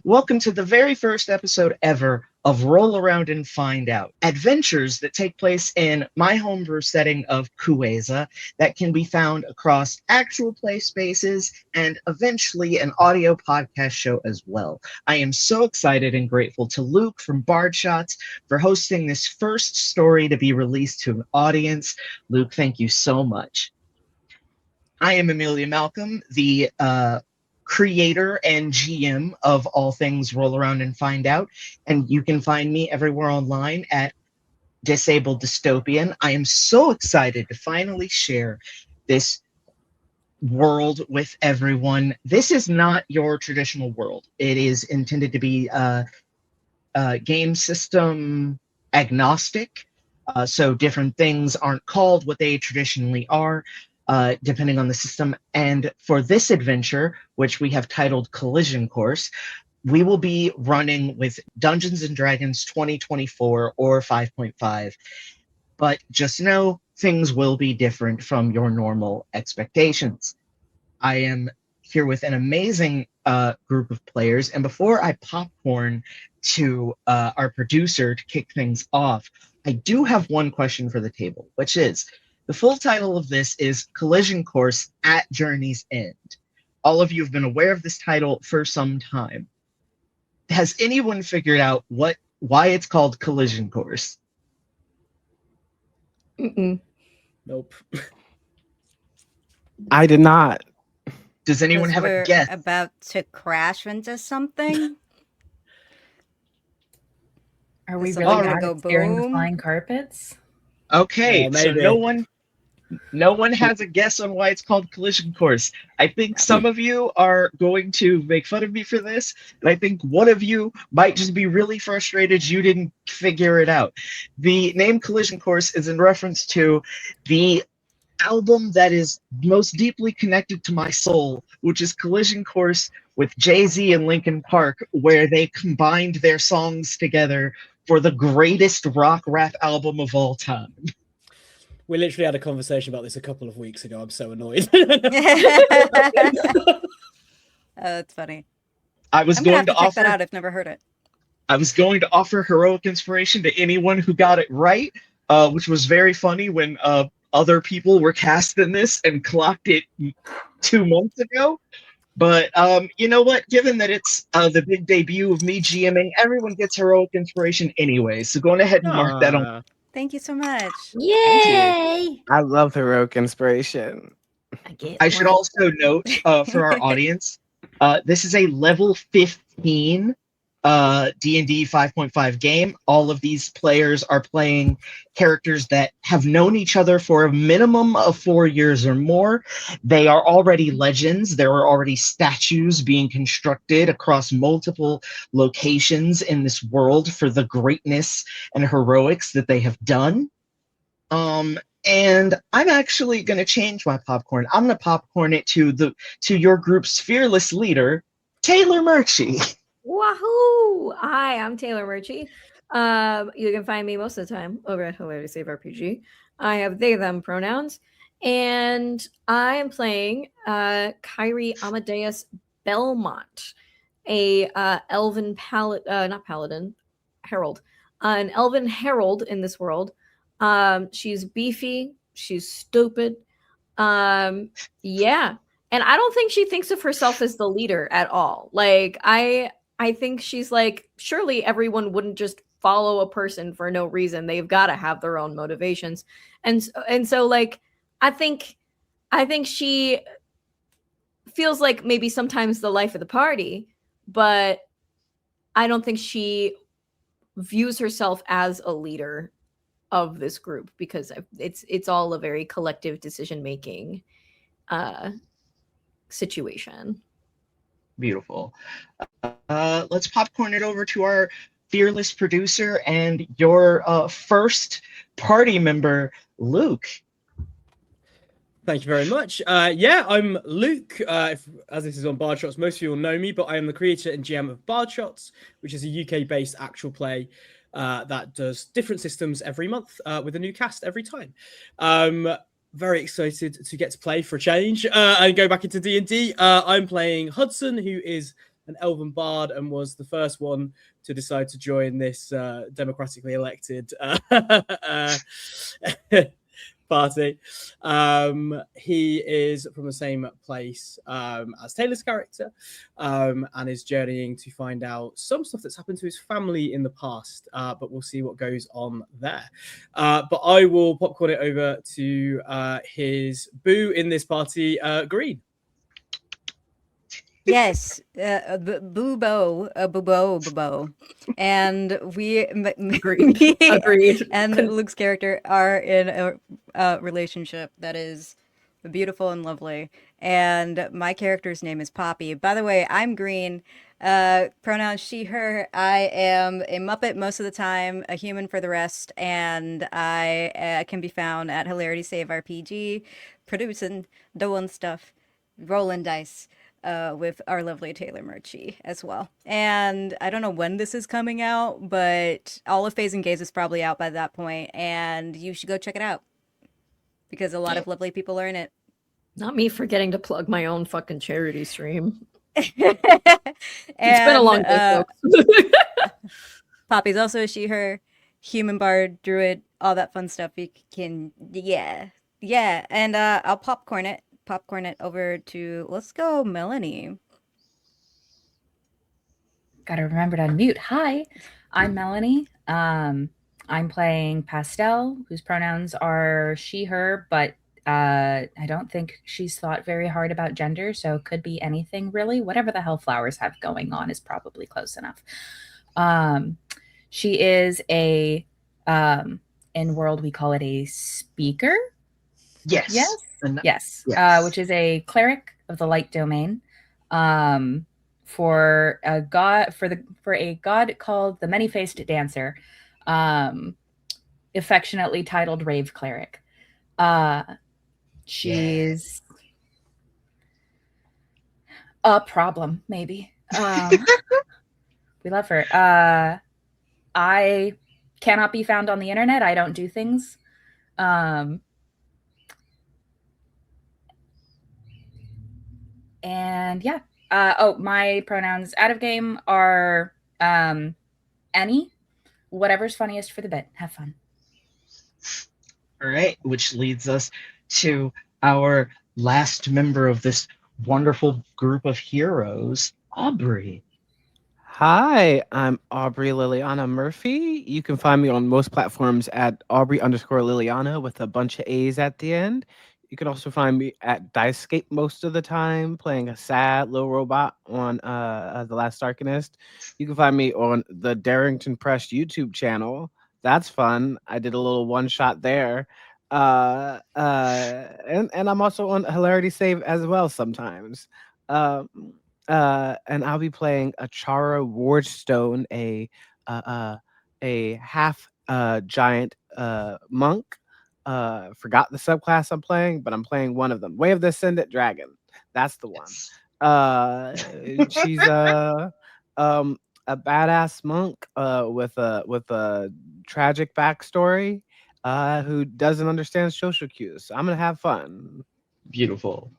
Welcome to the very first episode ever of Roll Around and Find Out, adventures that take place in my homebrew setting of Kueza that can be found across actual play spaces and eventually an audio podcast show as well. I am so excited and grateful to Luke from Bard Shots for hosting this first story to be released to an audience. Luke, thank you so much. I am Amelia Malcolm, the creator and GM of all things Roll Around and Find Out, and you can find me everywhere online at Disabled Dystopian. I am so excited to finally share this world with everyone. This is not your traditional world. It is intended to be game system agnostic, so different things aren't called what they traditionally are. Depending on the system. And for this adventure, which we have titled Collision Course, we will be running with Dungeons & Dragons 2024 or 5.5. But just know things will be different from your normal expectations. I am here with an amazing group of players. And before I popcorn to our producer to kick things off, I do have one question for the table, which is, the full title of this is Collision Course at Journey's End. All of you have been aware of this title for some time. Has anyone figured out why it's called Collision Course? Nope. I did not. Does anyone have a guess? About to crash into something? Are we Is really something going gonna to go go the boom? flying carpets? Okay, so maybe. no one has a guess on why it's called Collision Course. I think some of you are going to make fun of me for this, and I think one of you might just be really frustrated you didn't figure it out. The name Collision Course is in reference to the album that is most deeply connected to my soul, which is Collision Course with Jay-Z and Linkin Park, where they combined their songs together for the greatest rock rap album of all time. We literally had a conversation about this a couple of weeks ago. I'm so annoyed. That's funny. I was I'm gonna going have to to check that offer out. I've never heard it. I was going to offer heroic inspiration to anyone who got it right, which was very funny when other people were cast in this and clocked it 2 months ago. But you know what? Given that it's the big debut of me GMing, everyone gets heroic inspiration anyway. So go ahead and mark that on. Thank you so much. Yay! I love heroic inspiration. I should also note for our audience, this is a level 15 D&D 5.5 game. All of these players are playing characters that have known each other for a minimum of 4 years or more. They are already legends. There are already statues being constructed across multiple locations in this world for the greatness and heroics that they have done. And I'm actually going to change my popcorn. I'm going to popcorn it to your group's fearless leader, Taylor Murchie. Wahoo! Hi, I'm Taylor Murchie. You can find me most of the time over at Hilarious Save RPG. I have they, them pronouns. And I am playing Kyrie Amadeus Belmont, a elven not paladin, herald. An elven herald in this world. She's beefy, she's stupid. Yeah. And I don't think she thinks of herself as the leader at all. Like I think she's like, surely everyone wouldn't just follow a person for no reason. They've got to have their own motivations. And so like I think she feels like maybe sometimes the life of the party, but I don't think she views herself as a leader of this group because it's all a very collective decision making situation. Beautiful. Let's popcorn it over to our fearless producer and your first party member, Luke. Thank you very much. I'm Luke. As this is on Bard Shots, most of you will know me, but I am the creator and GM of Bard Shots, which is a UK-based actual play that does different systems every month with a new cast every time. Very excited to get to play for a change and go back into D&D. I'm playing Hudson, who is an elven bard and was the first one to decide to join this democratically elected party. He is from the same place as Taylor's character and is journeying to find out some stuff that's happened to his family in the past, but we'll see what goes on there. But I will popcorn it over to his boo in this party, Green. Yes, Boobo. And we, Agreed. and Luke's character are in a relationship that is beautiful and lovely. And my character's name is Poppy. By the way, I'm Green. Pronouns she, her. I am a Muppet most of the time, a human for the rest, and I can be found at Hilarity Save RPG, producing, doing stuff, rolling dice. With our lovely Taylor Murchie as well. And I don't know when this is coming out, but all of Phase and Gaze is probably out by that point, and you should go check it out because a lot of lovely people are in it. Not me forgetting to plug my own fucking charity stream. It's been a long day, folks. Poppy's also a she, her, human bard, druid, all that fun stuff. You can, yeah. And I'll popcorn it over to, let's go, Melanie. Gotta remember to unmute. Hi, I'm Melanie. I'm playing Pastel, whose pronouns are she, her, but I don't think she's thought very hard about gender, so it could be anything really. Whatever the hell flowers have going on is probably close enough. She is a, in world we call it a speaker. Yes. Yes. Which is a cleric of the light domain, for a god called the Many-Faced Dancer, affectionately titled Rave Cleric. She's a problem, maybe. We love her. I cannot be found on the internet. I don't do things. And yeah. My pronouns out of game are any. Whatever's funniest for the bit. Have fun. All right, which leads us to our last member of this wonderful group of heroes, Aubrey. Hi, I'm Aubrey Liliana Murphy. You can find me on most platforms at Aubrey_Liliana with a bunch of A's at the end. You can also find me at Dicescape most of the time, playing a sad little robot on The Last Arcanist. You can find me on the Darrington Press YouTube channel. That's fun. I did a little one shot there. And I'm also on Hilarity Save as well sometimes. Um, and I'll be playing Achara Wardstone, a half giant monk. Forgot the subclass I'm playing, but I'm playing one of them. Way of the Ascendant Dragon. That's the one. Yes. She's a badass monk with a tragic backstory who doesn't understand social cues. So I'm gonna have fun. Beautiful.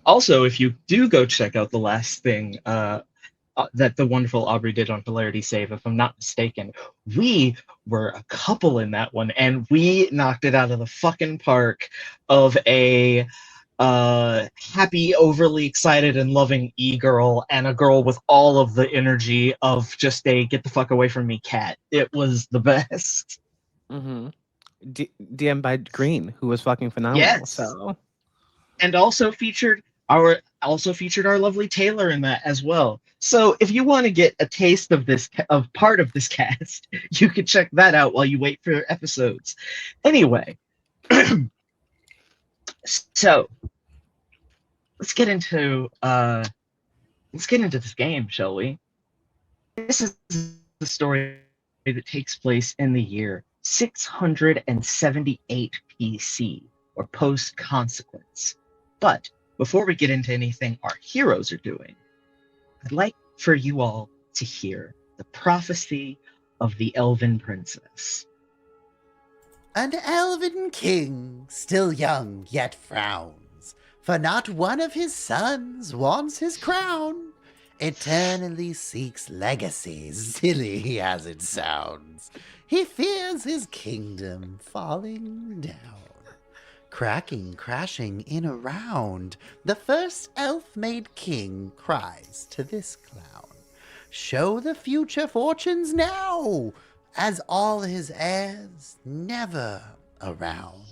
Also, if you do go check out the last thing that the wonderful Aubrey did on Hilarity Save, if I'm not mistaken, we were a couple in that one, and we knocked it out of the fucking park of a happy, overly excited, and loving e-girl, and a girl with all of the energy of just a get the fuck away from me cat. It was the best. Mm-hmm. DM by Green, who was fucking phenomenal. Yes. So. And also featured our lovely Taylor in that as well. So if you want to get a taste of part of this cast, you can check that out while you wait for episodes. Anyway, so let's get into this game, shall we? This is the story that takes place in the year 678 PC, or post consequence. But before we get into anything our heroes are doing, I'd like for you all to hear the prophecy of the Elven Princess. An elven king, still young yet frowns, for not one of his sons wants his crown. Eternally seeks legacy, silly as it sounds. He fears his kingdom falling down. Cracking, crashing in a round, the first elf-made king cries to this clown, "Show the future fortunes now, as all his heirs never around.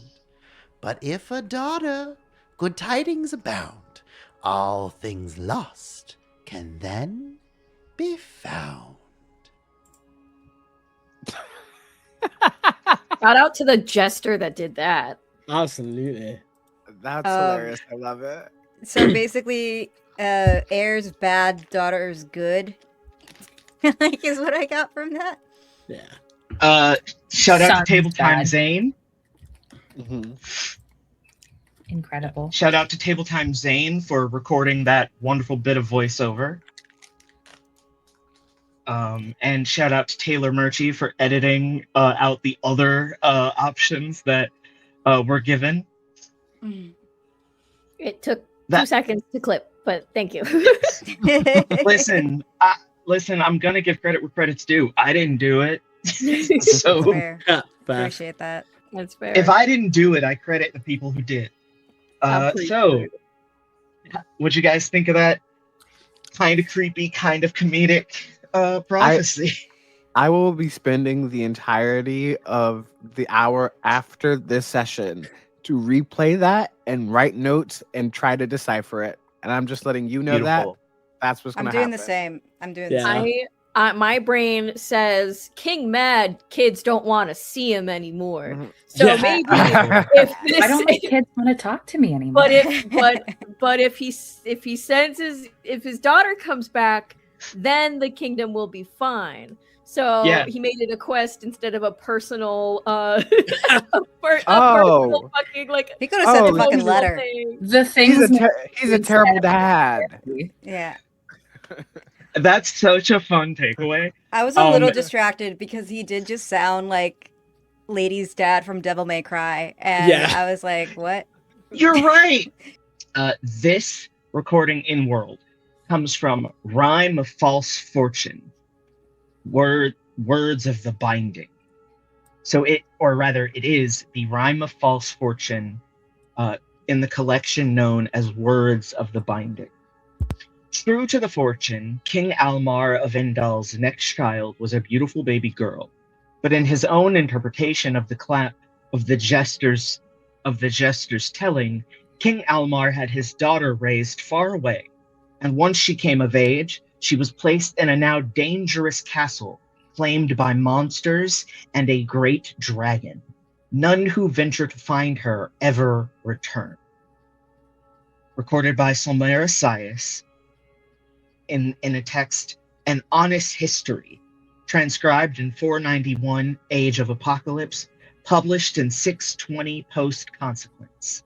But if a daughter, good tidings abound, all things lost can then be found." Shout out to the jester that did that. Absolutely. That's hilarious. I love it. So basically, heir's bad, daughter's good. Like, is what I got from that. Yeah. Shout out to Sounds Table Time bad. Zane. Mm-hmm. Incredible. Shout out to Table Time Zane for recording that wonderful bit of voiceover. And shout out to Taylor Murchie for editing out the other options that were given. It took 2 That- seconds to clip, but thank you. Listen, I'm gonna give credit where credit's due. I didn't do it. So Fair. Fair. Appreciate that. That's fair. if I didn't do it, I credit the people who did. So what'd you guys think of that kind of creepy, kind of comedic prophecy? I will be spending the entirety of the hour after this session to replay that and write notes and try to decipher it. And I'm just letting you know Beautiful. that's what's going I'm to doing happen. the same. I'm doing the Yeah. same. My brain says King mad, kids don't want to see him anymore. Mhm. So Yeah. maybe if this, I don't think kids want to talk to me anymore. but if he sends if his daughter comes back, then the kingdom will be fine. So Yeah. he made it a quest instead of a personal Oh. personal fucking like He could have sent Oh, a fucking emotional letter. thing. The things He's a terrible dad. Yeah. That's such a fun takeaway. I was a little Um, distracted because he did just sound like Lady's dad from Devil May Cry. And Yeah. I was like, what? You're right. This recording in world comes from Rhyme of False Fortune. Words of the Binding. So it is the Rhyme of False Fortune in the collection known as Words of the Binding. True to the fortune, King Almar of Endal's next child was a beautiful baby girl, but in his own interpretation of the jester's telling, King Almar had his daughter raised far away, and once she came of age, she was placed in a now dangerous castle claimed by monsters and a great dragon. None who venture to find her ever return. Recorded by Solmera Sias in a text, An Honest History, transcribed in 491 Age of Apocalypse, published in 620 Post Consequence.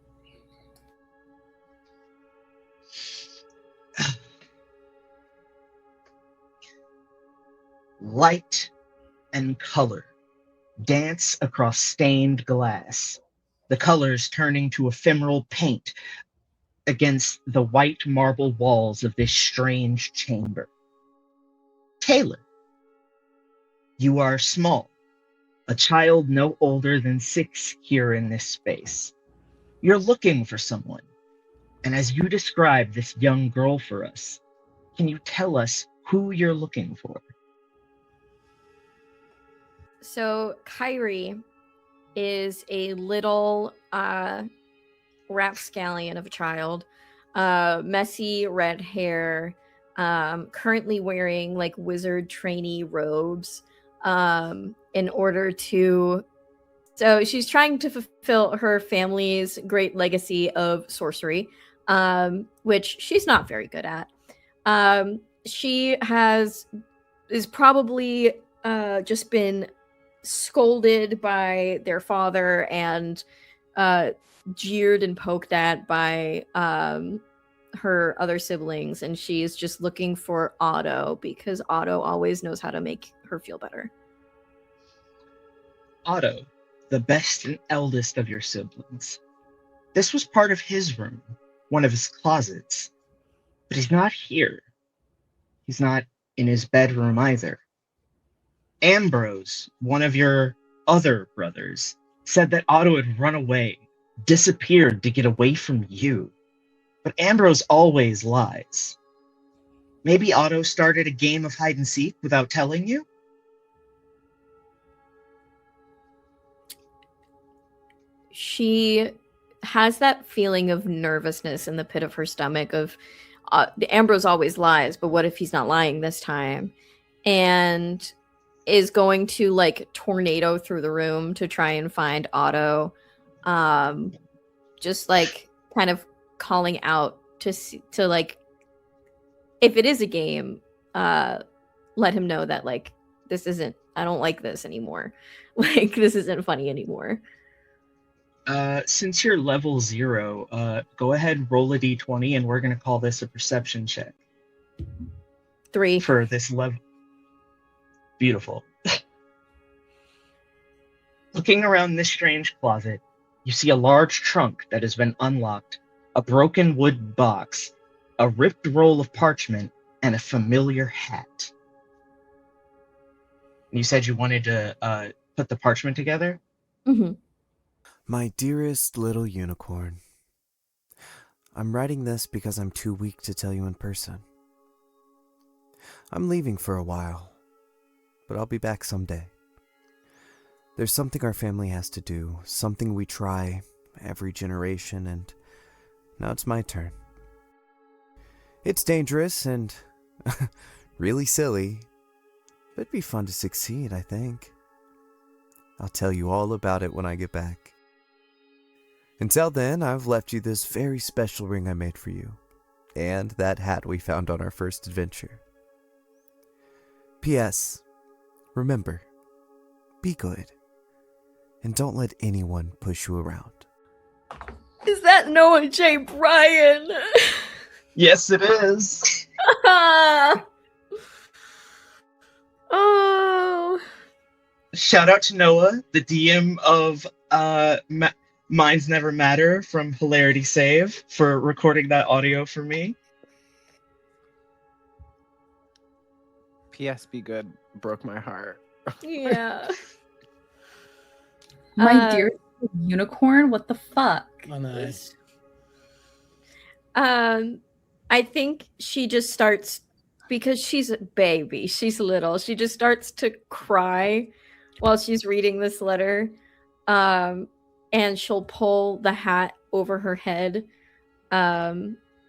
Light and color dance across stained glass, the colors turning to ephemeral paint against the white marble walls of this strange chamber. Taylor, you are small, a child no older than 6 here in this space. You're looking for someone, and as you describe this young girl for us, can you tell us who you're looking for? So Kyrie is a little rapscallion of a child, messy red hair, currently wearing like wizard trainee robes in order to. So she's trying to fulfill her family's great legacy of sorcery, which she's not very good at. She is probably just been scolded by their father and jeered and poked at by her other siblings, and she's just looking for Otto because Otto always knows how to make her feel better. Otto, the best and eldest of your siblings. This was part of his room, one of his closets. But he's not here. He's not in his bedroom either. Ambrose, one of your other brothers, said that Otto had run away, disappeared to get away from you. But Ambrose always lies. Maybe Otto started a game of hide and seek without telling you? She has that feeling of nervousness in the pit of her stomach of Ambrose always lies, but what if he's not lying this time? And is going to like tornado through the room to try and find Otto. Just like kind of calling out to like, if it is a game, let him know that like, I don't like this anymore. Like, this isn't funny anymore. Since you're level 0, go ahead and roll a d20, and we're going to call this a perception check. 3. For this level. Beautiful. Looking around this strange closet, you see a large trunk that has been unlocked, a broken wood box, a ripped roll of parchment, and a familiar hat. You said you wanted to put the parchment together? Mm-hmm. My dearest little unicorn, I'm writing this because I'm too weak to tell you in person. I'm leaving for a while, but I'll be back someday. There's something our family has to do, something we try every generation, and now it's my turn. It's dangerous and really silly, but it'd be fun to succeed, I think. I'll tell you all about it when I get back. Until then, I've left you this very special ring I made for you, and that hat we found on our first adventure. P.S. Remember, be good, and don't let anyone push you around. Is that Noah J. Bryan? Yes, it is. Oh. Shout out to Noah, the DM of Minds Never Matter from Hilarity Save, for recording that audio for me. P.S. Be good. Broke my heart. Yeah. My dear unicorn, what the fuck? I know. I think she just starts, because she's a baby, she's little, she just starts to cry while she's reading this letter. And she'll pull the hat over her head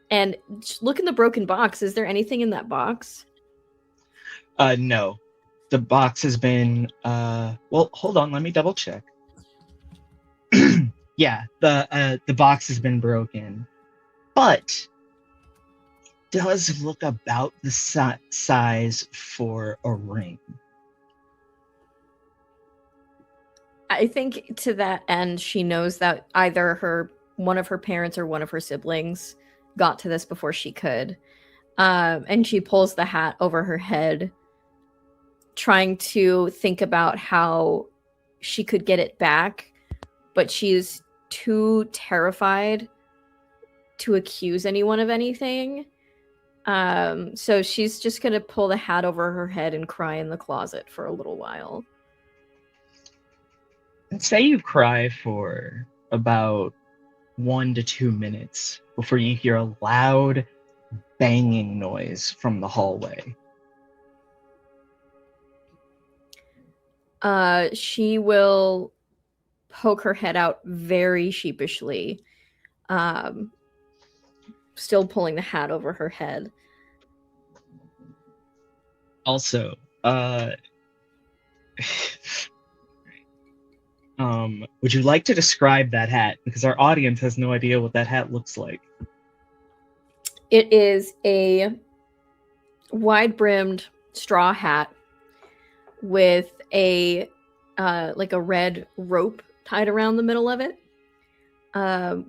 And just look in the broken box. Is there anything in that box? No. The box has been well, hold on, let me double check. Yeah, the box has been broken. But does look about the size for a ring. I think to that end, she knows that either one of her parents or one of her siblings got to this before she could. And she pulls the hat over her head, trying to think about how she could get it back, but she's too terrified to accuse anyone of anything. So she's just gonna pull the hat over her head and cry in the closet for a little while. And say you cry for about 1 to 2 minutes before you hear a loud banging noise from the hallway. She will poke her head out very sheepishly, still pulling the hat over her head. Also, would you like to describe that hat? Because our audience has no idea what that hat looks like. It is a wide-brimmed straw hat with a like a red rope tied around the middle of it,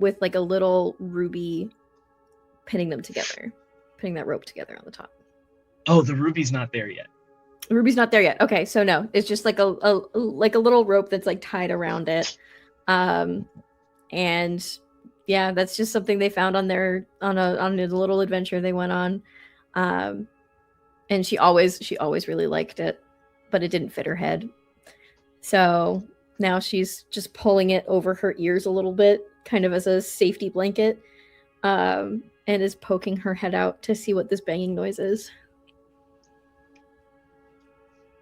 with like a little ruby pinning them together, pinning that rope together on the top. Oh, the ruby's not there yet. The ruby's not there yet. Okay, so no, it's just like a little rope that's like tied around it, and yeah, that's just something they found on a little adventure they went on, and she always really liked it, but it didn't fit her head, so now she's just pulling it over her ears a little bit, kind of as a safety blanket, and is poking her head out to see what this banging noise is.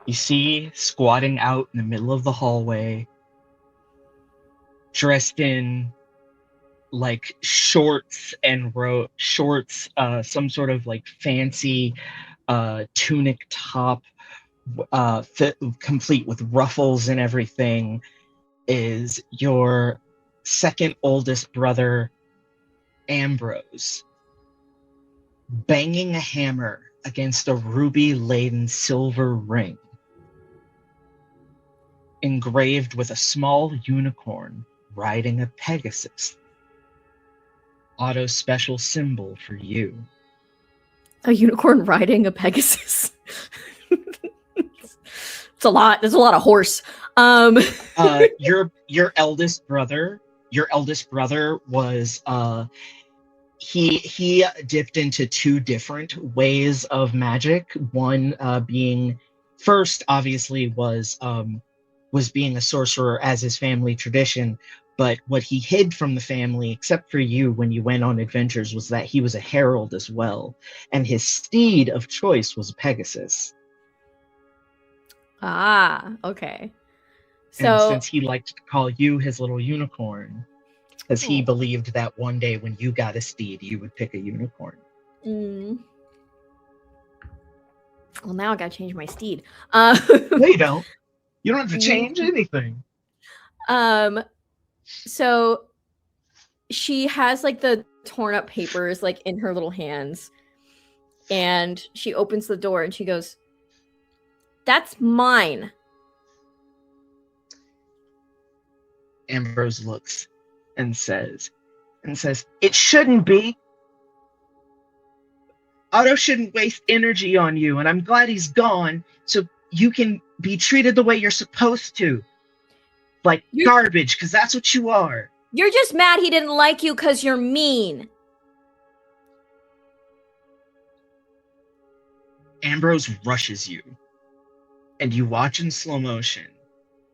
You see, squatting out in the middle of the hallway, dressed in like shorts, some sort of like fancy tunic top, complete with ruffles and everything, is your second oldest brother, Ambrose, banging a hammer against a ruby-laden silver ring engraved with a small unicorn riding a Pegasus. Otto's special symbol for you. A unicorn riding a Pegasus. It's a lot. There's a lot of horse. Your eldest brother was he dipped into two different ways of magic. One being first, obviously, was being a sorcerer as his family tradition. But what he hid from the family, except for you when you went on adventures, was that he was a herald as well. And his steed of choice was a Pegasus. Ah, okay. So, and since he liked to call you his little unicorn, because he believed that one day when you got a steed, you would pick a unicorn. Well, now I gotta change my steed. No, you don't. You don't have to change anything. So she has like the torn up papers like in her little hands, and she opens the door and she goes, "That's mine." Ambrose looks and says, "It shouldn't be. Otto shouldn't waste energy on you, and I'm glad he's gone so you can be treated the way you're supposed to. Like garbage, because that's what you are." You're just mad he didn't like you because you're mean. Ambrose rushes you, and you watch in slow motion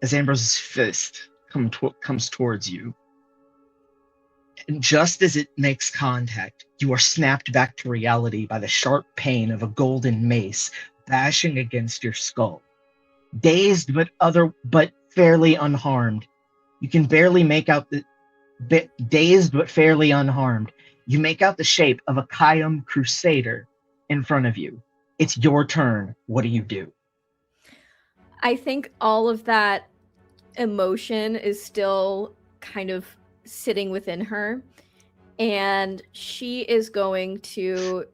as Ambrose's fist comes towards you. And just as it makes contact, you are snapped back to reality by the sharp pain of a golden mace bashing against your skull. Dazed but fairly unharmed. You can barely make out dazed but fairly unharmed. You make out the shape of a Kayum Crusader in front of you. It's your turn. What do you do? I think all of that emotion is still kind of sitting within her. And she is going to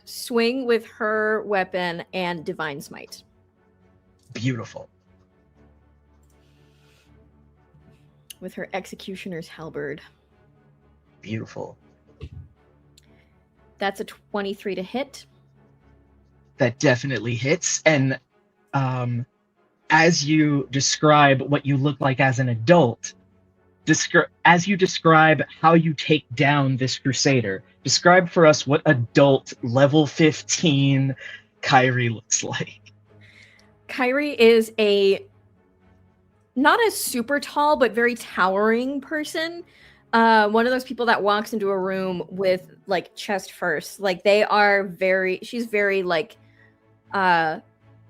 swing with her weapon and Divine Smite. Beautiful. With her Executioner's Halberd. Beautiful. That's a 23 to hit. That definitely hits. And as you describe what you look like as an adult, as you describe how you take down this Crusader, describe for us what adult level 15 Kyrie looks like. Kyrie is a not a super tall, but very towering person. One of those people that walks into a room with like chest first. Like she's very like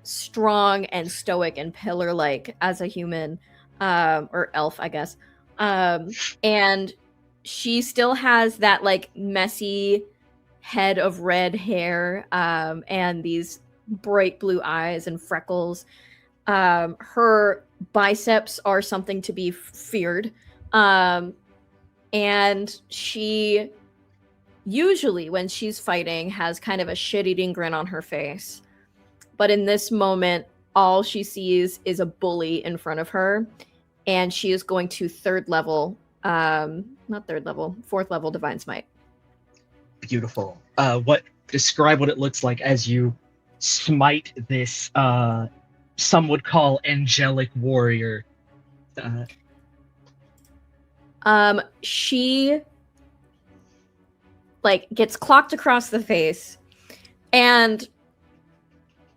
strong and stoic and pillar-like as a human, or elf, I guess. And she still has that like messy head of red hair, and these bright blue eyes and freckles. Her biceps are something to be feared. And she usually, when she's fighting, has kind of a shit-eating grin on her face. But in this moment, all she sees is a bully in front of her. And she is going to fourth level Divine Smite. Beautiful. Describe what it looks like as you smite this, some would call angelic warrior. She like gets clocked across the face, and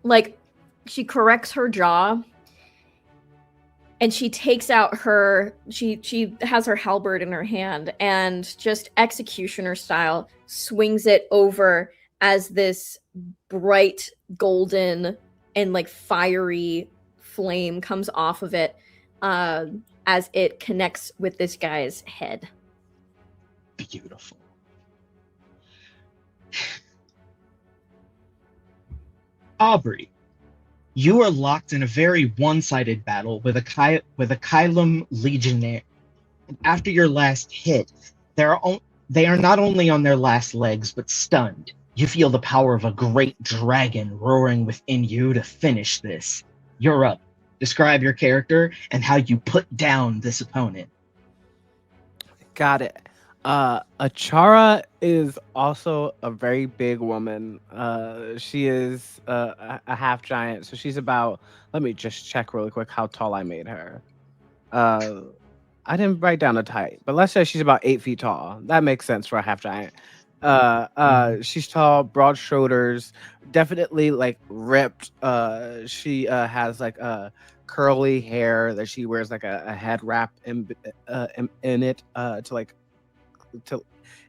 like she corrects her jaw, and she takes out she has her halberd in her hand and just executioner style swings it over as this bright golden and like fiery flame comes off of it, as it connects with this guy's head. Beautiful. Aubrey, you are locked in a very one-sided battle with a Kylum Legionnaire. And after your last hit, they are not only on their last legs, but stunned. You feel the power of a great dragon roaring within you to finish this. You're up. Describe your character and how you put down this opponent. Got it. Achara is also a very big woman. She is a half giant, so she's about. Let me just check really quick how tall I made her. I didn't write down a height, but let's say she's about 8 feet tall. That makes sense for a half giant. She's tall, broad shoulders, definitely like ripped. She has like curly hair that she wears like a head wrap in it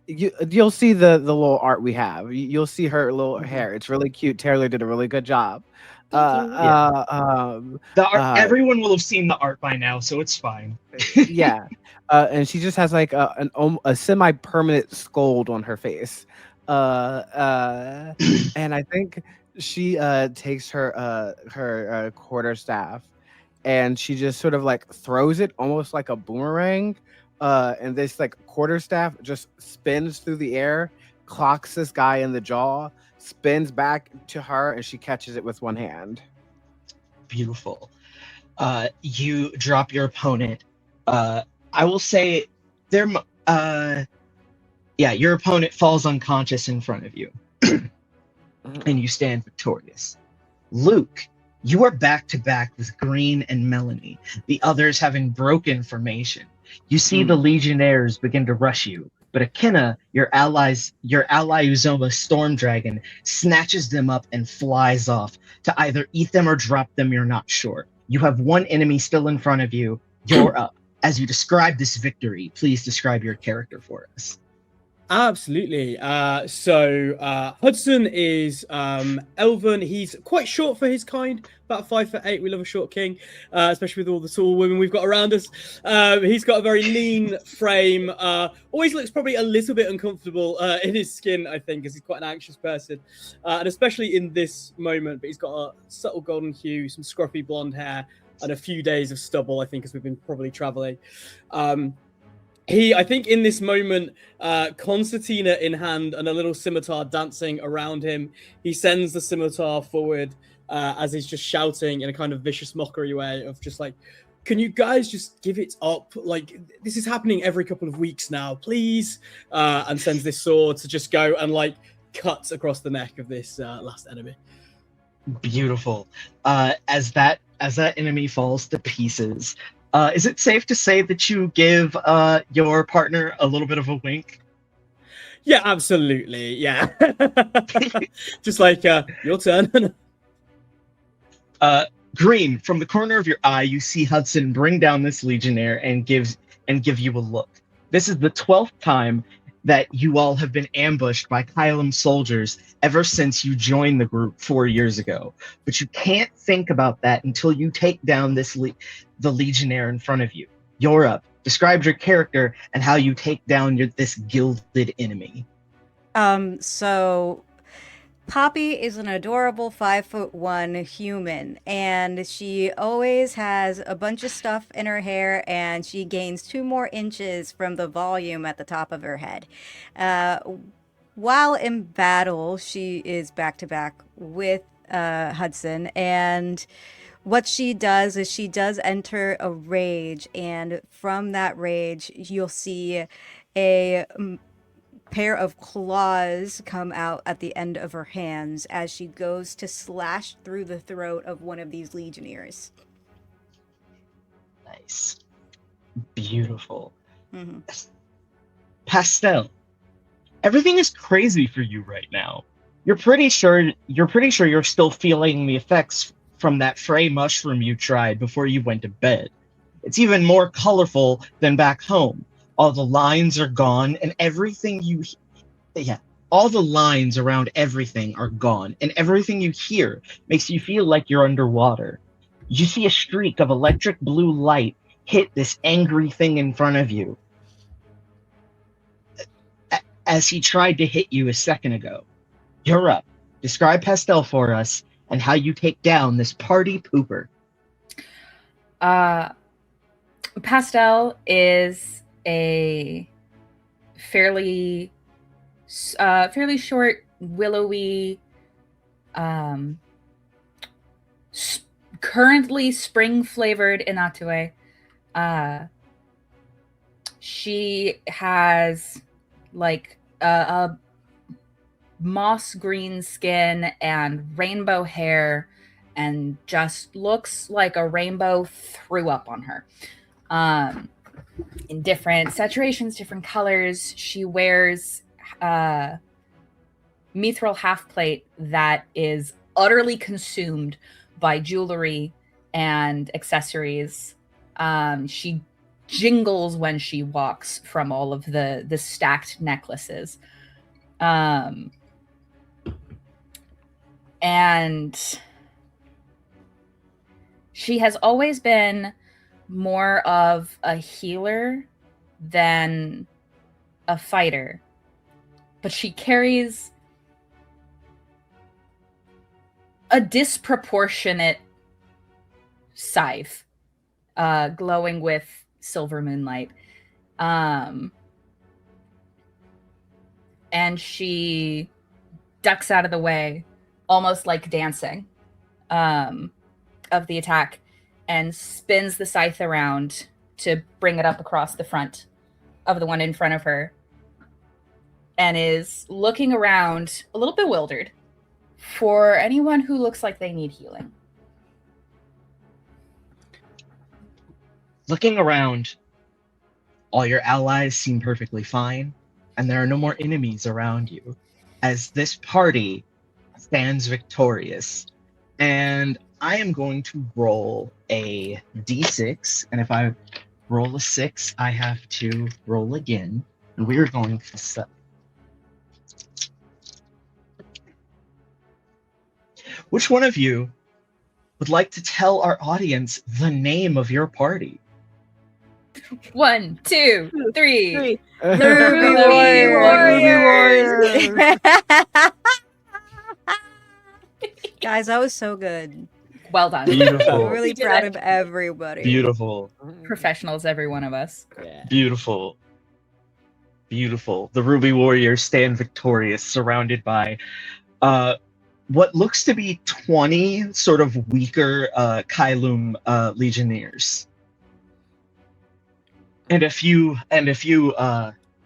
you'll see the little art we have. You'll see her little hair. It's really cute. Taylor did a really good job. The art, everyone will have seen the art by now, so it's fine. Yeah. And she just has like a semi-permanent scold on her face. And I think she takes her quarterstaff and she just sort of like throws it almost like a boomerang. And this like quarterstaff just spins through the air, clocks this guy in the jaw, spins back to her, and she catches it with one hand. Beautiful. You drop your opponent. I will say your opponent falls unconscious in front of you, and you stand victorious. Luke, you are back to back with Green and Melanie, the others having broken formation. You see the Legionnaires begin to rush you, but Akina, your ally Uzoma Storm Dragon, snatches them up and flies off to either eat them or drop them, you're not sure. You have one enemy still in front of you. You're up. As you describe this victory, please describe your character for us. Absolutely. Hudson is elven. He's quite short for his kind, about 5'8". We love a short king, especially with all the tall women we've got around us. He's got a very lean frame. Always looks probably a little bit uncomfortable in his skin, I think, because he's quite an anxious person, and especially in this moment. But he's got a subtle golden hue, some scruffy blonde hair, and a few days of stubble, I think, as we've been probably traveling. I think in this moment, concertina in hand and a little scimitar dancing around him, he sends the scimitar forward as he's just shouting in a kind of vicious mockery way of just like, can you guys just give it up? Like, this is happening every couple of weeks now, please. And sends this sword to just go and like cuts across the neck of this last enemy. Beautiful. As that enemy falls to pieces, is it safe to say that you give your partner a little bit of a wink? Yeah, absolutely. Yeah. Just like, your turn. Green, from the corner of your eye, you see Hudson bring down this legionnaire and give you a look. This is the 12th time that you all have been ambushed by Kylam soldiers ever since you joined the group 4 years ago. But you can't think about that until you take down the legionnaire in front of you. You're up. Describe your character and how you take down this gilded enemy. So Poppy is an adorable 5'1" human, and she always has a bunch of stuff in her hair, and she gains 2 more inches from the volume at the top of her head. While in battle, she is back to back with Hudson, and what she does is she does enter a rage, and from that rage, you'll see a pair of claws come out at the end of her hands as she goes to slash through the throat of one of these legionnaires. Nice. Beautiful. Mm-hmm. Pastel, everything is crazy for you right now. You're pretty sure you're still feeling the effects from that Frey mushroom you tried before you went to bed. It's even more colorful than back home. All the lines are gone, and all the lines around everything are gone, and everything you hear makes you feel like you're underwater. You see a streak of electric blue light hit this angry thing in front of you as he tried to hit you a second ago. You're up. Describe Pastel for us and how you take down this party pooper. Pastel is a fairly short, willowy, currently spring flavored Inatue. She has like a moss green skin and rainbow hair, and just looks like a rainbow threw up on her. In different saturations, different colors. She wears mithril half plate that is utterly consumed by jewelry and accessories. She jingles when she walks from all of the stacked necklaces. And she has always been more of a healer than a fighter, but she carries a disproportionate scythe, glowing with silver moonlight. And she ducks out of the way, almost like dancing, of the attack, and spins the scythe around to bring it up across the front of the one in front of her, and is looking around a little bewildered for anyone who looks like they need healing. Looking around, all your allies seem perfectly fine, and there are no more enemies around you, as this party stands victorious. And I am going to roll a d6, and if I roll a 6, I have to roll again. And we're going to Which one of you would like to tell our audience the name of your party? 1, 2, 3. Three. Ruby Ruby Warriors. Guys, that was so good. Well done. I'm Beautiful. really You did proud it. of everybody. Beautiful. Professionals, every one of us. Yeah. Beautiful. Beautiful. The Ruby Warriors stand victorious, surrounded by what looks to be 20 sort of weaker Kailum Legionnaires. And a few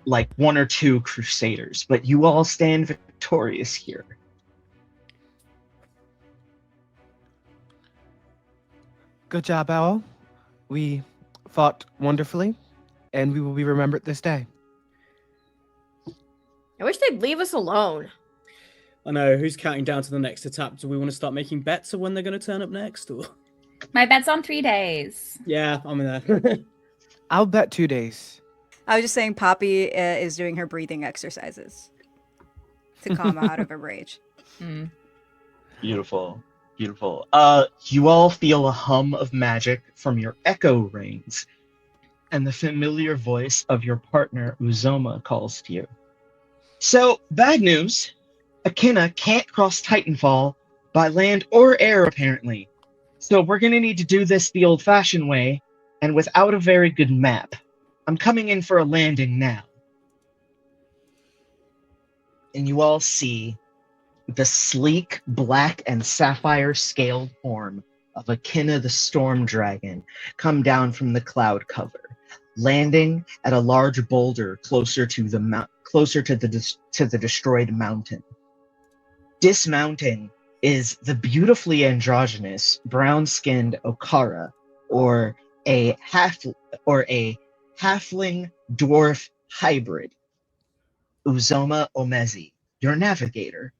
like 1 or 2 Crusaders, but you all stand victorious here. Good job, Owl. We fought wonderfully, and we will be remembered this day. I wish they'd leave us alone. I know. Who's counting down to the next attack? Do we want to start making bets on when they're going to turn up next? Or My bet's on 3 days. yeah, I'm in there. I'll bet 2 days. I was just saying Poppy is doing her breathing exercises to calm out of her rage. Mm. Beautiful. Beautiful. You all feel a hum of magic from your echo rings, and the familiar voice of your partner Uzoma calls to you. So, bad news. Akina can't cross Titanfall by land or air, apparently. So we're gonna need to do this the old-fashioned way, and without a very good map. I'm coming in for a landing now. And you all see the sleek, black, and sapphire-scaled form of Akina the Storm Dragon come down from the cloud cover, landing at a large boulder closer to the destroyed mountain. Dismounting is the beautifully androgynous, brown-skinned Okara, or a halfling dwarf hybrid, Uzoma Omezi, your navigator.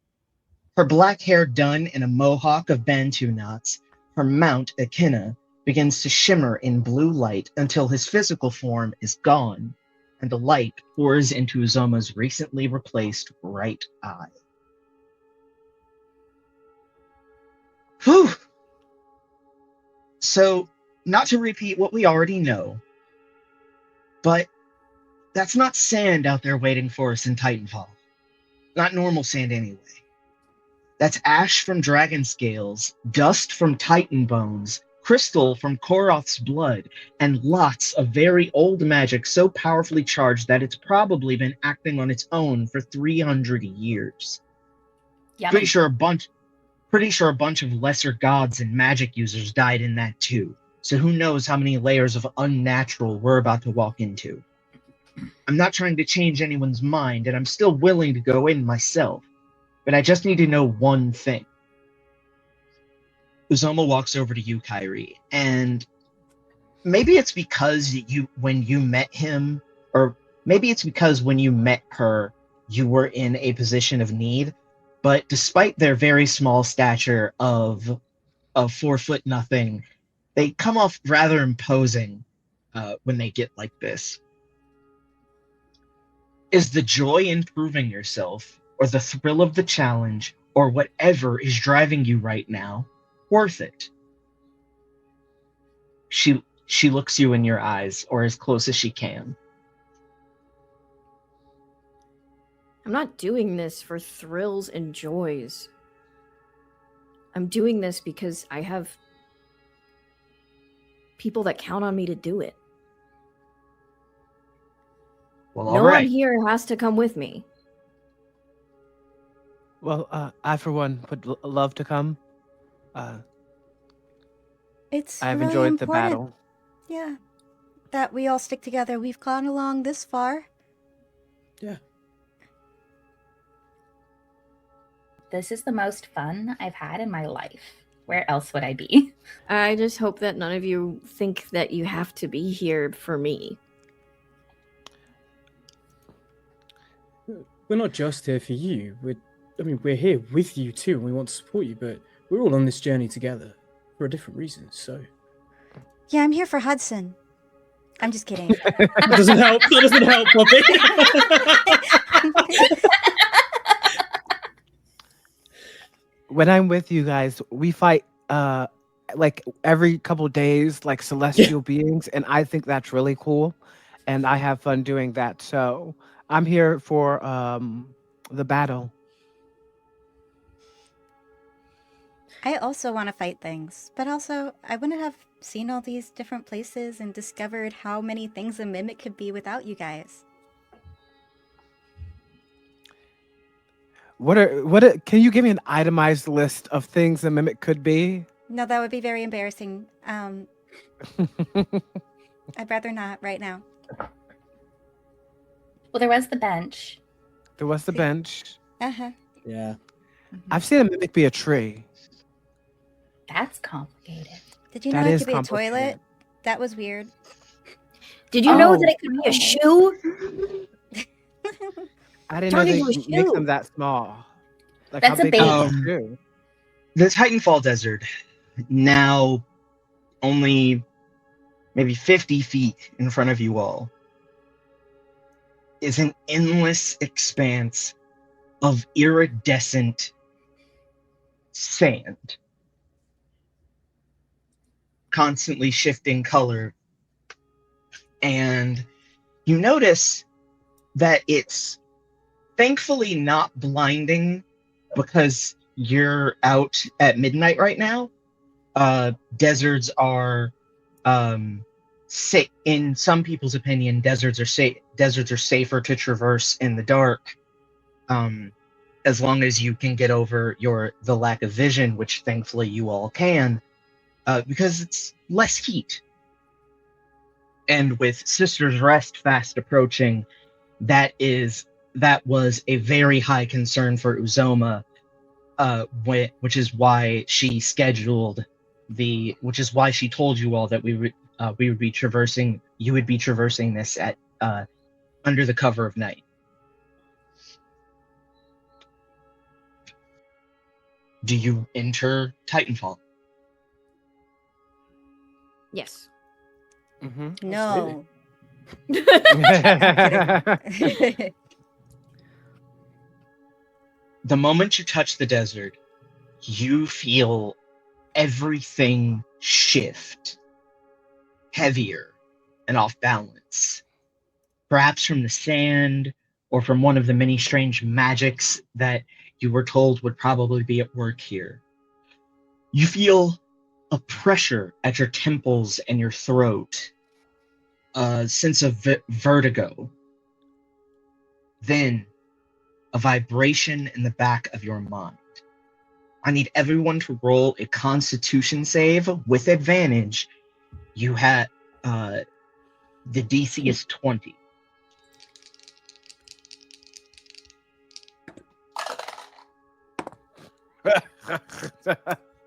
Her black hair done in a mohawk of bantu knots, her mount, Akina, begins to shimmer in blue light until his physical form is gone, and the light pours into Uzoma's recently replaced right eye. Whew! So, not to repeat what we already know, but that's not sand out there waiting for us in Titanfall. Not normal sand anyway. That's ash from dragon scales, dust from titan bones, crystal from Koroth's blood, and lots of very old magic so powerfully charged that it's probably been acting on its own for 300 years. Yummy. Pretty sure a bunch of lesser gods and magic users died in that too. So who knows how many layers of unnatural we're about to walk into. I'm not trying to change anyone's mind, and I'm still willing to go in myself. But I just need to know one thing. Uzoma walks over to you, Kyrie, and maybe it's because when you met him, or maybe it's because when you met her, you were in a position of need. But despite their very small stature of 4 foot nothing, they come off rather imposing when they get like this. Is the joy in proving yourself, or the thrill of the challenge, or whatever is driving you right now, worth it? She looks you in your eyes, or as close as she can. I'm not doing this for thrills and joys. I'm doing this because I have people that count on me to do it. Well, No all right. one here has to come with me. Well, I for one would love to come. It's I've really enjoyed the important, battle. yeah, that we all stick together. We've gone along this far. Yeah. This is the most fun I've had in my life. Where else would I be? I just hope that none of you think that you have to be here for me. We're not just here for you. We're here with you too, and we want to support you. But we're all on this journey together for a different reason. So Yeah, I'm here for Hudson. I'm just kidding. that doesn't help. That doesn't help, Poppy. when I'm with you guys, we fight like every couple days, like celestial beings, and I think that's really cool, and I have fun doing that. So I'm here for the battle. I also want to fight things, but also I wouldn't have seen all these different places and discovered how many things a mimic could be without you guys. Can you give me an itemized list of things a mimic could be? No, that would be very embarrassing. I'd rather not right now. Well, there was the bench. There was the bench. Uh-huh. Yeah. I've seen a mimic be a tree. That's complicated. Did you That know it is could be a complicated. toilet? That was weird. Did you know Oh, that it could be a shoe? I didn't Turn know they into a make shoe. them that small. Like That's how a big is baby. a shoe? The Titanfall Desert, now only maybe 50 feet in front of you all, is an endless expanse of iridescent sand, constantly shifting color. And you notice that it's thankfully not blinding because you're out at midnight right now. Deserts are in some people's opinion, deserts are safer to traverse in the dark, as long as you can get over the lack of vision, which thankfully you all can, because it's less heat. And with Sister's Rest fast approaching, that was a very high concern for Uzoma, which is why she told you all that you would be traversing this at under the cover of night. Do you enter Titanfall? Yes. Mm-hmm. No. The moment you touch the desert, you feel everything shift, heavier and off balance. Perhaps from the sand or from one of the many strange magics that you were told would probably be at work here. You feel a pressure at your temples and your throat, a sense of vertigo, then a vibration in the back of your mind. I need everyone to roll a Constitution save with advantage. You had the DC is 20.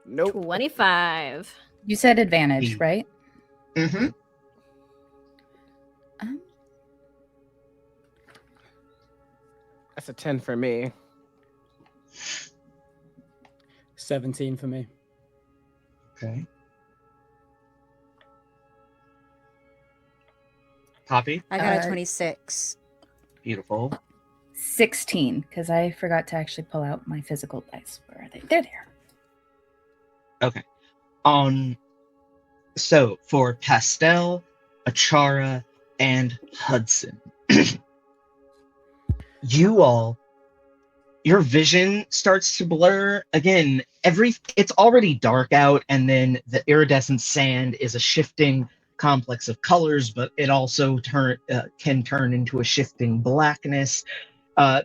Nope. 25. You said advantage, The- right? Mm-hmm. That's a 10 for me. 17 for me. Okay. Poppy, I got a Uh, 26. beautiful. 16, because I forgot to actually pull out my physical dice. Where are they? They're there. Okay. So for Pastel, Achara, and Hudson, your vision starts to blur again. It's already dark out, and then the iridescent sand is a shifting complex of colors, but it also can turn into a shifting blackness.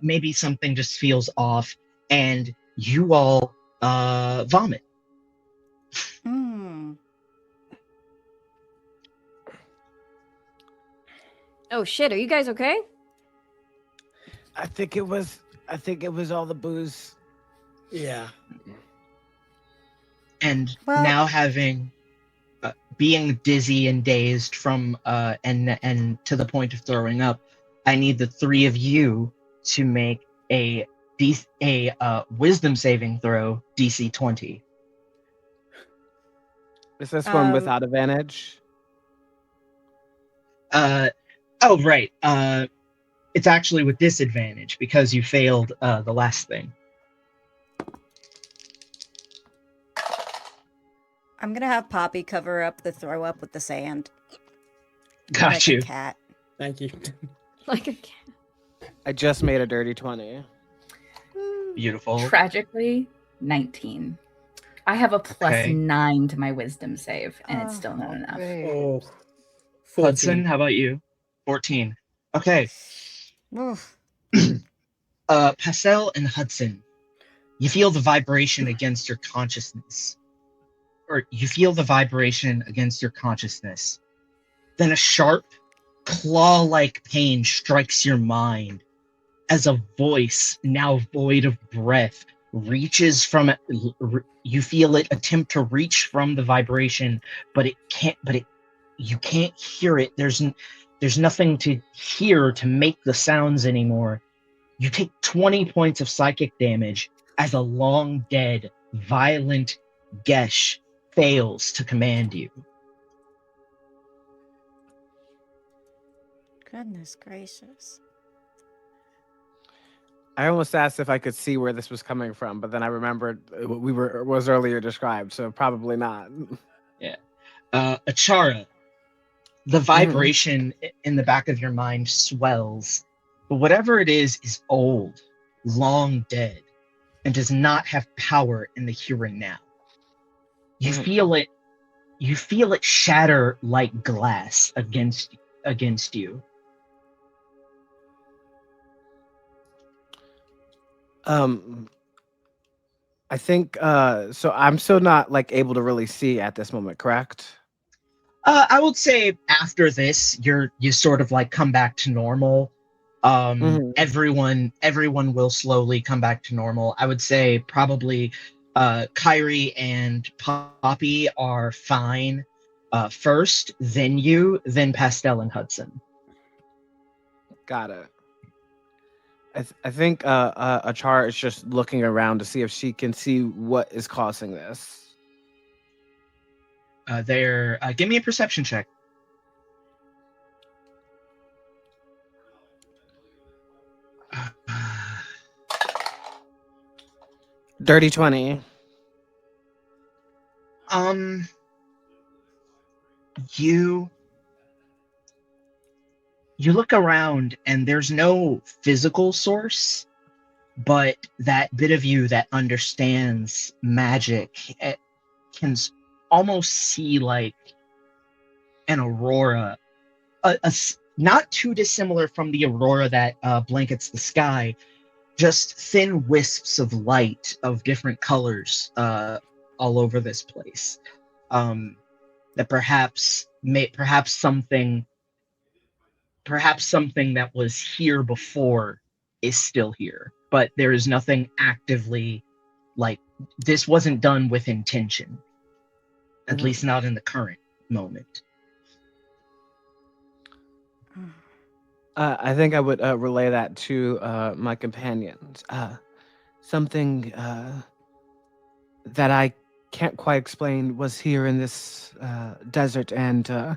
Maybe something just feels off, and you all vomit. Hmm. Oh shit, are you guys okay? I think it was all the booze. Yeah. And Well- now having being dizzy and dazed from and to the point of throwing up, I need the three of you to make a wisdom saving throw, DC 20. Is this one Um, without advantage? Oh right. It's actually with disadvantage because you failed the last thing. I'm gonna have Poppy cover up the throw up with the sand. Got like you. A cat. Thank you. Like a cat. I just made a dirty 20. Beautiful. Tragically, 19. I have a Okay. +9 to my wisdom save, and it's still not enough. Oh, 14. Hudson, how about you? 14. Okay. Oof. Pastel and Hudson, you feel the vibration against your consciousness. Or you feel the vibration against your consciousness. Then a sharp, claw-like pain strikes your mind as a voice, now void of breath, reaches from it. You feel it attempt to reach from the vibration, but it can't. You can't hear it. There's nothing to hear to make the sounds anymore. You take 20 points of psychic damage as a long dead, violent Gesh fails to command you. Goodness gracious. I almost asked if I could see where this was coming from, but then I remembered what was earlier described, so probably not. Achara, the vibration in the back of your mind swells, but whatever it is old, long dead, and does not have power in the here and now. You feel it. You feel it shatter like glass against you. I think so I'm still not like able to really see at this moment, correct? I would say after this, you sort of like come back to normal. Everyone will slowly come back to normal. I would say probably Kyrie and Poppy are fine first, then you, then Pastel and Hudson. Got it. I think Achara is just looking around to see if she can see what is causing this. Give me a perception check. Dirty 20. You look around and there's no physical source, but that bit of you that understands magic can almost see like an aurora, not too dissimilar from the aurora that blankets the sky, just thin wisps of light of different colors all over this place. That perhaps something that was here before is still here, but there is nothing actively, like, this wasn't done with intention, at least not in the current moment. I think I would relay that to my companions. Something that I can't quite explain was here in this desert, and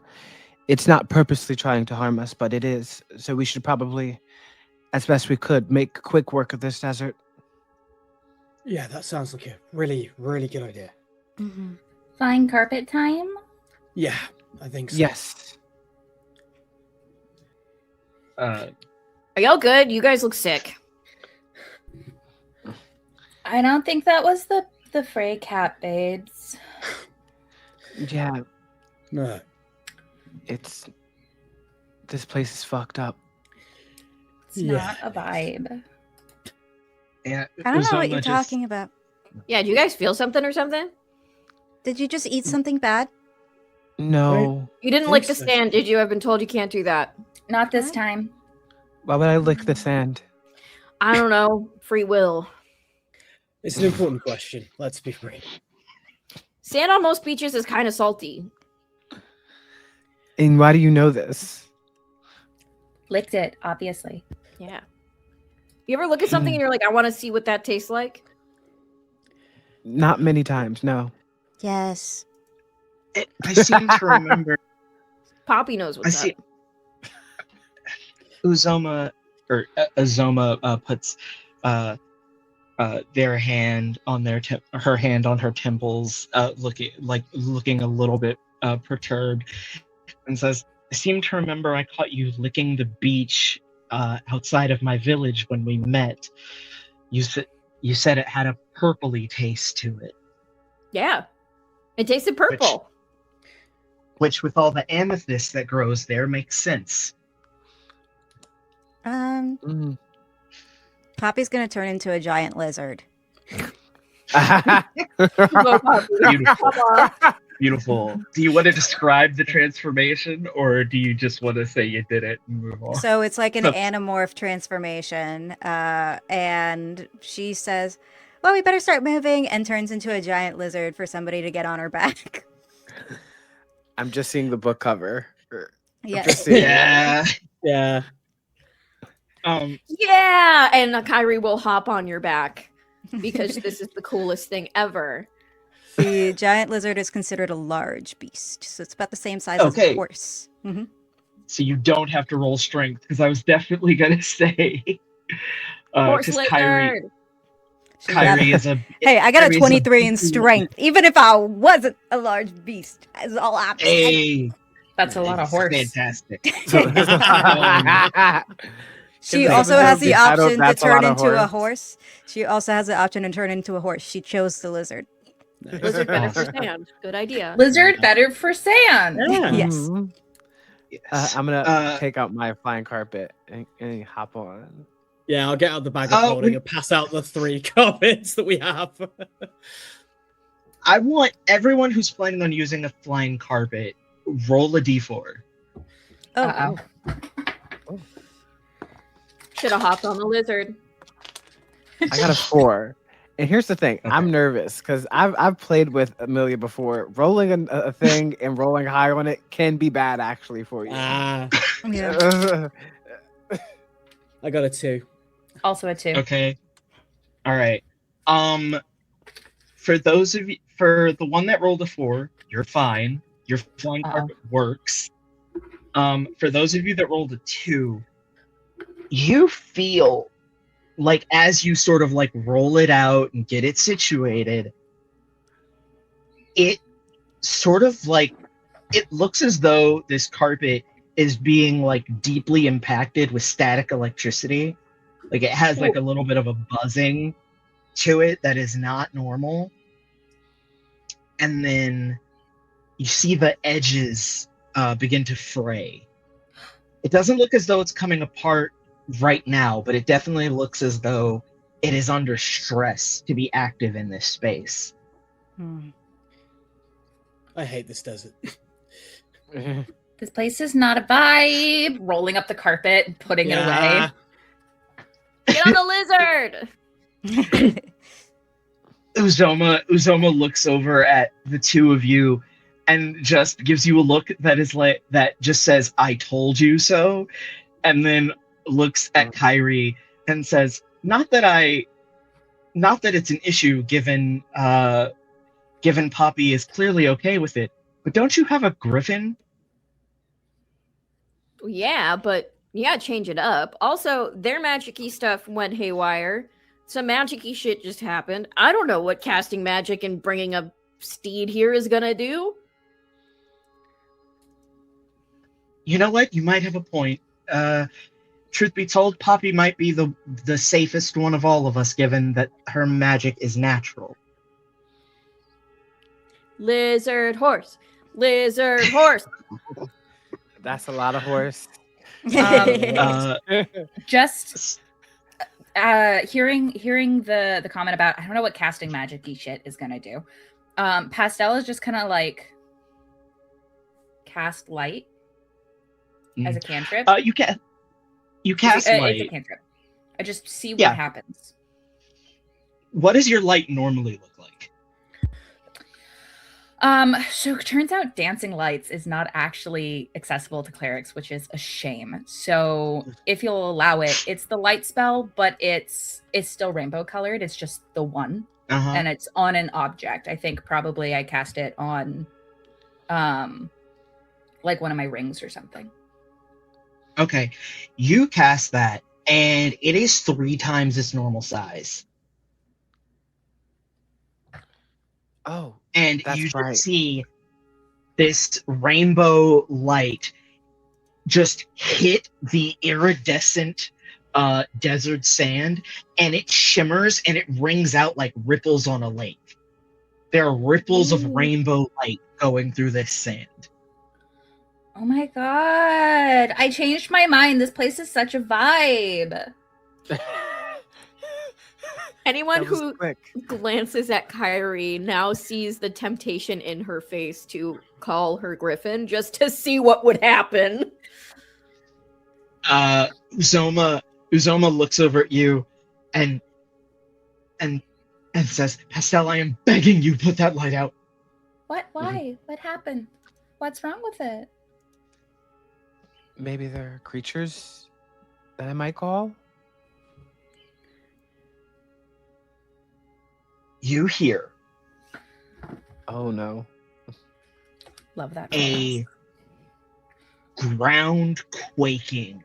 it's not purposely trying to harm us, but it is. So we should probably, as best we could, make quick work of this desert. Yeah, that sounds like a really, really good idea. Fine carpet time? Yeah, I think so. Yes. Are y'all good? You guys look sick. I don't think that was the Frey cat babes. Yeah. No. This place is fucked up. It's not a vibe. Yeah, I don't know what you're talking about. Yeah, do you guys feel something or something? Did you just eat something bad? No. You didn't lick the sand, did you? I've been told you can't do that. Not this time. Why would I lick the sand? I don't know. Free will. It's an important question. Let's be free. Sand on most beaches is kind of salty. And why do you know this? Licked it, obviously. Yeah. You ever look at something and you're like, I want to see what that tastes like? Not many times, no. Yes. I seem to remember. Poppy knows what's up. Azoma puts their hand on her hand on her temples, looking a little bit perturbed, and says, "I seem to remember I caught you licking the beach outside of my village when we met. You said it had a purpley taste to it." Yeah. It tasted purple. Which with all the amethyst that grows there makes sense. Mm. Poppy's gonna turn into a giant lizard. Go, Poppy. Beautiful. Come on. Beautiful. Do you want to describe the transformation, or do you just want to say you did it and move on? So it's like an So- anamorph transformation, and she says, "Well, we better start moving," and turns into a giant lizard for somebody to get on her back. I'm just seeing the book cover. Yes. Just seeing it. Yeah. Yeah. Yeah, and Kyrie will hop on your back because this is the coolest thing ever. The giant lizard is considered a large beast, so it's about the same size as a Okay. horse. Mhm. So you don't have to roll strength, because I was definitely gonna say, Horse because Kyrie lizard. Kyrie is a Hey, I got a Kyrie's 23 in big- strength. Even if I wasn't a large beast, is all I'm saying. Hey, That's a lot of horse. fantastic. She Can also they has the be titled, option to "That's a turn lot of into a horse"? horse. She also has the option to turn into a horse. She chose the lizard. Lizard better for sand. Good idea. Lizard better for sand. Yeah. Yes. Mhm. Yes. I'm gonna take out my flying carpet and hop on. Yeah, I'll get out the bag of holding and pass out the 3 carpets that we have. I want everyone who's planning on using a flying carpet roll a d4. Oh, Uh-oh. Should have hopped on the lizard. I got a 4. And here's the thing, Okay. I'm nervous because I've played with Amelia before. Rolling a thing and rolling high on it can be bad actually for you. Ah, yeah. I got a 2. Also a 2. Okay. All right. For those of you, for the one that rolled a 4, you're fine. Your flying carpet works. For those of you that rolled a 2, you feel like as you sort of like roll it out and get it situated, it sort of like, it looks as though this carpet is being like deeply impacted with static electricity. Like it has like a little bit of a buzzing to it that is not normal. And then you see the edges begin to fray. It doesn't look as though it's coming apart right now, but it definitely looks as though it is under stress to be active in this space. I hate this desert. This place is not a vibe. Rolling up the carpet and putting it away. Get on the lizard. Uzoma looks over at the two of you and just gives you a look that is like, that just says, "I told you so," and then looks at Kyrie and says, not that it's an issue given Poppy is clearly okay with it, but don't you have a griffin?" Yeah, but yeah, change it up. Also, their magic-y stuff went haywire. Some magic-y shit just happened. I don't know what casting magic and bringing a steed here is gonna do. You know what? You might have a point. Truth be told, Poppy might be the safest one of all of us, given that her magic is natural. Lizard horse. Lizard horse. That's a lot of horse. Just hearing the comment about, I don't know what casting magic-y shit is gonna do. Pastel is just kind of like cast light as a cantrip. You cast light. It's a cantrip. I just see what Yeah. happens. What does your light normally look like? So it turns out dancing lights is not actually accessible to clerics, which is a shame. So if you'll allow it, it's the light spell, but it's still rainbow colored. It's just the one, and it's on an object. I think probably I cast it on, like one of my rings or something. Okay, you cast that, and it is 3 times its normal size. Oh, and that's you just right. see this rainbow light just hit the iridescent desert sand, and it shimmers and it rings out like ripples on a lake. There are ripples of Ooh. rainbow light going through this sand. Oh my god. I changed my mind. This place is such a vibe. Anyone That was who quick. glances at Kyrie now sees the temptation in her face to call her Griffin just to see what would happen. Uzoma looks over at you and says, Pastel, I am begging you, put that light out. What? Why? What happened? What's wrong with it? Maybe there are creatures that I might call? You hear Oh no. Love that. a ground quaking,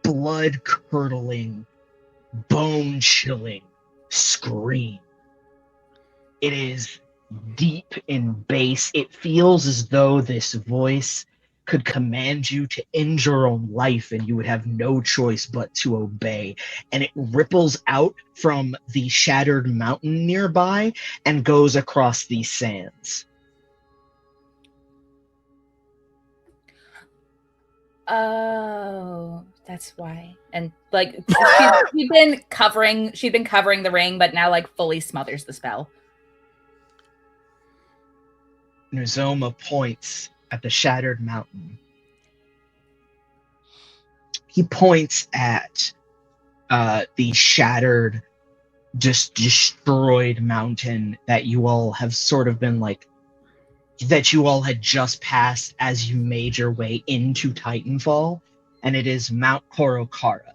blood curdling, bone chilling scream. It is deep in bass. It feels as though this voice could command you to end your own life and you would have no choice but to obey. And it ripples out from the shattered mountain nearby and goes across these sands. Oh, that's why. And like she'd been covering the ring, but now like fully smothers the spell. Nuzoma points at the shattered mountain. He points at the shattered, just destroyed mountain that you all have sort of been like, that you all had just passed as you made your way into Titanfall, and it is Mount Korokara.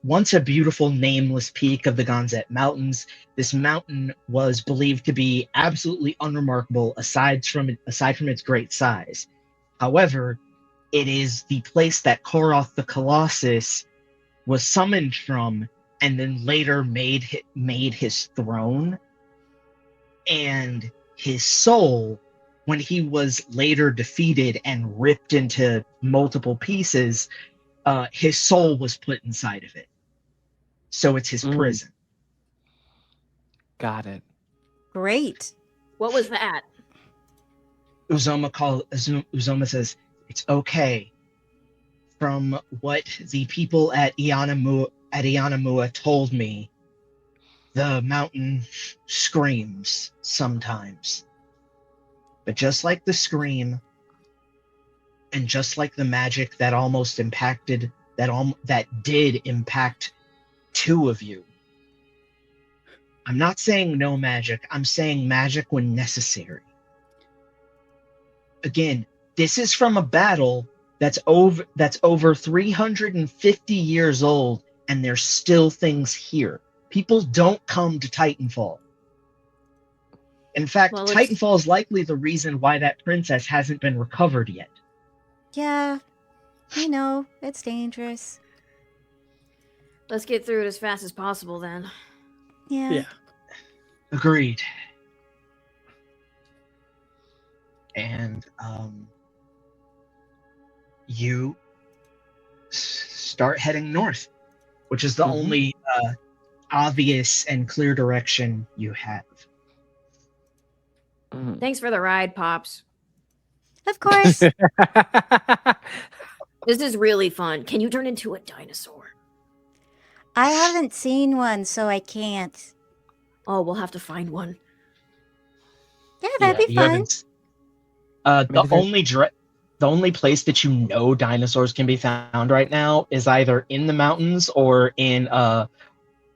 Once a beautiful nameless peak of the Gonzet Mountains, this mountain was believed to be absolutely unremarkable aside from its great size. However, it is the place that Koroth the Colossus was summoned from and then later made his throne. And his soul, when he was later defeated and ripped into multiple pieces, his soul was put inside of it. So it's his prison. Got it. Great. What was that? Uzoma says, it's okay. From what the people at Ianamua told me, the mountain screams sometimes. But just like the scream, and just like the magic that almost impacted, that did impact two of you, I'm not saying no magic, I'm saying magic when necessary. Again, this is from a battle that's over 350 years old, and there's still things here. People don't come to Titanfall. In fact, Well, Titanfall is likely the reason why that princess hasn't been recovered yet. Yeah, we know. It's dangerous. Let's get through it as fast as possible then. Yeah. Agreed. And you start heading north, which is the only obvious and clear direction you have. Thanks for the ride, Pops. Of course. This is really fun. Can you turn into a dinosaur? I haven't seen one, so I can't. Oh, we'll have to find one. Yeah, that'd be you fun. haven't. The only place that you know dinosaurs can be found right now is either in the mountains or in the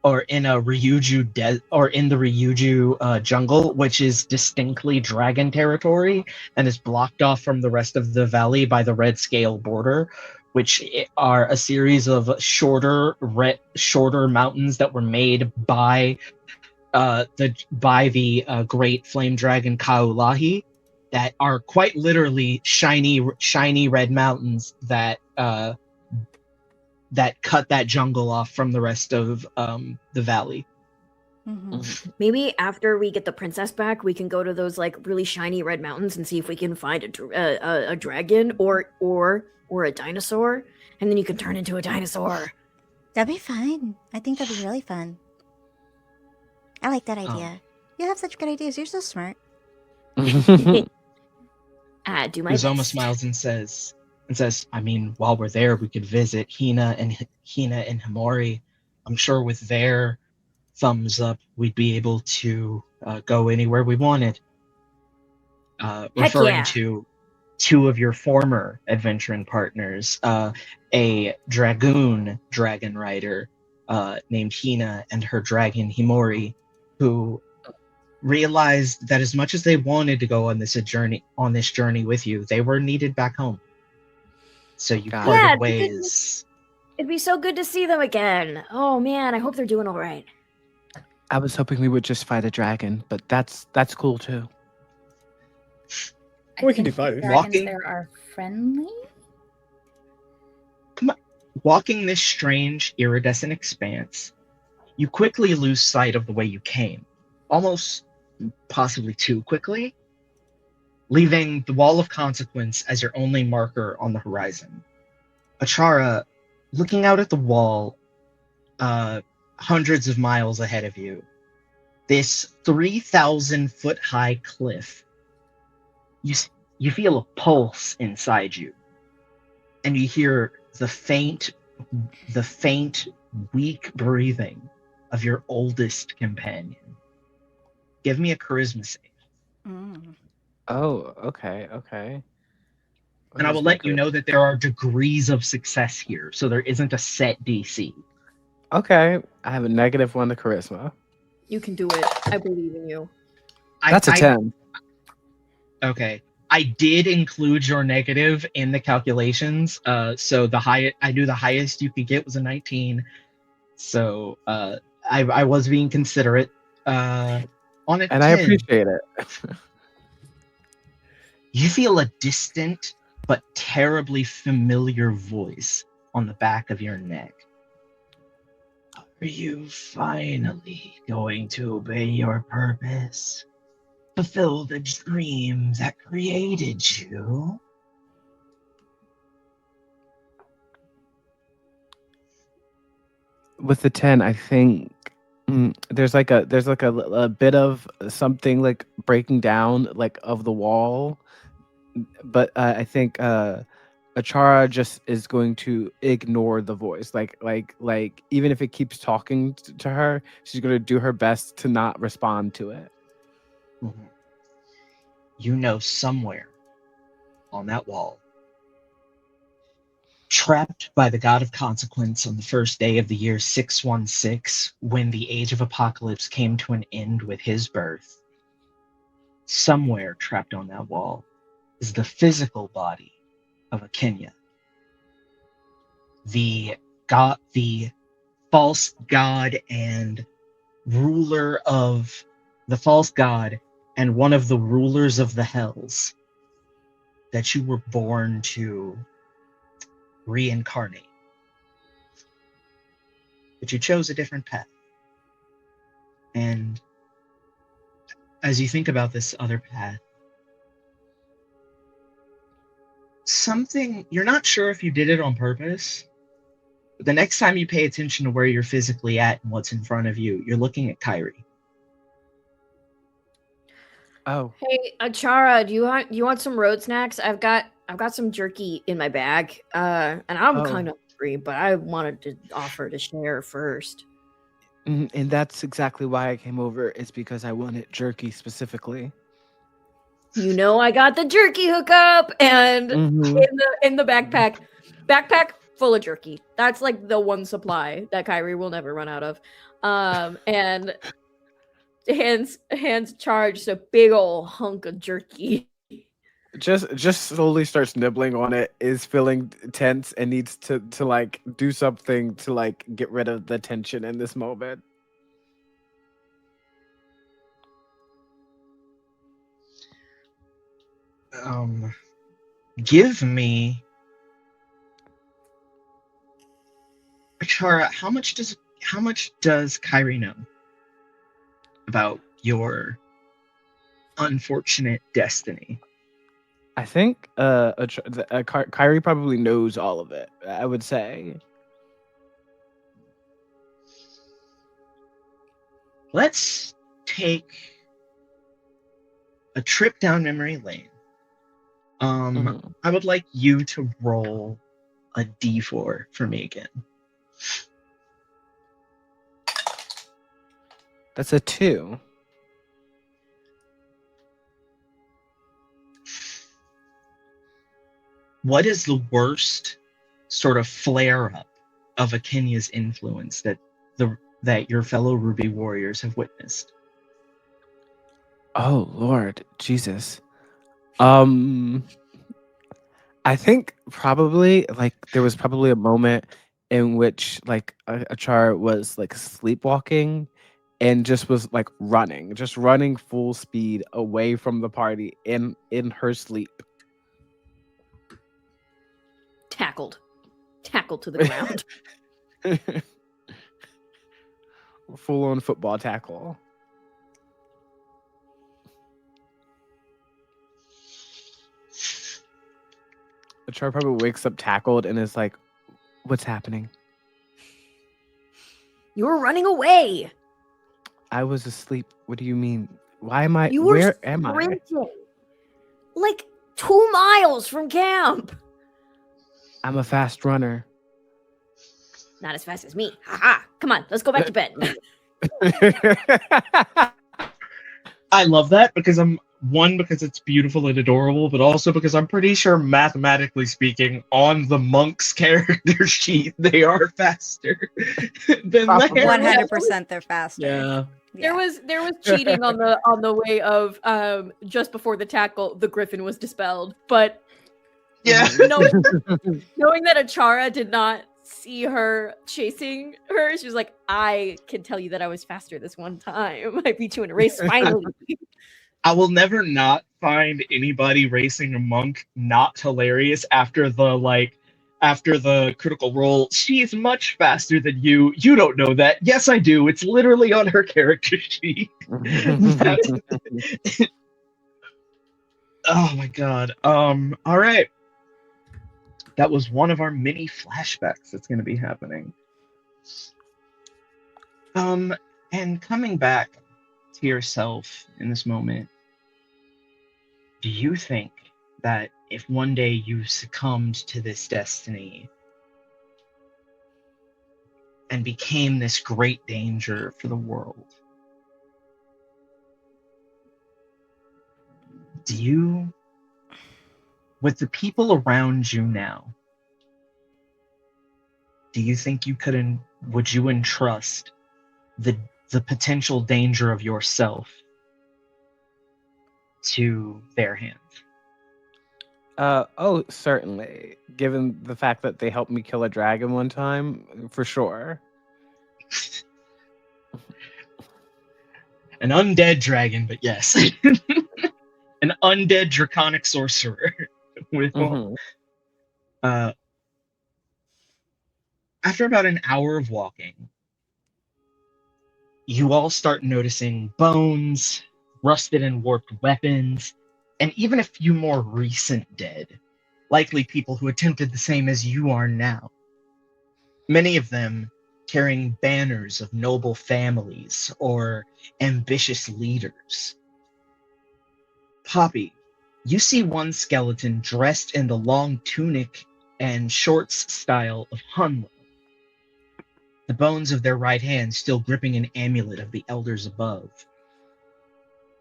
Ryuju jungle, which is distinctly dragon territory and is blocked off from the rest of the valley by the red scale border, which are a series of shorter mountains that were made by the great flame dragon Kaulahi, that are quite literally shiny red mountains that cut that jungle off from the rest of the valley. Maybe after we get the princess back, we can go to those like really shiny red mountains and see if we can find a dragon or a dinosaur, and then you can turn into a dinosaur. That'd be fun. I think that'd be really fun. I like that Oh. idea. You have such good ideas. You're so smart. Do my Uzoma best. smiles and says, I mean, while we're there, we could visit Hina and Himori. I'm sure with their thumbs up, we'd be able to go anywhere we wanted. Referring yeah. to two of your former adventuring partners, a dragoon dragon rider named Hina and her dragon Himori, who realized that as much as they wanted to go on this journey with you, they were needed back home. So you Got it. parted Yeah, ways. It'd be so good to see them again. Oh man, I hope they're doing all right. I was hoping we would just fight a dragon, but that's cool too. I We can think do both. the dragons Walking- there are friendly. Walking this strange, iridescent expanse, you quickly lose sight of the way you came, almost possibly too quickly, leaving the wall of consequence as your only marker on the horizon. Achara, looking out at the wall, hundreds of miles ahead of you, this 3,000-foot high cliff, you feel a pulse inside you, and you hear the faint, weak breathing of your oldest companion. Give me a charisma save. Oh, okay. And I will let you know that there are degrees of success here, so there isn't a set DC. Okay, I have a -1 to charisma. You can do it. I believe in you. That's a 10. Okay. I did include your negative in the calculations. So I knew the highest you could get was a 19. So I was being considerate. On a 10, And I appreciate it. you feel a distant but terribly familiar voice on the back of your neck. Are you finally going to obey your purpose? Fulfill the dream that created you? With the 10, I think there's like a bit of something like breaking down like of the wall, but I think Achara just is going to ignore the voice, like even if it keeps talking to her, she's going to do her best to not respond to it. Mhm. You know, somewhere on that wall, trapped by the god of consequence on the first day of the year 616, when the age of apocalypse came to an end with his birth, somewhere trapped on that wall is the physical body of a Kenya. The false god and ruler of the false god and one of the rulers of the hells that you were born to reincarnate. But you chose a different path. And as you think about this other path, you're not sure if you did it on purpose, but the next time you pay attention to where you're physically at and what's in front of you, you're looking at Kyrie. Oh, Hey, Achara, do you want some road snacks? I've got some jerky in my bag, and I'm Oh. kind of hungry, but I wanted to offer to share first. and that's exactly why I came over. Is because I wanted jerky specifically. You know, I got the jerky hookup, and Mhm. in the backpack full of jerky. That's like the one supply that Kyrie will never run out of. And hands charged a big old hunk of jerky. Just slowly starts nibbling on it, is feeling tense and needs to like do something to like get rid of the tension in this moment. Give me, Achara, how much does Kyrie know? about your unfortunate destiny? I think Kyrie probably knows all of it, I would say. Let's take a trip down memory lane. I would like you to roll a d4 for me again. That's a 2. What is the worst sort of flare up of Akenya's influence that your fellow Ruby warriors have witnessed? Oh Lord, Jesus. I think probably like there was probably a moment in which like Achar was like sleepwalking and just was like running full speed away from the party in her sleep. Tackled to the ground. Full on football tackle. Achar probably wakes up tackled and is like, "What's happening?" You were running away. I was asleep. What do you mean? Why am I? You were Where am I? sprinting. Like 2 miles from camp. I'm a fast runner. Not as fast as me. Haha. Come on, let's go back to bed. I love that because because it's beautiful and adorable, but also because I'm pretty sure mathematically speaking, on the monk's character sheet, they are faster than the Probably. herald. 100% they're faster. Yeah. There was cheating on the way of just before the tackle, the griffin was dispelled. But Yeah. knowing that Achara did not see her chasing her, she was like, I can tell you that I was faster this one time. I beat you in a race finally. I will never not find anybody racing a monk not hilarious after the critical role. She's much faster than you. You don't know that. Yes, I do. It's literally on her character sheet. Oh my god. All right. That was one of our mini flashbacks that's going to be happening. And coming back to yourself in this moment, do you think that if one day you succumbed to this destiny and became this great danger for the world, with the people around you now, do you think would you entrust the potential danger of yourself to their hands? Oh, certainly. Given the fact that they helped me kill a dragon one time, for sure. An undead dragon, but yes. An undead draconic sorcerer. After about an hour of walking, you all start noticing bones, rusted and warped weapons, and even a few more recent dead, likely people who attempted the same as you are now. Many of them carrying banners of noble families or ambitious leaders. Poppy, you see one skeleton dressed in the long tunic and shorts style of Hunlo, the bones of their right hand still gripping an amulet of the elders above.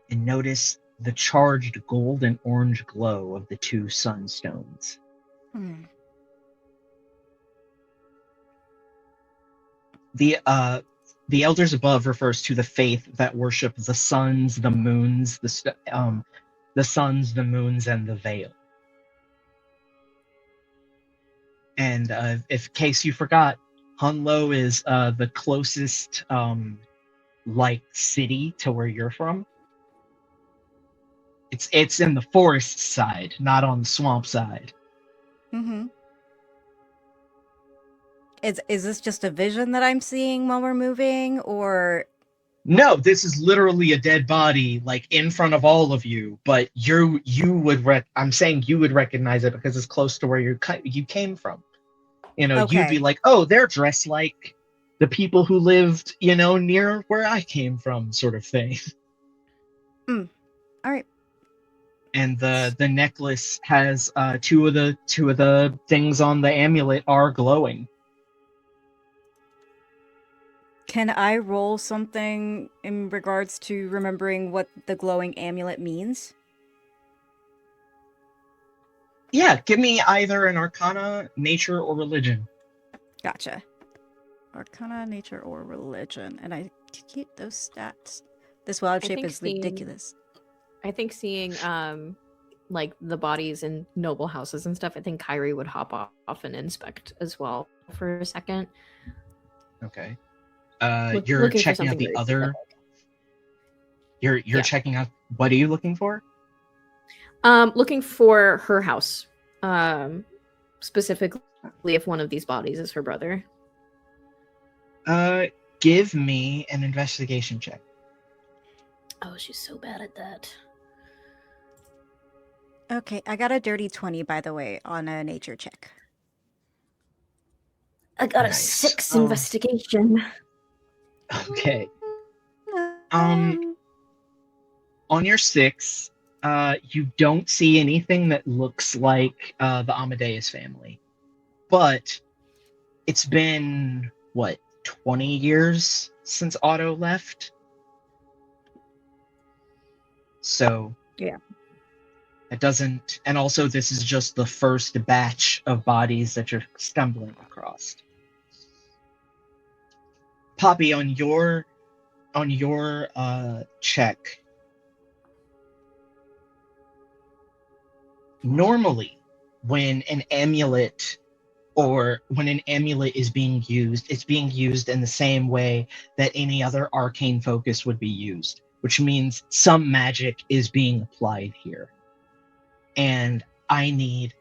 And notice the charged gold and orange glow of the 2 sunstones. The elders above refers to the faith that worship the suns, the moons, the suns, the moons, and the veil. And in case you forgot, Hunlo is the closest city to where you're from. It's in the forest side, not on the swamp side. Mm-hmm. Is this just a vision that I'm seeing while we're moving, or No, this is literally a dead body, like in front of all of you. But I'm saying you would recognize it because it's close to where you came from. You'd be Okay. like, oh, they're dressed like the people who lived, near where I came from, sort of thing. All right. And the necklace has two of the things on the amulet are glowing. Can I roll something in regards to remembering what the glowing amulet means? Yeah, give me either an Arcana, Nature, or Religion. Gotcha. Arcana, nature, or religion. And I keep those stats. This wild I shape think is seeing- ridiculous. I think seeing like the bodies in noble houses and stuff, I think Kyrie would hop off and inspect as well for a second. Okay. looking You're for checking out something the very other. specific. You're Yeah. checking out. What are you looking for? Looking for her house. Specifically if one of these bodies is her brother. Give me an investigation check. Oh, she's so bad at that. Okay, I got a dirty 20, by the way, on a nature check. I got a Nice. 6 investigation. Okay. On your 6, you don't see anything that looks like the Amadeus family, but it's been what, 20 years since Otto left. So Yeah. it doesn't, and also this is just the first batch of bodies that you're stumbling across. Poppy, on your check, normally when an amulet is being used, it's being used in the same way that any other arcane focus would be used, which means some magic is being applied here. And I need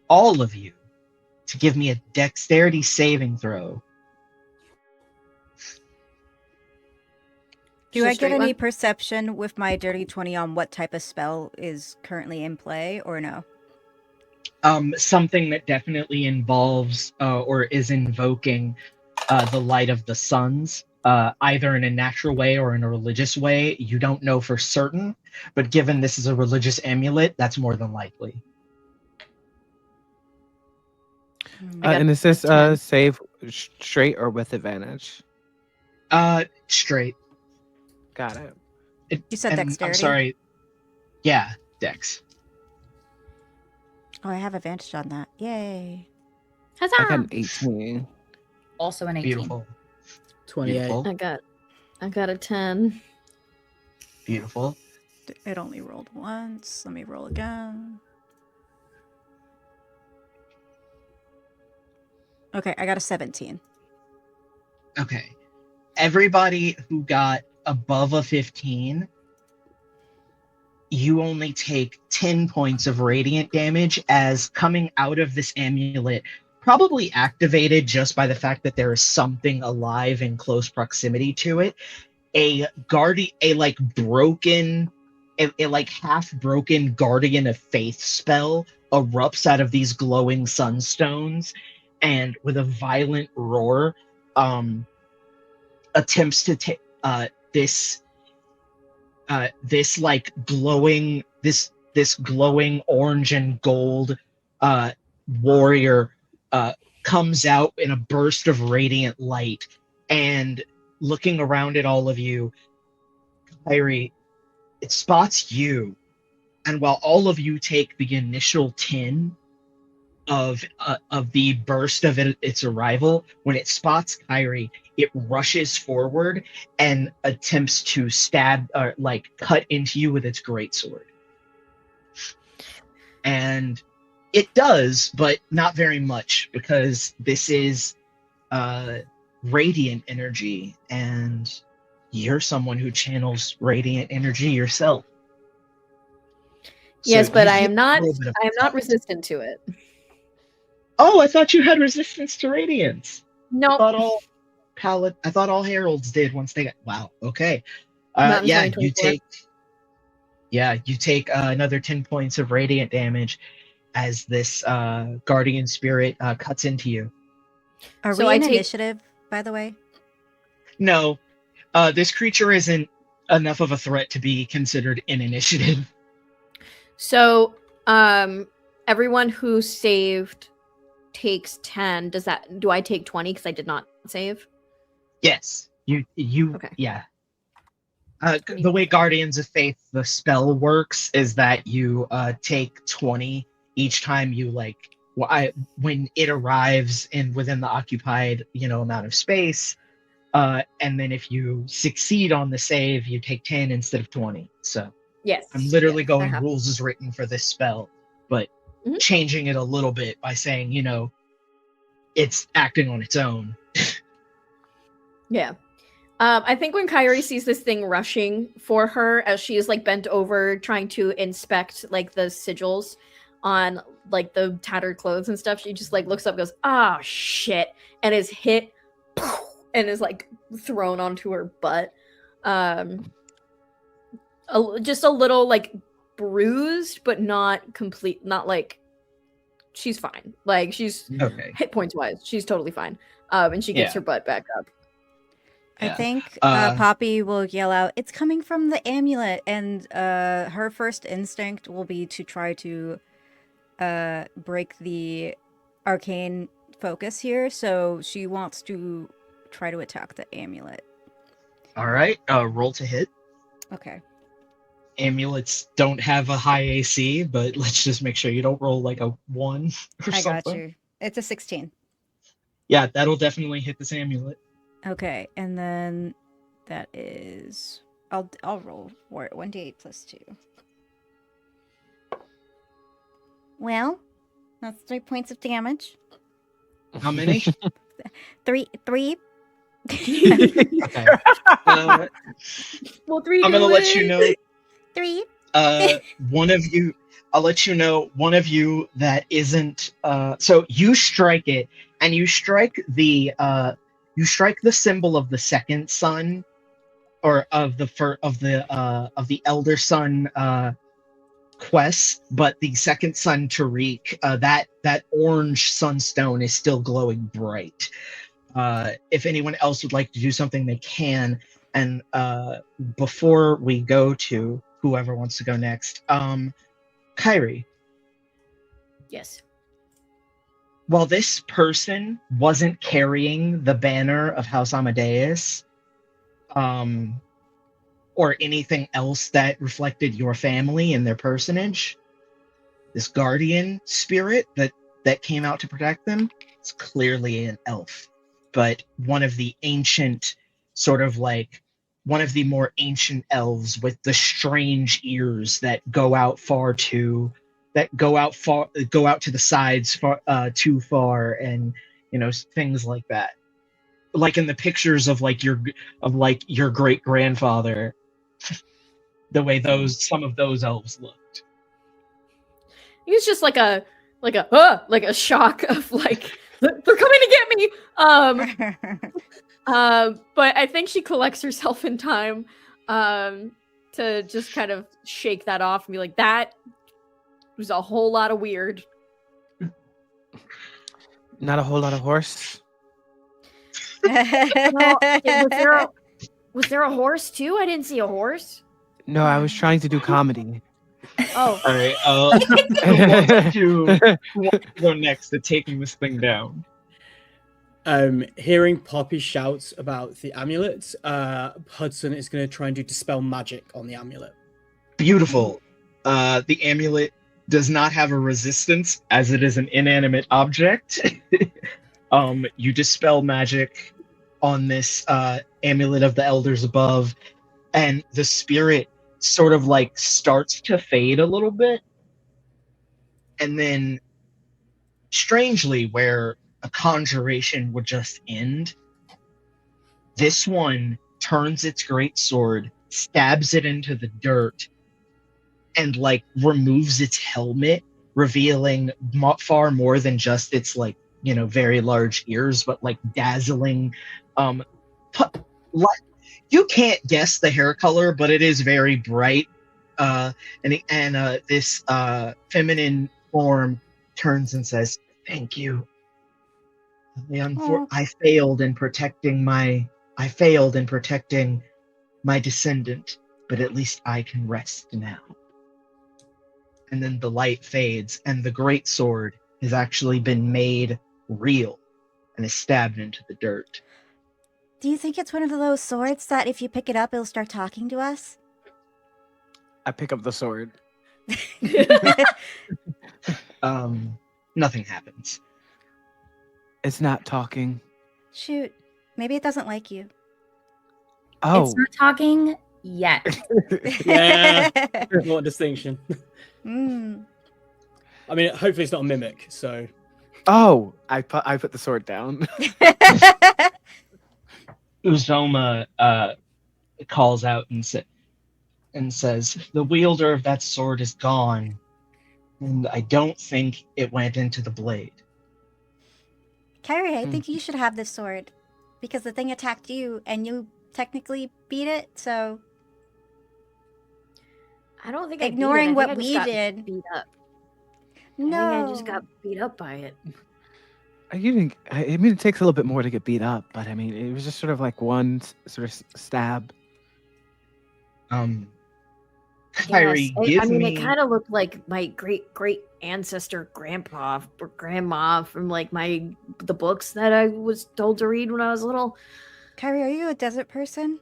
all of you to give me a dexterity saving throw. Do I get any perception with my dirty 20 on what type of spell is currently in play, or no? Something that definitely involves or is invoking the light of the suns, either in a natural way or in a religious way. You don't know for certain, but given this is a religious amulet, that's more than likely. And is this 10. save straight or with advantage? Straight. Got it. You said And dexterity? I'm sorry. Yeah, dex. Oh, I have advantage on that. Yay. Huzzah! I got an 18. Also an 18. Beautiful. 28. Beautiful. I got a 10. Beautiful. It only rolled once. Let me roll again. Okay, I got a 17. Okay. Everybody who got above a 15, you only take 10 points of radiant damage, as coming out of this amulet, probably activated just by the fact that there is something alive in close proximity to it, a half broken guardian of faith spell erupts out of these glowing sunstones, and with a violent roar, attempts to take this glowing orange and gold warrior comes out in a burst of radiant light, and looking around at all of you, Kyrie, it spots you, and while all of you take the initial 10 of the burst of its arrival, when it spots Kyrie, it rushes forward and attempts to stab or cut into you with its greatsword. And it does, but not very much, because this is radiant energy, and you're someone who channels radiant energy yourself. Yes, So but you I feel am a not little bit of effect. resistant to it. Oh, I thought you had resistance to radiance. No. I thought all I thought all heralds did once they got. Wow. Okay. Not in Yeah, 2024. you take another 10 points of radiant damage as this guardian spirit cuts into you. Are So we I in take- initiative, by the way? No, this creature isn't enough of a threat to be considered in initiative. So, everyone who saved takes 10. Do I take 20 because I did not save? Yes, you Okay. yeah. The way Guardians of Faith the spell works is that you take 20 each time you when it arrives within the occupied amount of space, and then if you succeed on the save, you take 10 instead of 20. So Yes. I'm literally yes, going rules as written for this spell, but Mhm. changing it a little bit by saying it's acting on its own. Yeah. I think when Kyrie sees this thing rushing for her as she is like bent over trying to inspect like the sigils on like the tattered clothes and stuff, she just like looks up and goes, "Ah, shit," and is hit and is like thrown onto her butt. Just a little like bruised, but not complete, not like she's fine. Like she's Okay. hit points wise, she's totally fine. And she gets Yeah. her butt back up. I Yeah. think Uh, Poppy will yell out, "It's coming from the amulet!" And her first instinct will be to try to break the arcane focus here. So she wants to try to attack the amulet. All right. Roll to hit. Okay. Amulets don't have a high AC, but let's just make sure you don't roll like a 1 or I something. got you. It's a 16. Yeah, that'll definitely hit this amulet. Okay, and then that is I'll roll for it. 1d8 plus 2. Well, that's 3 points of damage. How many? Three. Okay. Well, 3 I'm gonna let you know. 3. One of you. I'll let you know. One of you that isn't. So you strike it, and you strike the. You strike the symbol of the second son, or of the elder son quest, but the second son Tariq. That orange sunstone is still glowing bright. If anyone else would like to do something, they can. And before we go to whoever wants to go next, Kyrie, Yes. while this person wasn't carrying the banner of House Amadeus, or anything else that reflected your family and their personage, this guardian spirit that came out to protect them, it's clearly an elf, but one of the ancient, sort of like one of the more ancient elves with the strange ears that go out to the sides too far, and things like that, like in the pictures of your great grandfather, the way some of those elves looked. It's just like a shock of like they're coming to get me. But I think she collects herself in time to just kind of shake that off and be like, that was a whole lot of weird. Not a whole lot of horse. Well, was there a horse too? I didn't see a horse. No, I was trying to do comedy. Oh, All right. Who wants to go next to taking this thing down? Hearing Poppy shouts about the amulet, Hudson is going to try and do dispel magic on the amulet. Beautiful. The amulet does not have a resistance as it is an inanimate object. You dispel magic on this amulet of the elders above, and the spirit sort of like starts to fade a little bit, and then strangely, where a conjuration would just end, this one turns its great sword, stabs it into the dirt, and like removes its helmet, revealing far more than just its very large ears, but like dazzling Um, pu- li- you can't guess the hair color, but it is very bright. And this feminine form turns and says, "Thank you. Aw. I failed in protecting my descendant, but at least I can rest now." And then the light fades, and the great sword has actually been made real and is stabbed into the dirt. Do you think it's one of those swords that if you pick it up, it'll start talking to us? I pick up the sword. Nothing happens. It's not talking. Shoot, maybe it doesn't like you. Oh, It's not talking yet. Yeah. What distinction? Mm. I mean, hopefully it's not a mimic. So oh! I put the sword down. Uzoma calls out and says, "The wielder of that sword is gone, and I don't think it went into the blade." Kyrie, I think you should have this sword because the thing attacked you and you technically beat it, so I don't think ignoring I what think I we just got did. beat up. No. I think I just got beat up by it. I mean, it takes a little bit more to get beat up, but I mean, it was just sort of like one sort of stab. Kyrie, give me. It kind of looked like my great ancestor grandpa or grandma from like the books that I was told to read when I was little. Kyrie, are you a desert person?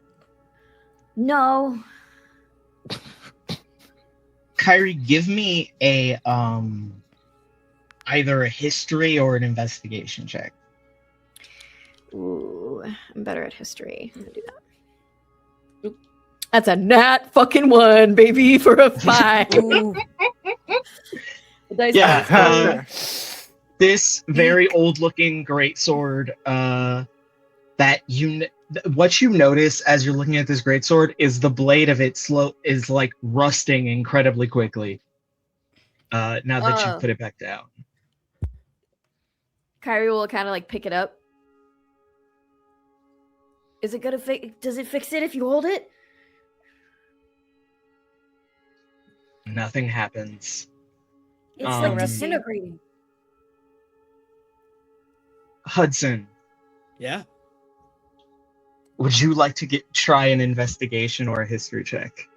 No. Kyrie, give me a either a history or an investigation check. Ooh, I'm better at history. I'm gonna do that. Oop. That's a nat fucking 1, baby, for a 5. The dice Yeah, is this very old-looking greatsword. What you notice as you're looking at this greatsword is the blade of it is like rusting incredibly quickly. Now that you put it back down. Kyrie will kind of like pick it up. Is it gonna does it fix it if you hold it? Nothing happens. It's like disintegrating. Hudson, yeah. would you like to try an investigation or a history check?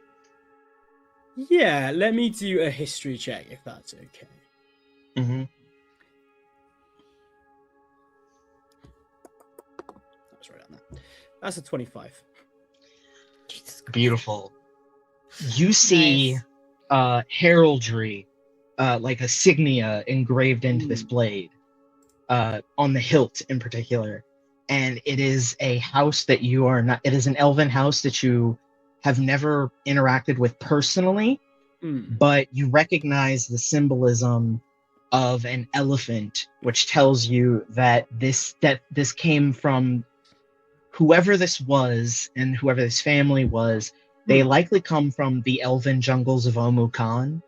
Yeah, let me do a history check if that's okay. Mm-hmm. That's right on that. That's a 25. Beautiful. You see heraldry, like insignia engraved into this blade, on the hilt in particular. And it is a house that you are not, it is an elven house that you have never interacted with personally, but you recognize the symbolism of an elephant, which tells you that this came from whoever this was and whoever this family was. They likely come from the elven jungles of Omukan,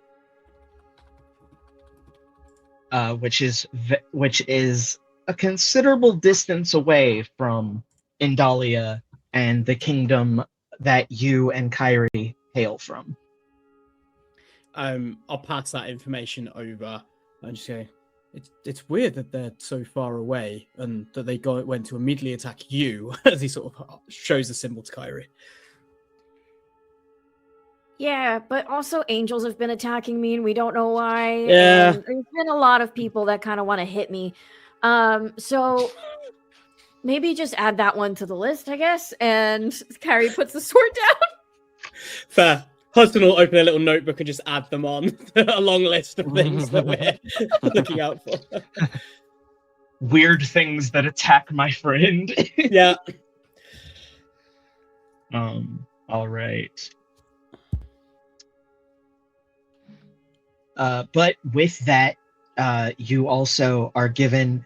which is a considerable distance away from Indalia and the kingdom that you and Kyrie hail from. I'll pass that information over and just say, it's weird that they're so far away and that they went to immediately attack you as he sort of shows the symbol to Kyrie. Yeah, but also angels have been attacking me and we don't know why. Yeah. And there's been a lot of people that kind of want to hit me. So maybe just add that one to the list, I guess. And Kyrie puts the sword down. Fair. Hudson will open a little notebook and just add them on a long list of things that we're looking out for. Weird things that attack my friend. Yeah. All right. But with that, you also are given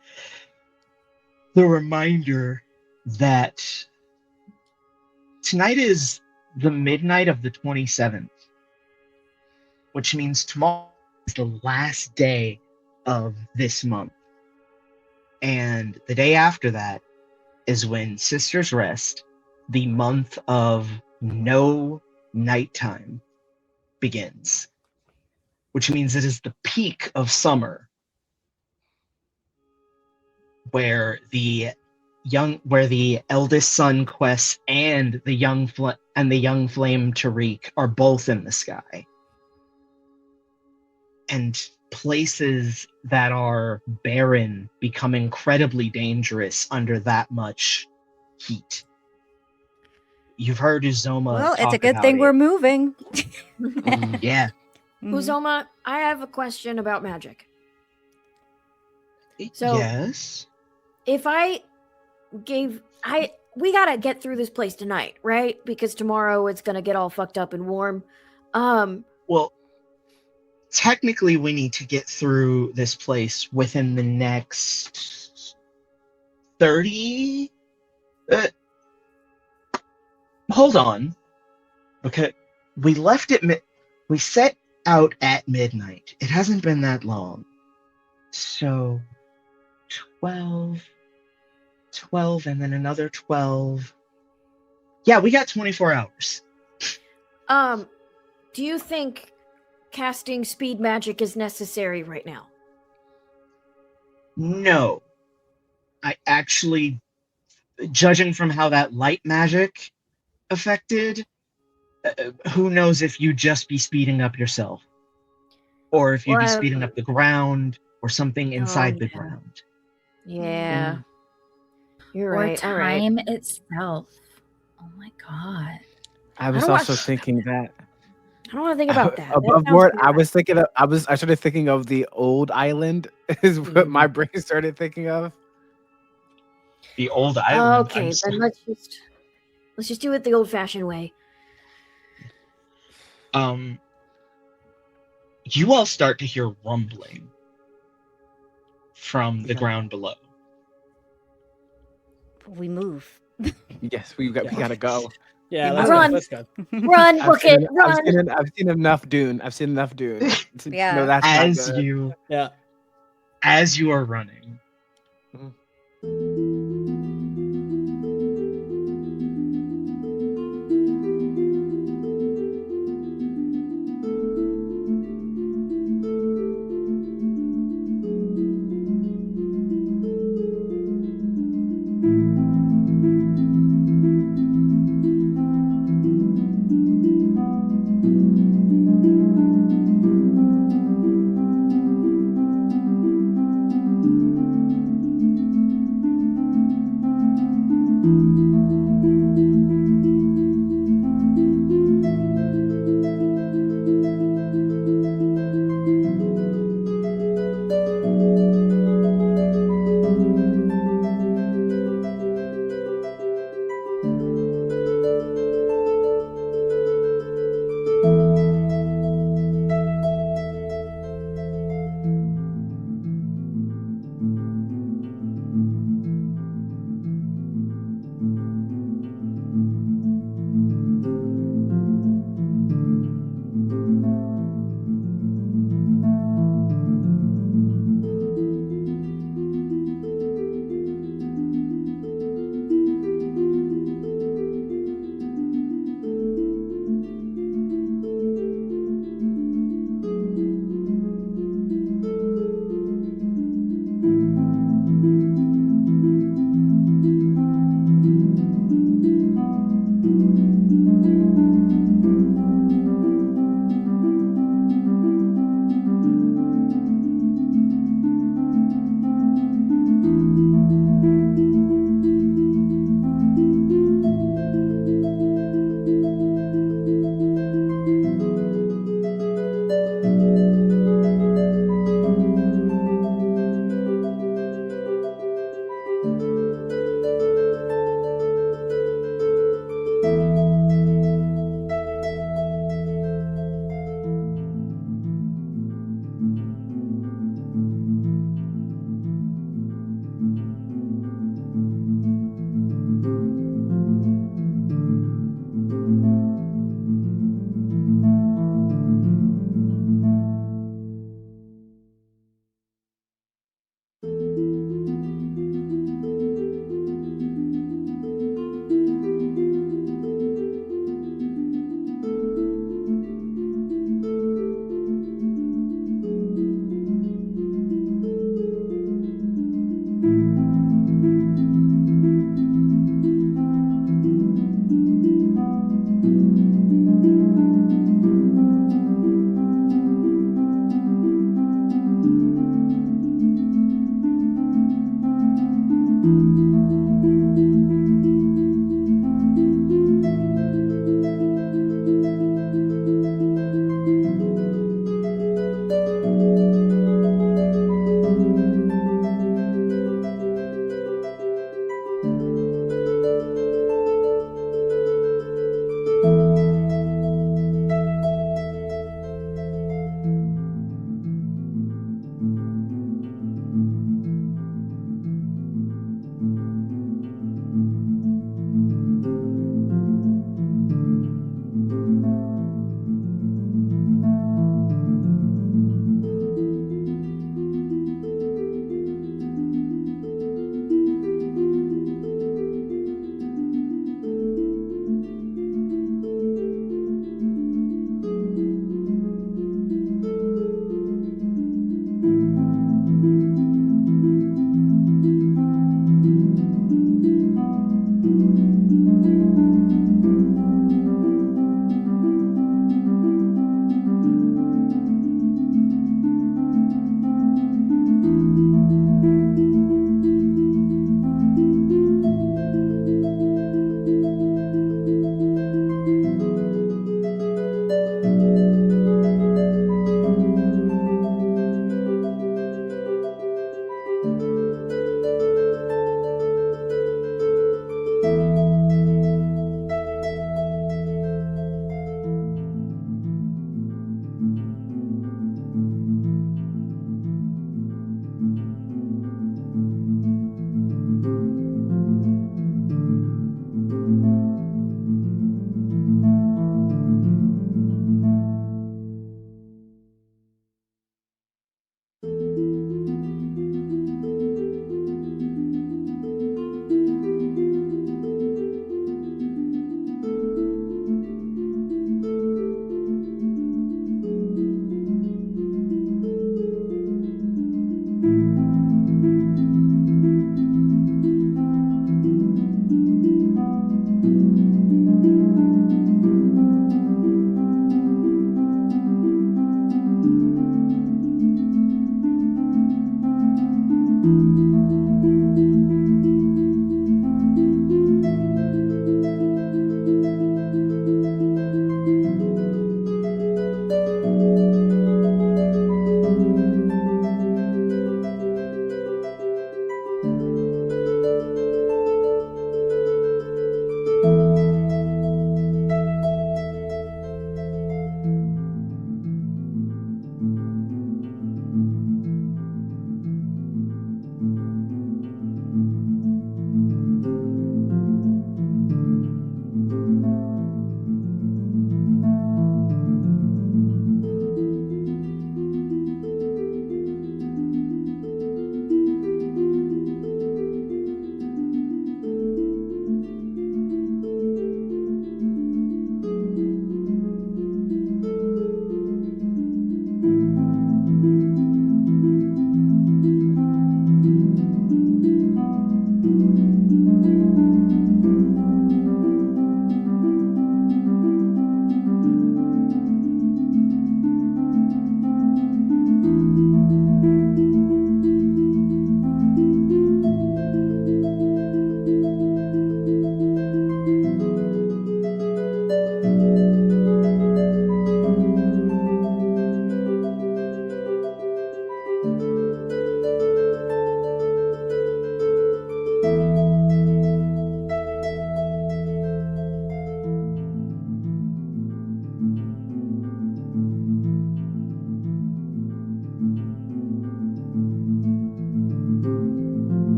the reminder that tonight is the midnight of the 27th, which means tomorrow is the last day of this month. And the day after that is when Sisters Rest, the month of no nighttime, begins, which means it is the peak of summer, where the eldest son Quest and the young flame Tariq are both in the sky, and places that are barren become incredibly dangerous under that much heat. You've heard Uzoma Well, it's a talk good about thing we're it. moving. Yeah. Mhm. Uzoma, I have a question about magic. So- Yes. If we gotta get through this place tonight, right? Because tomorrow it's gonna get all fucked up and warm. Well, technically, we need to get through this place within the next 30. Hold on, because we left at we set out at midnight. It hasn't been that long. So 12, and then another 12. Yeah, we got 24 hours. Do you think casting speed magic is necessary right now? No. I actually, judging from how that light magic affected, who knows if you'd just be speeding up yourself, or if you'd be speeding up the ground, or something inside the ground. Yeah. You're Or right. All right. time itself. Oh my god. I was don't also want- thinking that. I don't want to think about that. Above That sounds board, weird. I started thinking of the old island is what my brain started thinking of. The old island. Okay, then let's just do it the old-fashioned way. You all start to hear rumbling from the ground below. We move. Yes, we gotta go. Yeah, Run. let's go. Run, book it, run. I've seen enough Dune. I've seen enough Dune. Yeah. No, that's not As good. as you are running,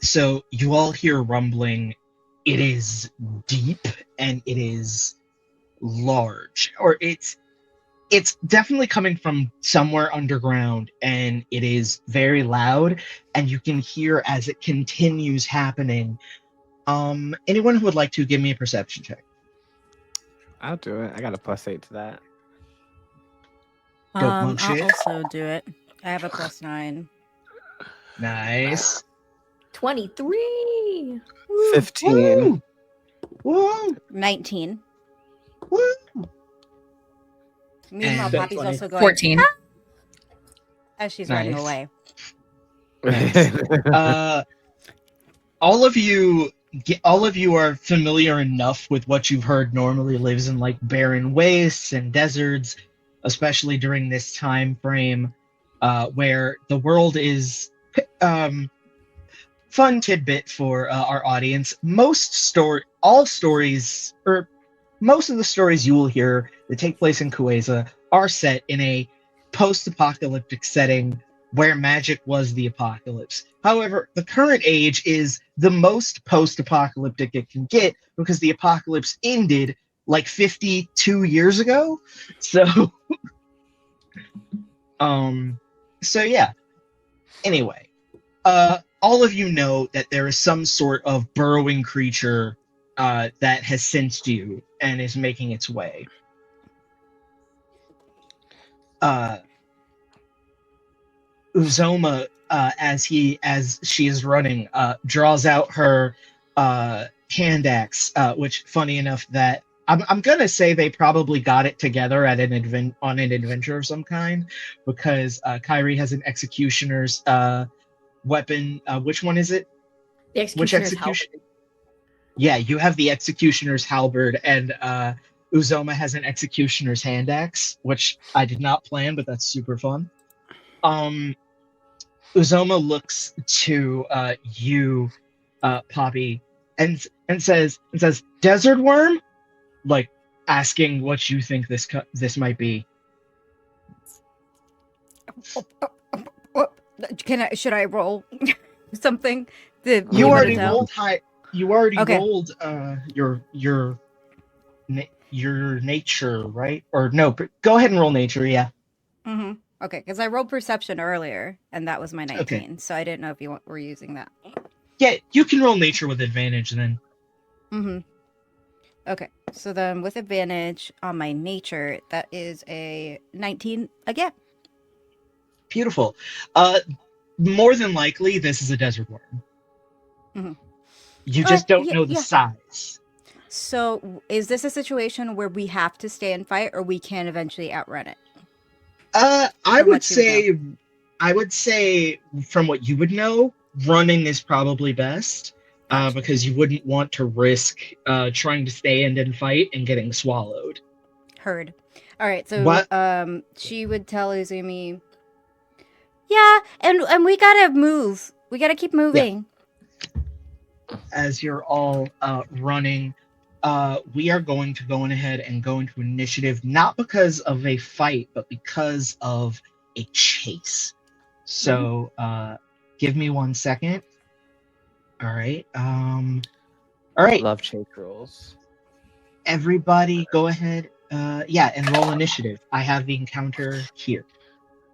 So you all hear rumbling. It is deep and it is large, or it's definitely coming from somewhere underground, and it is very loud, and you can hear as it continues happening. Anyone who would like to give me a perception check? I'll do it. I got a +8 to that. Don't want I'll shit. also do it. I have a +9. Nice. 23. 15. Woo! 19. Woo! Meanwhile, And- Poppy's 20. also going 14. as she's running Nice. away. All of you are familiar enough with what you've heard normally lives in like barren wastes and deserts, especially during this time frame where the world is fun tidbit for our audience. Most of the stories you will hear that take place in Kueza are set in a post-apocalyptic setting where magic was the apocalypse. However, the current age is the most post-apocalyptic it can get because the apocalypse ended like 52 years ago. So so yeah. Anyway, all of you know that there is some sort of burrowing creature that has sensed you and is making its way. Uzoma, as she is running, draws out her hand axe, which, funny enough, that I'm gonna say they probably got it together at on an adventure of some kind, because Kyrie has an executioner's weapon. Which one is it? The Which executioner's execution? halberd. Yeah, you have the executioner's halberd, and Uzoma has an executioner's hand axe, which I did not plan, but that's super fun. Uzoma looks to you, Poppy, and says, "Desert worm," like asking what you think this might be. Should I roll something? You You already tell? rolled high. You already Okay. rolled your nature, right? Or no? Go ahead and roll nature. Yeah. Mm-hmm. Okay, because I rolled perception earlier, and that was my 19, Okay. so I didn't know if you were using that. Yeah, you can roll nature with advantage then. Mm-hmm. Okay, so then with advantage on my nature, that is a 19 again. Beautiful. More than likely, this is a desert worm. Mhm. You just don't know the yeah. size. So is this a situation where we have to stay and fight, or we can eventually outrun it? I From would what you would say, from what you would know, running is probably best. Gotcha. Because you wouldn't want to risk trying to stay and fight and getting swallowed. Heard. All right, so What? she would tell Izumi, yeah, and we gotta move. We gotta keep moving. As you're all running, we are going to go ahead and go into initiative, not because of a fight, but because of a chase. So give me 1 second. All right. All right. Love chase rolls. Everybody go ahead. And roll initiative. I have the encounter here.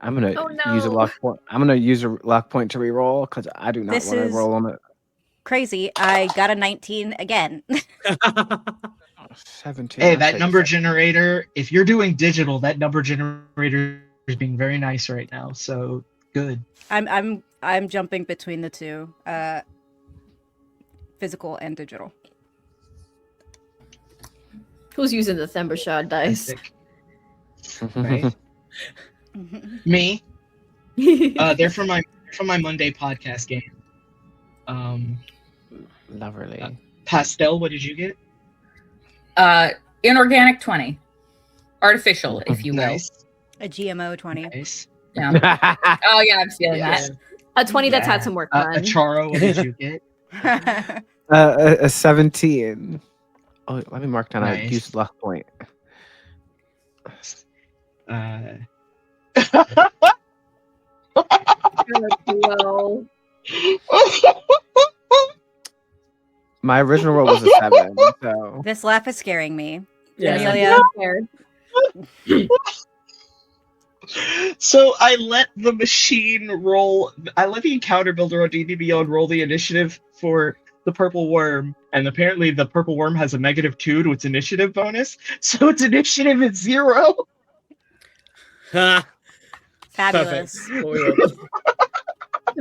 I'm gonna Oh, use a no. lock point. I'm gonna use a lock point to reroll because I do not This want to is- roll on it. Crazy. I got a 19 again. 17. Hey, I'll that take number it. generator, if you're doing digital, that number generator is being very nice right now. So good. I'm jumping between the two, physical and digital. Who's using the Thembershot dice? Fantastic. Right? Me. They're from my Monday podcast game. Lovely. Pastel, what did you get? Inorganic 20. Artificial, if you will. Nice. A GMO 20. Nice. Yeah. Oh yeah, I'm feeling that. A 20 that's had some work done. Acharo, what did you get? A 17. Oh, let me mark down. I Nice. used luck point. Well, My original roll was a 7, so This laugh is scaring me. Yeah. Amelia. Scared. So I let the machine roll. I let the encounter builder on D&D Beyond roll the initiative for the purple worm, and apparently the purple worm has a -2 to its initiative bonus, so its initiative is 0. Ha! Fabulous. Perfect. What we want.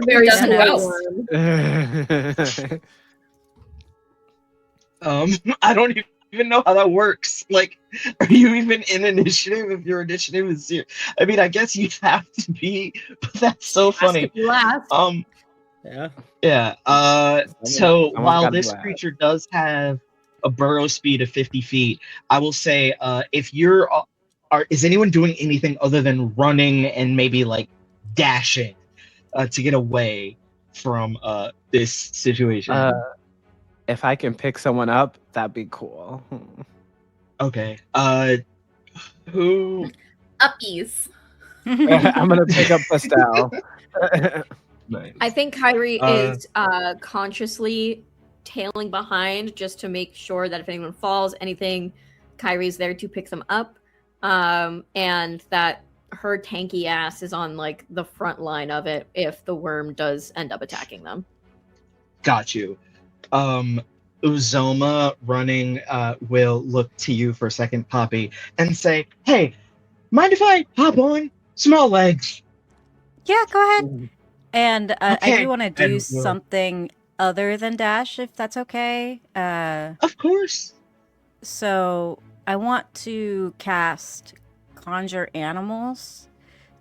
Very Doesn't small know. worm. I don't even know how that works. Like, are you even in initiative if your initiative is 0? I mean, I guess you have to be, but that's so Has to funny. be last. Yeah. Yeah. So someone's while gotta be this last. creature does have a burrow speed of 50 feet, I will say, if you're, is anyone doing anything other than running and maybe like dashing, to get away from this situation? If I can pick someone up, that'd be cool. Okay. Who? Uppies. I'm gonna pick up Pastel. Nice. I think Kyrie Uh, is consciously tailing behind just to make sure that if anyone falls, anything, Kyrie's there to pick them up. And that her tanky ass is on like the front line of it if the worm does end up attacking them. Got you. Uzoma running will look to you for a second, Poppy, and say, "Hey, mind if I hop on? Small legs." Yeah, go ahead. And I Okay, do want to do and we'll- something other than dash, if that's okay. Of course. So I want to cast Conjure Animals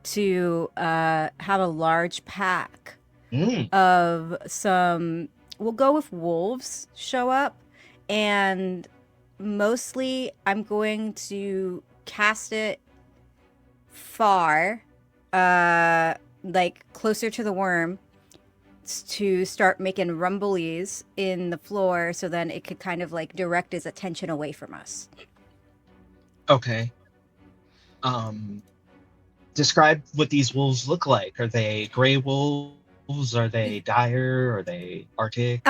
to have a large pack Mm, of some, we'll go with wolves show up, and mostly I'm going to cast it far, like closer to the worm, to start making rumblies in the floor so then it could kind of like direct his attention away from us. okay. Describe what these wolves look like. Are they gray wolves? Are they dire? Are they Arctic?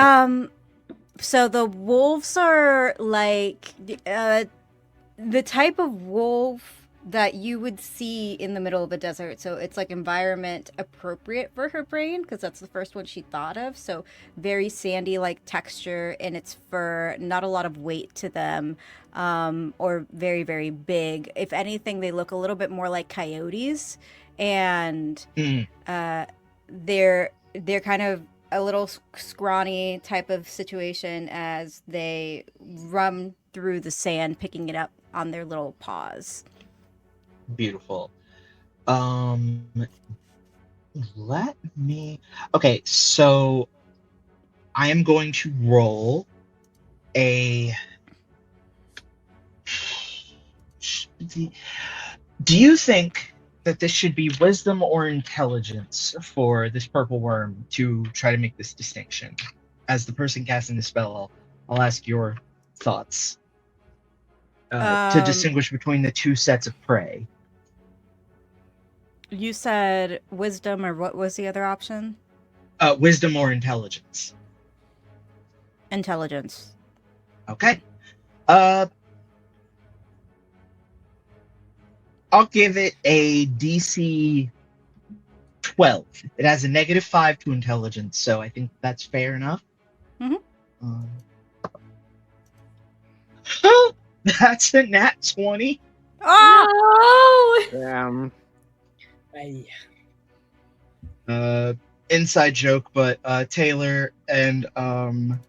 So the wolves are like the type of wolf that you would see in the middle of a desert. So it's like environment appropriate for her brain because that's the first one she thought of. So very sandy like texture in its fur, not a lot of weight to them, or very, very big. If anything, they look a little bit more like coyotes, and Mm, they're kind of a little scrawny type of situation as they run through the sand, picking it up on their little paws. beautiful. Let me. Okay, so I am going to roll a. Do you think that this should be wisdom or intelligence for this purple worm to try to make this distinction? As the person casting the spell, I'll ask your thoughts to distinguish between the two sets of prey. You said wisdom, or what was the other option? Wisdom or intelligence. Intelligence. Okay. I'll give it a DC 12. It has a -5 to intelligence, so I think that's fair enough. Mm-hmm. That's a nat 20. Oh! No! Damn. Hey. Inside joke, but Taylor and Aubrey,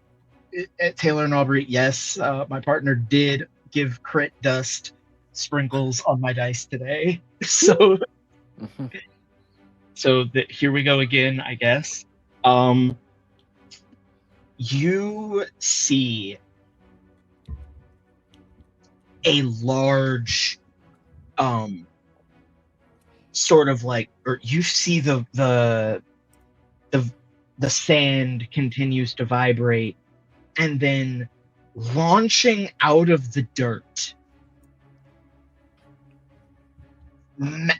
yes, my partner did give crit dust sprinkles on my dice today. So here we go again, I guess. You see a large sort of like, or you see the sand continues to vibrate, and then launching out of the dirt,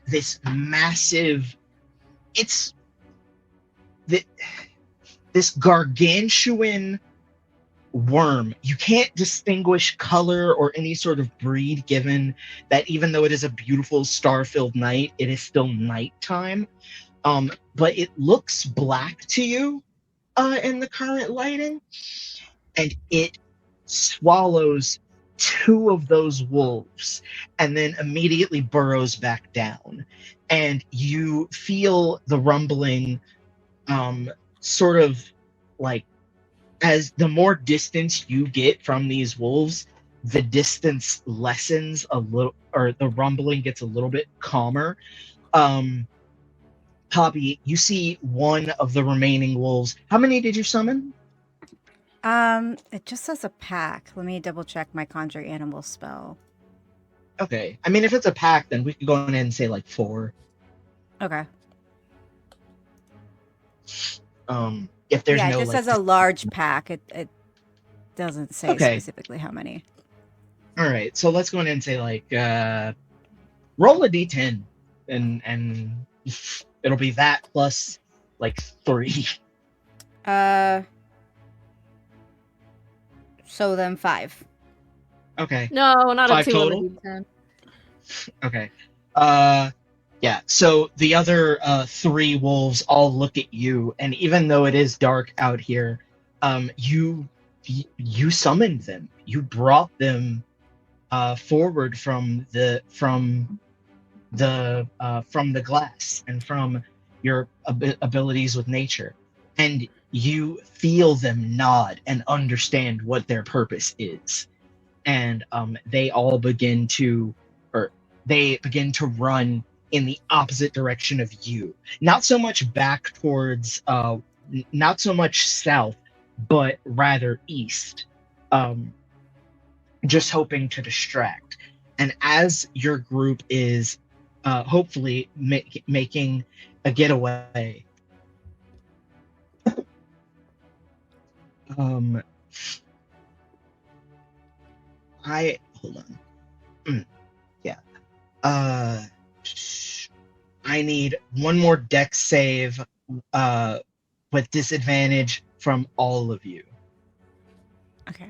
this massive, this gargantuan worm. You can't distinguish color or any sort of breed, given that even though it is a beautiful star-filled night, it is still nighttime. But it looks black to you in the current lighting, and it swallows two of those wolves and then immediately burrows back down. And you feel the rumbling, sort of like, as the more distance you get from these wolves, the distance lessens a little, or the rumbling gets a little bit calmer. Poppy, you see one of the remaining wolves. How many did you summon? It just says a pack. Let me double check my conjure animal spell. Okay. I mean, if it's a pack, then we could go in and say like 4. Okay. If there's Yeah, it no just like, says a large pack. It doesn't say Okay. specifically how many. all right, so let's go in and say like roll a d10 and it'll be that plus like 3. So then 5. Okay. No, not a 5 2 total? on the D10. Okay. Yeah, so the other 3 wolves all look at you, and even though it is dark out here, you summoned them. You brought them forward from the glass and from your abilities with nature, and you feel them nod and understand what their purpose is, and they all begin to run in the opposite direction of you, not so much back towards not so much south, but rather east, just hoping to distract. And as your group is hopefully making a getaway, I hold on. Yeah. I need one more dex save with disadvantage from all of you. Okay.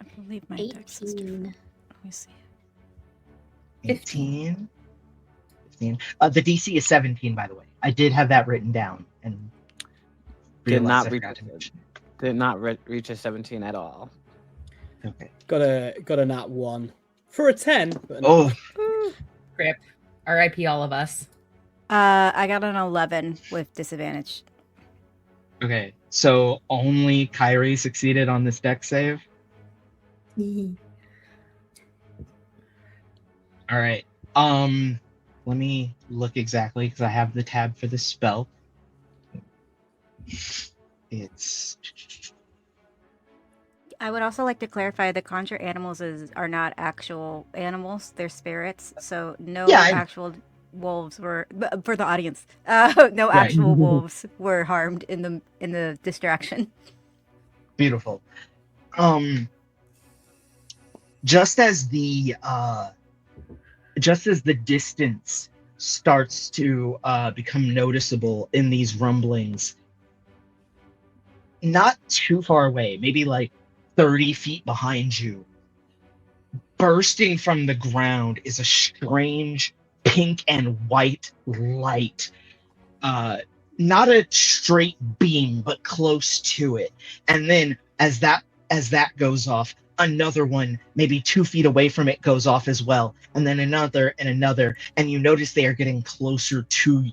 I believe my dex is different. 18. Let me see. 15. The DC is 17, by the way. I did have that written down and Did realized not I reach. forgot to mention it. Did not reach a 17 at all. Okay. Got a nat 1 for a 10. But Oh, Crip. R.I.P. all of us. I got an 11 with disadvantage. okay. So only Kyrie succeeded on this dex save. All right. Let me look exactly because I have the tab for the spell. It's I would also like to clarify the conjure animals are not actual animals; they're spirits. So no Yeah, I know. actual wolves were for the audience. No Right. actual wolves were harmed in the distraction. beautiful. Just as the distance starts to become noticeable in these rumblings, not too far away, maybe like 30 feet behind you, bursting from the ground is a strange pink and white light. Not a straight beam, but close to it. And then as that goes off, another one, maybe 2 feet away from it, goes off as well. And then another and another. And you notice they are getting closer to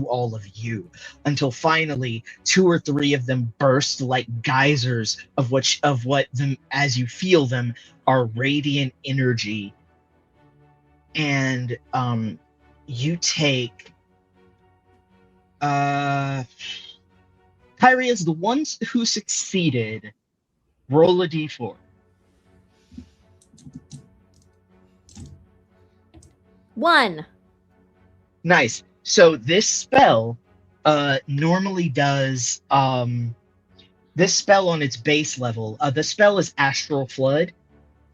all of you, until finally 2 or 3 of them burst like geysers of what them, as you feel them, are radiant energy. And you take Kyrie, is the ones who succeeded, roll a d4. 1. Nice. So this spell normally does this spell on its base level. The spell is Astral Flood.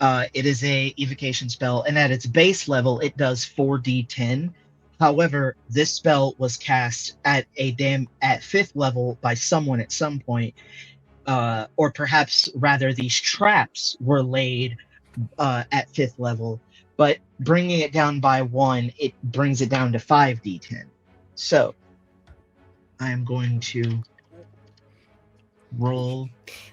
It is a evocation spell, and at its base level, it does 4d10. However, this spell was cast at at 5th level by someone at some point, or perhaps rather, these traps were laid at 5th level. But bringing it down by 1, it brings it down to 5d10. So I am going to roll.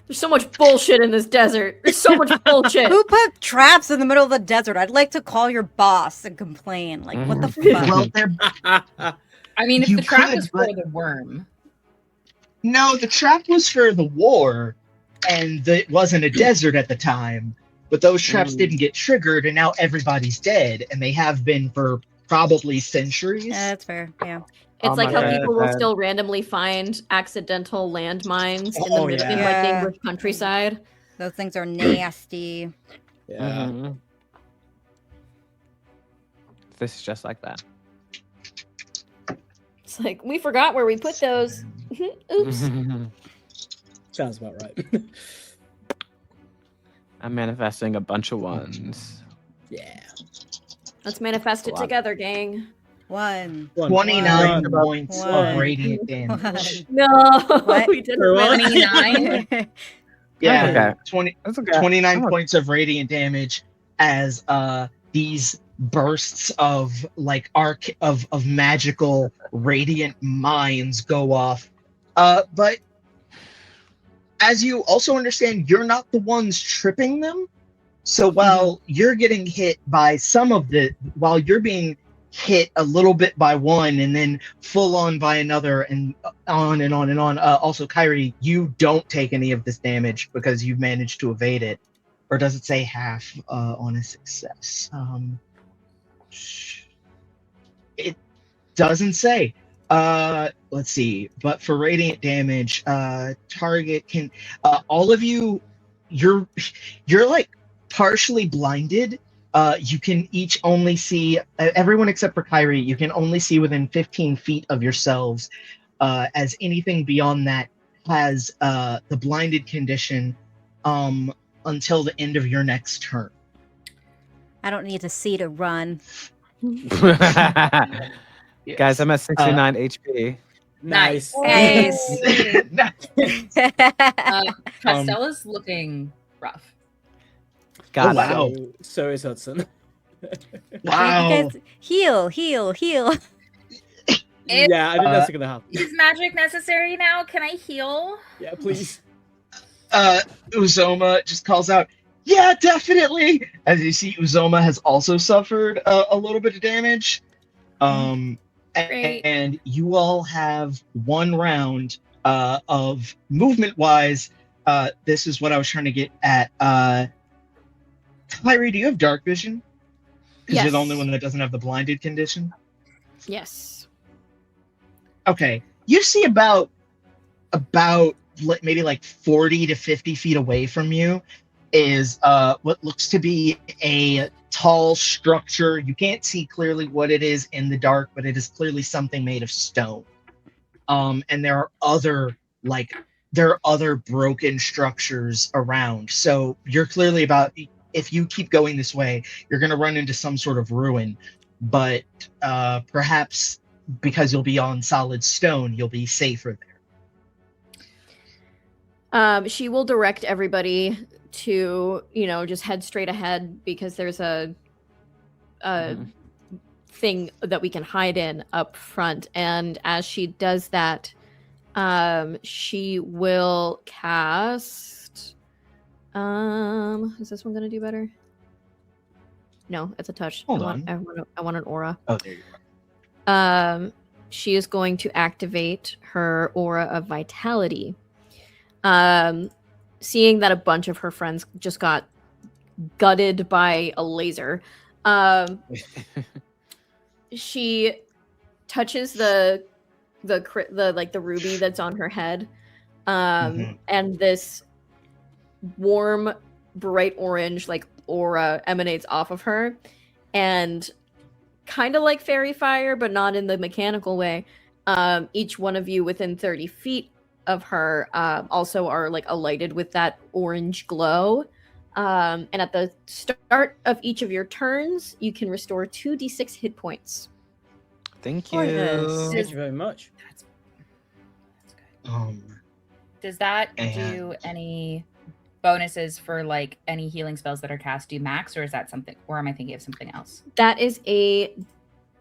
There's so much bullshit in this desert. There's so much bullshit. Who put traps in the middle of the desert? I'd like to call your boss and complain. Like, what the fuck? Well, they're I mean, if You the trap could, was for but- the worm, no, the trap was for the war, and it wasn't a desert at the time. But those traps didn't get triggered, and now everybody's dead, and they have been for probably centuries. Yeah, that's fair. Yeah. It's Oh like my how God. people will still randomly find accidental landmines in the Oh, middle, yeah. in like the Yeah. English countryside. Those things are nasty. Yeah. Mhm. This is just like that. It's like we forgot where we put those. Oops. Sounds about right. I'm manifesting a bunch of ones. Yeah. Let's manifest it Wow. together, gang. One. 29 One. points One. of radiant damage. No, What? we didn't. For what? manifest. 29. Yeah, Okay. 20, That's okay. 29 I'm points of radiant damage as these bursts of like arc of magical radiant mines go off. But as you also understand, you're not the ones tripping them. So while you're getting hit by while you're being hit a little bit by one and then full on by another and on and on and on. Also, Kyrie, you don't take any of this damage because you've managed to evade it. Or does it say half on a success? It doesn't say. Let's see. But for radiant damage, target can all of you. You're like partially blinded. You can each only see everyone except for Kyrie. You can only see within 15 feet of yourselves. As anything beyond that has the blinded condition until the end of your next turn. I don't need to see to run. Guys, I'm at 69 HP. Nice. Nice. Costella's looking rough. Got Oh, wow. So is Hudson. Wow. You guys, heal. Yeah, I think that's gonna happen. Is magic necessary now? Can I heal? Yeah, please. Uzoma just calls out, "Yeah, definitely." As you see, Uzoma has also suffered a little bit of damage. Great. And you all have one round of movement-wise. This is what I was trying to get at. Kyrie, do you have dark vision? Because you're the only one that doesn't have the blinded condition. Yes. Okay, you see about maybe like 40 to 50 feet away from you is what looks to be a tall structure. You can't see clearly what it is in the dark, but it is clearly something made of stone. And there are other broken structures around. So you're clearly if you keep going this way, you're going to run into some sort of ruin. But perhaps because you'll be on solid stone, you'll be safer there. She will direct everybody to, just head straight ahead because there's a thing that we can hide in up front. And as she does that, she will cast. Is this one gonna do better? No, it's a touch. Hold I want an aura. Oh, there you are. She is going to activate her aura of vitality. Seeing that a bunch of her friends just got gutted by a laser, she touches the ruby that's on her head, and this warm, bright orange aura emanates off of her, and kind of like fairy fire, but not in the mechanical way. Each one of you within 30 feet of her also are alighted with that orange glow, And at the start of each of your turns, you can restore 2d6 hit points. Thank Gorgeous. you. Thank you very much. That's good. Um, Does that do And- any bonuses for like any healing spells that are cast do max, or is that something, or am I thinking of something else? That is a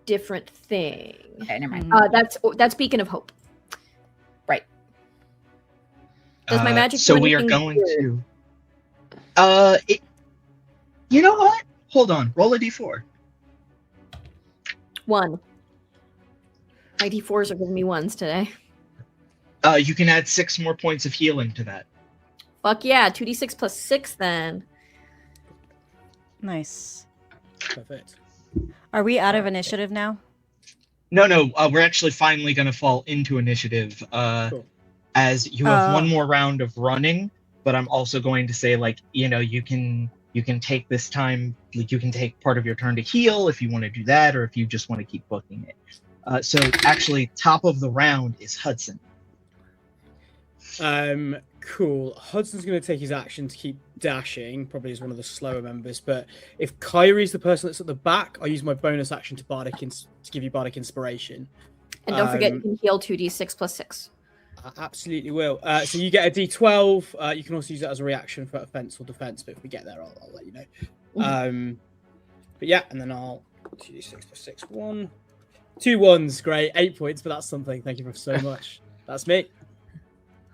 different thing. Okay, never mind. That's Beacon of Hope. Right. Does my magic So do we are anything going good? to. You know what? Hold on. Roll a d4. 1. My d4s are giving me 1s today. You can add 6 more points of healing to that. Fuck yeah, 2d6 plus 6 then. Nice. Perfect. Are we out of initiative now? No. We're actually finally going to fall into initiative. Cool. As you have one Oh. more round of running, but I'm also going to say, like, you can take this time, like, you can take part of your turn to heal if you want to do that, or if you just want to keep booking it. So actually, top of the round is Hudson. Cool. Hudson's going to take his action to keep dashing, probably as one of the slower members. But if Kyrie's the person that's at the back, I use my bonus action to give you bardic inspiration. And don't forget, you can heal 2d6 plus 6. I absolutely will. So you get a d12. You can also use that as a reaction for offense or defense. But if we get there, I'll let you know. But yeah, and then I'll 2d6 plus 6. 1, 2 1s. Great. 8 points, but that's something. Thank you so much. That's me.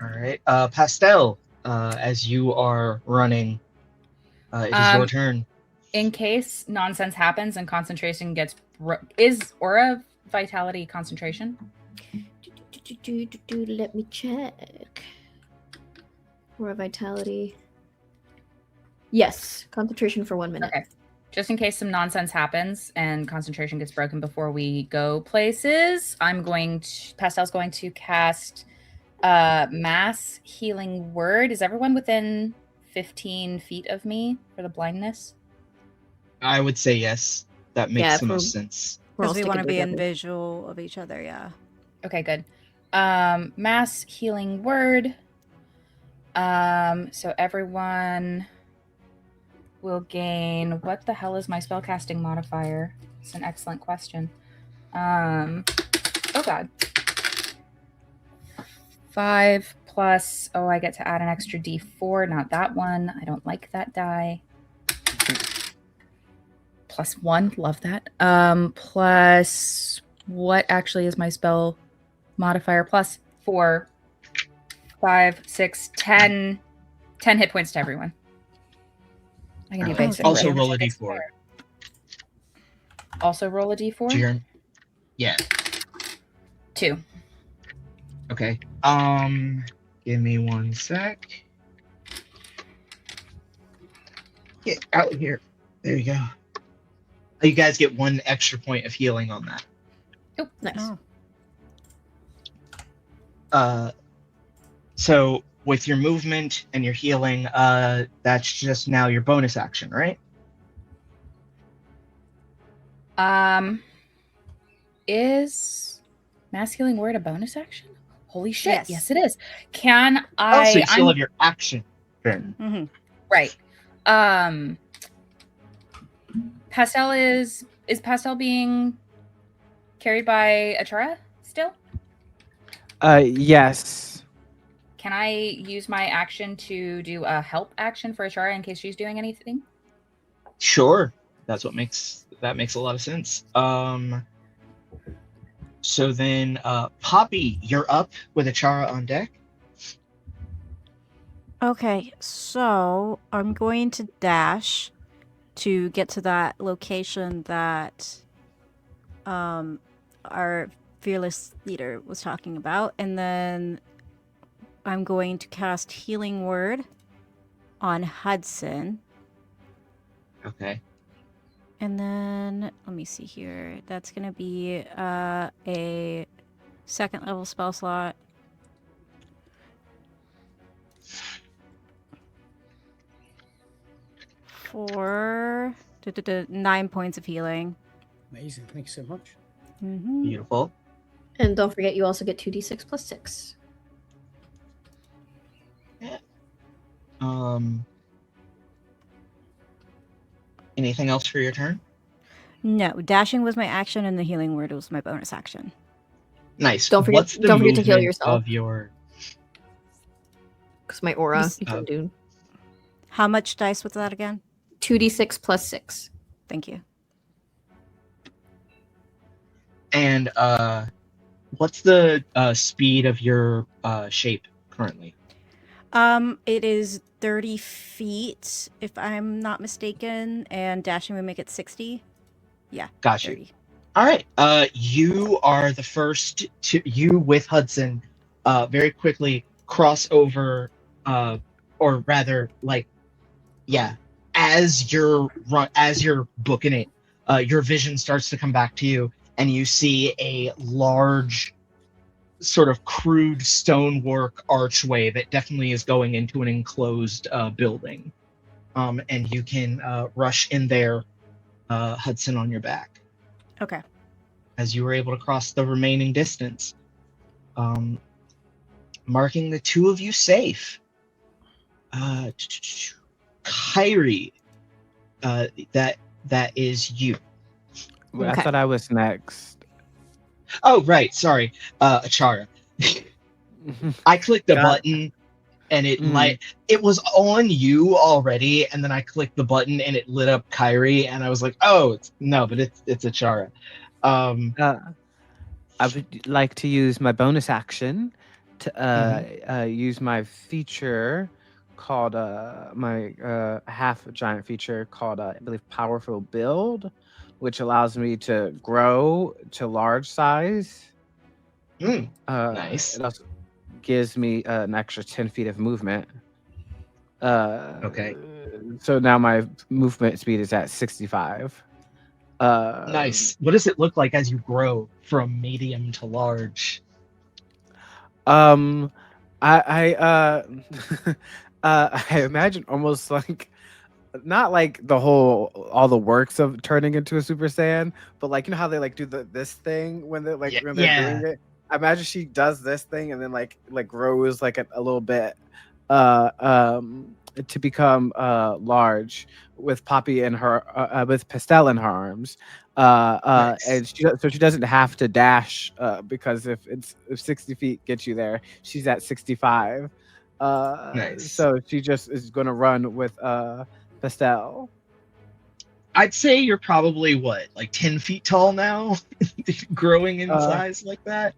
All right. Pastel, as you are running, it is your turn. In case nonsense happens and concentration gets is aura vitality concentration? Let me check. Aura vitality. Yes, concentration for 1 minute. Okay. Just in case some nonsense happens and concentration gets broken before we go places, Pastel's going to cast mass healing word. Is everyone within 15 feet of me for the blindness? I would say yes. That makes Yeah, the most sense. We're all Because we want to sticking be in together. visual of each other, yeah. Okay, good. Mass healing word. So everyone will gain. What the hell is my spellcasting modifier? It's an excellent question. Oh god. 5 plus. Oh, I get to add an extra d4. Not that one. I don't like that die. +1. Love that. Plus. What actually is my spell modifier? +4. 5, 6, 10. 10 hit points to everyone. I can do basic. Also damage, roll I a guess. d4. Also roll a d4? Do you- Yeah. 2. Okay. Give me 1 sec. Get out here. There you go. You guys get 1 extra point of healing on that. Oh, nice. Oh. So with your movement and your healing, that's just now your bonus action, right? Is mass healing word a bonus action? Holy shit! Yes. Yes, it is. Can Oh, so I? you still have your action turn. Mm-hmm. Right. Pastel is Pastel being carried by Achara still? Yes. Can I use my action to do a help action for Achara in case she's doing anything? Sure. That makes a lot of sense. So then, Poppy, you're up with Achara on deck. Okay, so I'm going to dash to get to that location that our fearless leader was talking about, and then I'm going to cast Healing Word on Hudson. Okay. And then, let me see here. That's going to be a 2nd level spell slot. For 9 points of healing. Amazing. Thank you so much. Mm-hmm. Beautiful. And don't forget, you also get 2d6 plus 6. Anything else for your turn? No, dashing was my action, and the healing word was my bonus action. Nice. Don't forget to heal movement yourself. of your? Because my aura, Yes. you can do How much dice was that again? 2d6 plus 6. Thank you. And what's the speed of your shape currently? It is 30 feet, if I'm not mistaken, and dashing would make it 60. Yeah, Got you. 30. All right. You are the first to you with Hudson. Very quickly cross over, or rather, like, yeah. As you're booking it, your vision starts to come back to you, and you see a large, sort of crude stonework archway that definitely is going into an enclosed building. And you can rush in there, Hudson, on your back, Okay. as you were able to cross the remaining distance, marking the two of you safe. Kyrie, that is you. Well, I Okay. thought I was next. Oh, right. Sorry, Achara. I clicked the Got- button, and it Mm. it was on you already, and then I clicked the button, and it lit up Kyrie, and I was like, oh, but it's Achara. I would like to use my bonus action to use my feature called my half giant feature called I believe Powerful Build, which allows me to grow to large size. Nice. It also gives me an extra 10 feet of movement. Okay. So now my movement speed is at 65. Nice. What does it look like as you grow from medium to large? I I imagine almost like not like all the works of turning into a Super Saiyan, but like you know how they like do this thing when they're like when they're Yeah. doing it. I imagine she does this thing and then like grows like a little bit to become large with Poppy in her with Pastel in her arms. Nice. And she doesn't have to dash because if 60 feet gets you there, she's at 65. Nice. So she just is gonna run with Pastel. I'd say you're probably like 10 feet tall now, growing in size like that.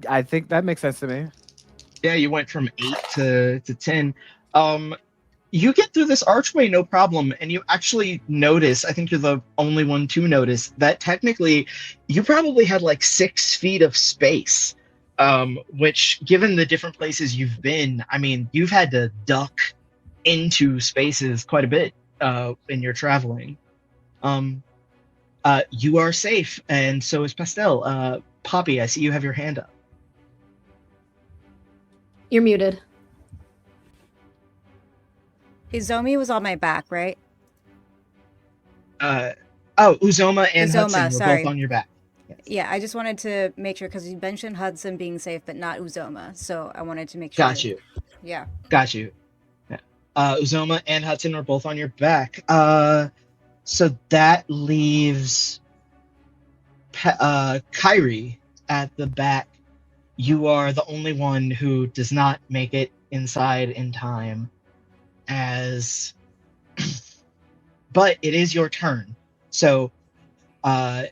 I think that makes sense to me. Yeah, you went from 8 to 10. You get through this archway no problem, and you actually notice, I think you're the only one to notice, that technically you probably had like 6 feet of space. Which, given the different places you've been, I mean, you've had to duck into spaces quite a bit in your traveling. You are safe, and so is Pastel. Poppy, I see you have your hand up. You're muted. Izomi was on my back, right? Uzoma and Uzoma, Hudson were sorry. both on your back. Yes. Yeah, I just wanted to make sure because you mentioned Hudson being safe, but not Uzoma. So I wanted to make sure. Got you. Yeah. Got you. Yeah. Uzoma and Hudson are both on your back. So that leaves Kyrie at the back. You are the only one who does not make it inside in time. But it is your turn. So I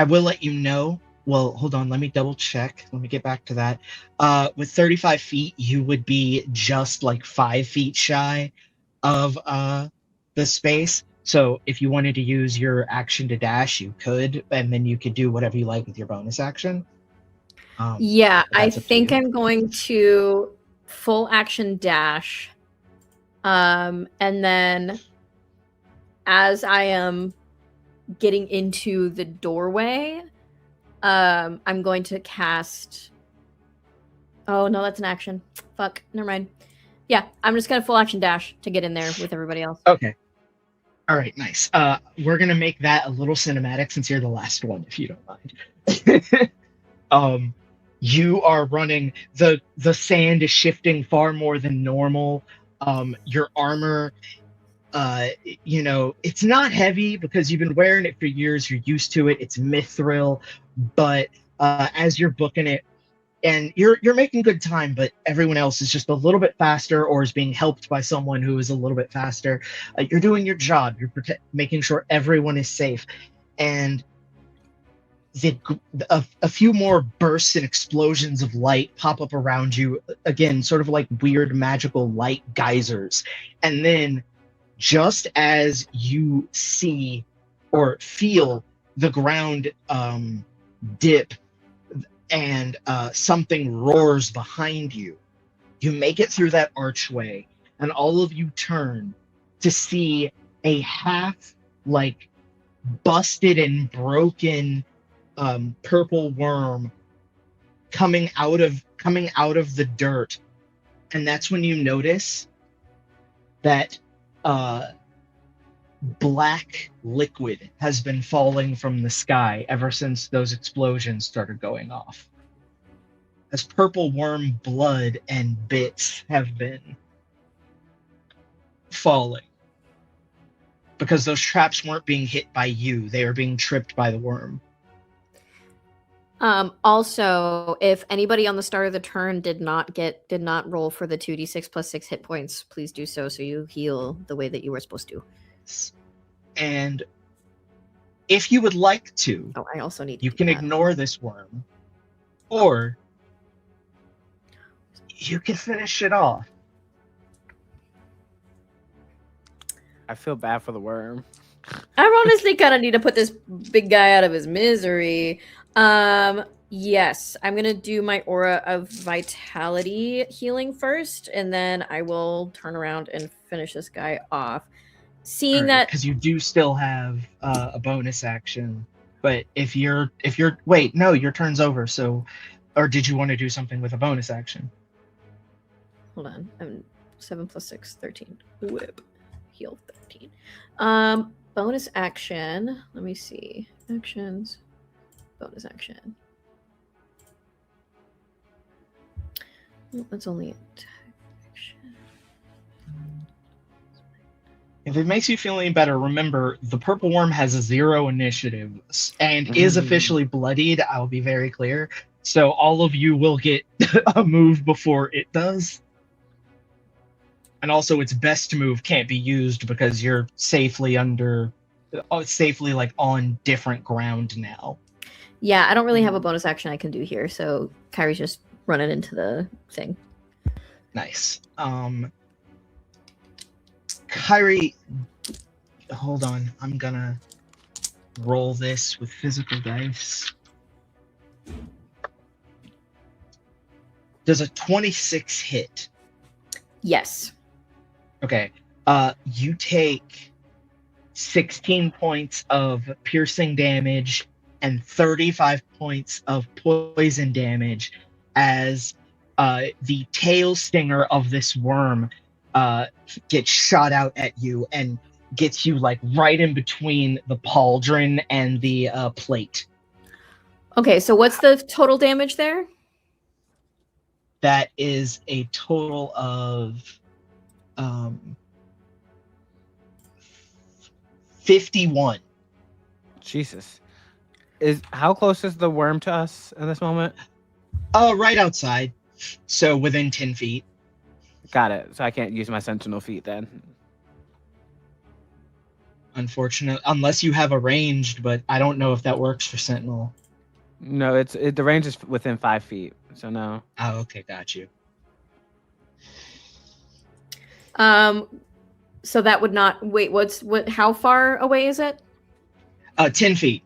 will let you know. Well, hold on. Let me double check. Let me get back to that. With 35 feet, you would be just like 5 feet shy of the space. So if you wanted to use your action to dash, you could, and then you could do whatever you like with your bonus action. Yeah, I that's up to think you. I'm going to full action dash. And then as I am getting into the doorway, I'm going to cast. Oh no, that's an action. Fuck, never mind. Yeah, I'm just gonna full action dash to get in there with everybody else. Okay. All right, nice. We're gonna make that a little cinematic since you're the last one, if you don't mind. You are running. The sand is shifting far more than normal. Your armor it's not heavy because you've been wearing it for years. You're used to it. It's mithril, but as you're booking it, and you're making good time, but everyone else is just a little bit faster or is being helped by someone who is a little bit faster. You're doing your job. You're making sure everyone is safe, and a few more bursts and explosions of light pop up around you again, sort of like weird magical light geysers, and then just as you see or feel the ground dip and something roars behind you, you make it through that archway, and all of you turn to see a half like busted and broken purple worm coming out of the dirt. And that's when you notice that black liquid has been falling from the sky ever since those explosions started going off. As purple worm blood and bits have been falling. Because those traps weren't being hit by you, they were being tripped by the worm. Also, if anybody on the start of the turn did not roll for the 2d6 plus 6 hit points, please do so you heal the way that you were supposed to. And if you would like to, I also need you can ignore this worm, or you can finish it off. I feel bad for the worm. I honestly kind of need to put this big guy out of his misery. Yes, I'm gonna do my aura of vitality healing first, and then I will turn around and finish this guy off. Seeing that, because you do still have a bonus action, but if you're wait, no, your turn's over. So, or did you want to do something with a bonus action? Hold on, I'm 7 plus 6, 13. Whip, heal 13. Bonus action. Let me see. Actions. Bonus action. Oh, that's only attack action. If it makes you feel any better, remember the purple worm has a 0 initiative and is officially bloodied. I'll be very clear. So all of you will get a move before it does. And also its best move can't be used because you're safely like on different ground now. Yeah, I don't really have a bonus action I can do here, so Kyrie's just running into the thing. Nice. Kyrie, hold on. I'm gonna roll this with physical dice. Does a 26 hit? Yes. Okay. You take 16 points of piercing damage and 35 points of poison damage as the tail stinger of this worm gets shot out at you and gets you like right in between the pauldron and the plate. Okay, so what's the total damage there? That is a total of 51. Jesus. How close is the worm to us in this moment? Right outside. So within 10 feet. Got it. So I can't use my sentinel feet then. Unfortunate, unless you have a ranged, but I don't know if that works for Sentinel. No, the range is within 5 feet, so no. Oh, okay, got you. So that would not wait. How far away is it? 10 feet.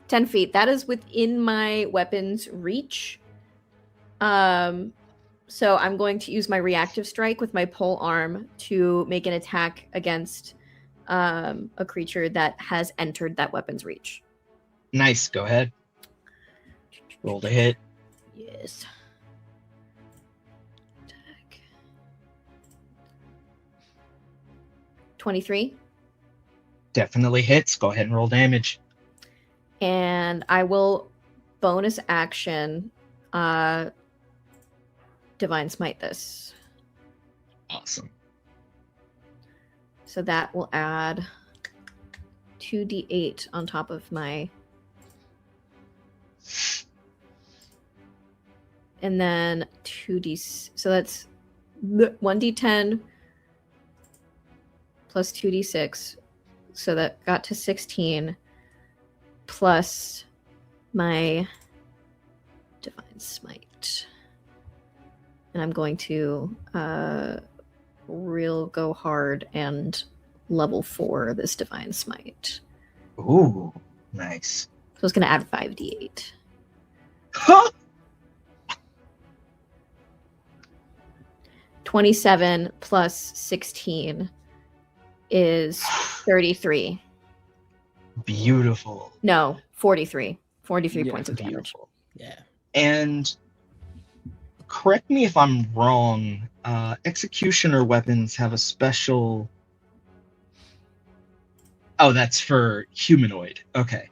10 feet. That is within my weapon's reach. So I'm going to use my reactive strike with my pole arm to make an attack against a creature that has entered that weapon's reach. Nice. Go ahead. Roll to hit. Yes. Attack. 23. Definitely hits. Go ahead and roll damage. And I will bonus action Divine Smite this. Awesome. So that will add 2d8 on top of my... And then 2d... So that's 1d10 plus 2d6. So that got to 16 plus my Divine Smite. And I'm going to real go hard and level 4 this Divine Smite. Ooh, nice. So it's going to add 5d8. Huh! 27 plus 16 is 33. Beautiful. No, 43. 43 points of damage. Beautiful. Yeah. And correct me if I'm wrong, executioner weapons have a special... Oh, that's for humanoid. Okay.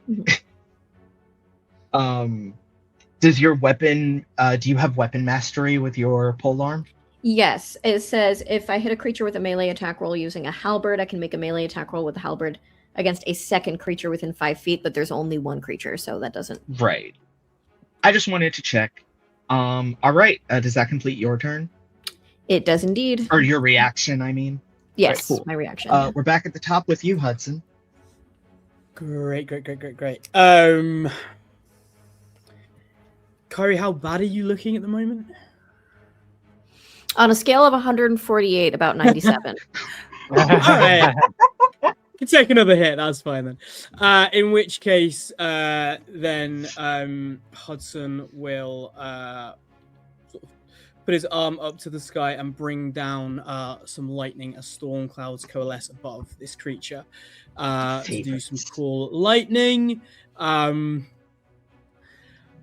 Does your weapon, do you have weapon mastery with your polearm? Yes, it says if I hit a creature with a melee attack roll using a halberd, I can make a melee attack roll with a halberd against a second creature within 5 feet, but there's only one creature, so that doesn't... Right. I just wanted to check. All right. Does that complete your turn? It does indeed. Or your reaction, I mean? Yes, Right, cool. my reaction. Yeah. We're back at the top with you, Hudson. Great. Kyrie, how bad are you looking at the moment? On a scale of 148, about 97. All right. Can take another hit. That's fine then. In which case, then Hudson will sort of put his arm up to the sky and bring down some lightning as storm clouds coalesce above this creature to do some cool lightning.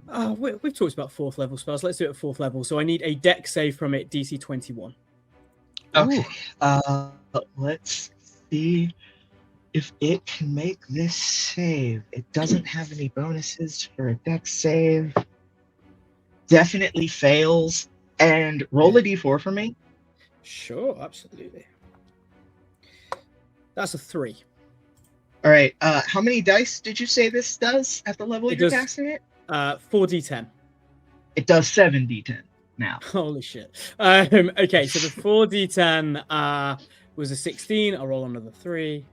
We've talked about 4th level spells. Let's do it at 4th level. So I need a dex save from it, DC 21. Okay. Let's see if it can make this save. It doesn't have any bonuses for a dex save. Definitely fails. And roll a d4 for me. Sure, absolutely. That's a 3. All right. How many dice did you say this does at the level you're casting it? 4d10. It does 7d10 now. Holy shit. Okay, so the 4d10 was a 16. I'll roll another 3.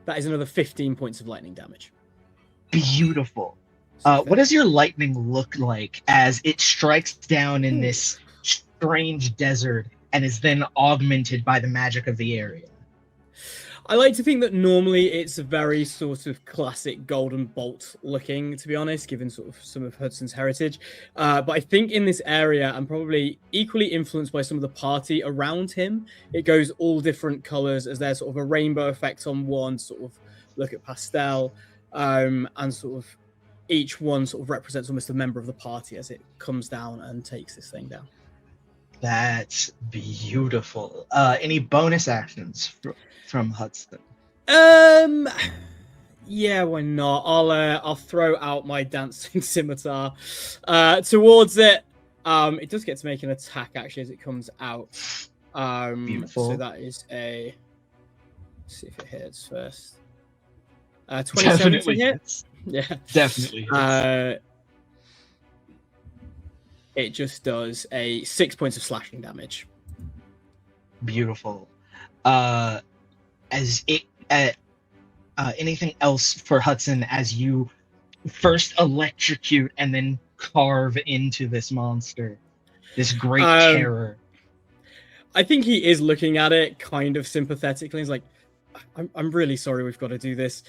That is another 15 points of lightning damage. Beautiful. What does your lightning look like as it strikes down in this strange desert and is then augmented by the magic of the area? I like to think that normally it's a very sort of classic golden bolt looking, to be honest, given sort of some of Hudson's heritage. But I think in this area, and probably equally influenced by some of the party around him, it goes all different colors as there's sort of a rainbow effect on one, sort of look at Pastel, and sort of each one sort of represents almost a member of the party as it comes down and takes this thing down. That's beautiful. Any bonus actions from Hudson? Yeah, why not? I'll throw out my dancing scimitar towards it. It does get to make an attack actually as it comes out. Beautiful. So that is a... Let's see if it hits first. 27 Definitely to hit. hits. Yeah, Definitely hits. It just does a 6 points of slashing damage. Beautiful. As it anything else for Hudson as you first electrocute and then carve into this monster, this great terror? I think he is looking at it kind of sympathetically. He's like, I'm really sorry we've got to do this.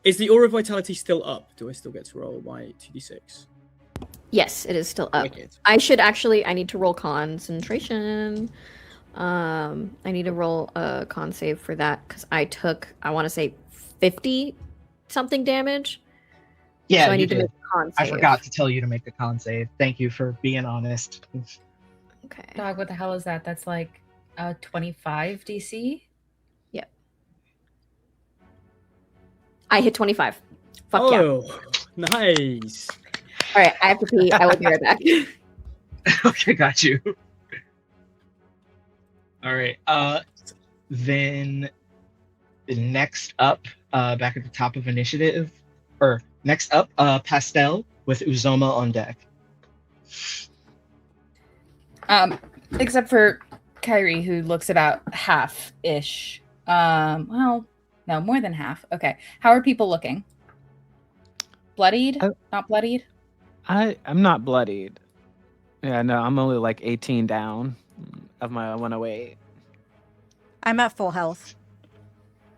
Is the Aura of Vitality still up? Do I still get to roll my 2d6? Yes, it is still up. Wicked. I need to roll concentration. I need to roll a con save for that because I took, I want to say 50 something damage. Yeah, so I you need to did. make a con save. I forgot to tell you to make a con save. Thank you for being honest. Okay. Dog, what the hell is that? That's like 25 DC? Yep. I hit 25. Fuck yeah. Nice. All right, I have to pee. I will be right back. Okay, got you. All right. Then next up, back at the top of initiative, or next up, Pastel with Uzoma on deck. Except for Kyrie, who looks about half-ish. Well, no, more than half. Okay. How are people looking? Bloodied? Not bloodied? I'm not bloodied. Yeah, no, I'm only like 18 down of my 108. I'm at full health.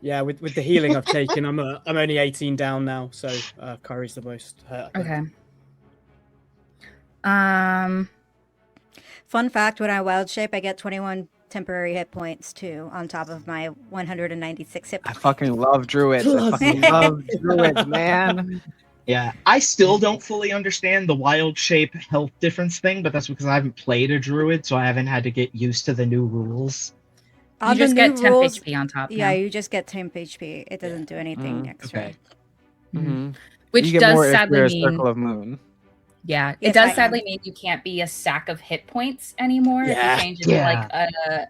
Yeah, with the healing I've taken, I'm only 18 down now, so Kyrie's the most hurt. I think. Okay. Fun fact: when I wild shape, I get 21 temporary hit points too, on top of my 196 hit I points. fucking love druids. I fucking love druids, man. Yeah, I still don't fully understand the wild shape health difference thing, but that's because I haven't played a druid, so I haven't had to get used to the new rules. You On the just new get temp rules, HP on top yeah, now. you just get temp HP. It doesn't do anything Mhm. extra. Okay. Mm-hmm. Which You get does more if sadly you're a mean, circle of moon. yeah, it Yes, does I am. sadly mean you can't be a sack of hit points anymore if Yeah. you change into like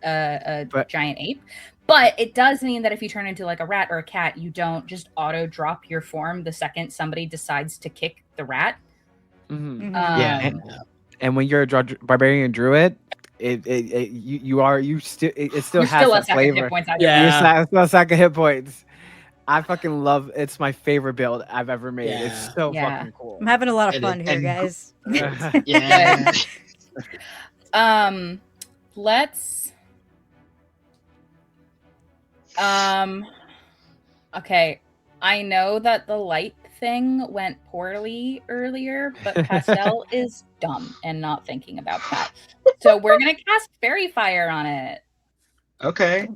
a But- giant ape. But it does mean that if you turn into like a rat or a cat, you don't just auto drop your form the second somebody decides to kick the rat. Mhm. Yeah. And when you're a barbarian druid, it still You're has still a that sack of flavor. hit points. Yeah. You're still a sack of hit points. I fucking love. It's my favorite build I've ever made. Yeah. It's so Yeah. fucking cool. I'm having a lot of It fun is. here, And guys. Yeah. Let's okay. I know that the light thing went poorly earlier, but Pastel is dumb and not thinking about that. So we're gonna cast Fairy Fire on it. Okay.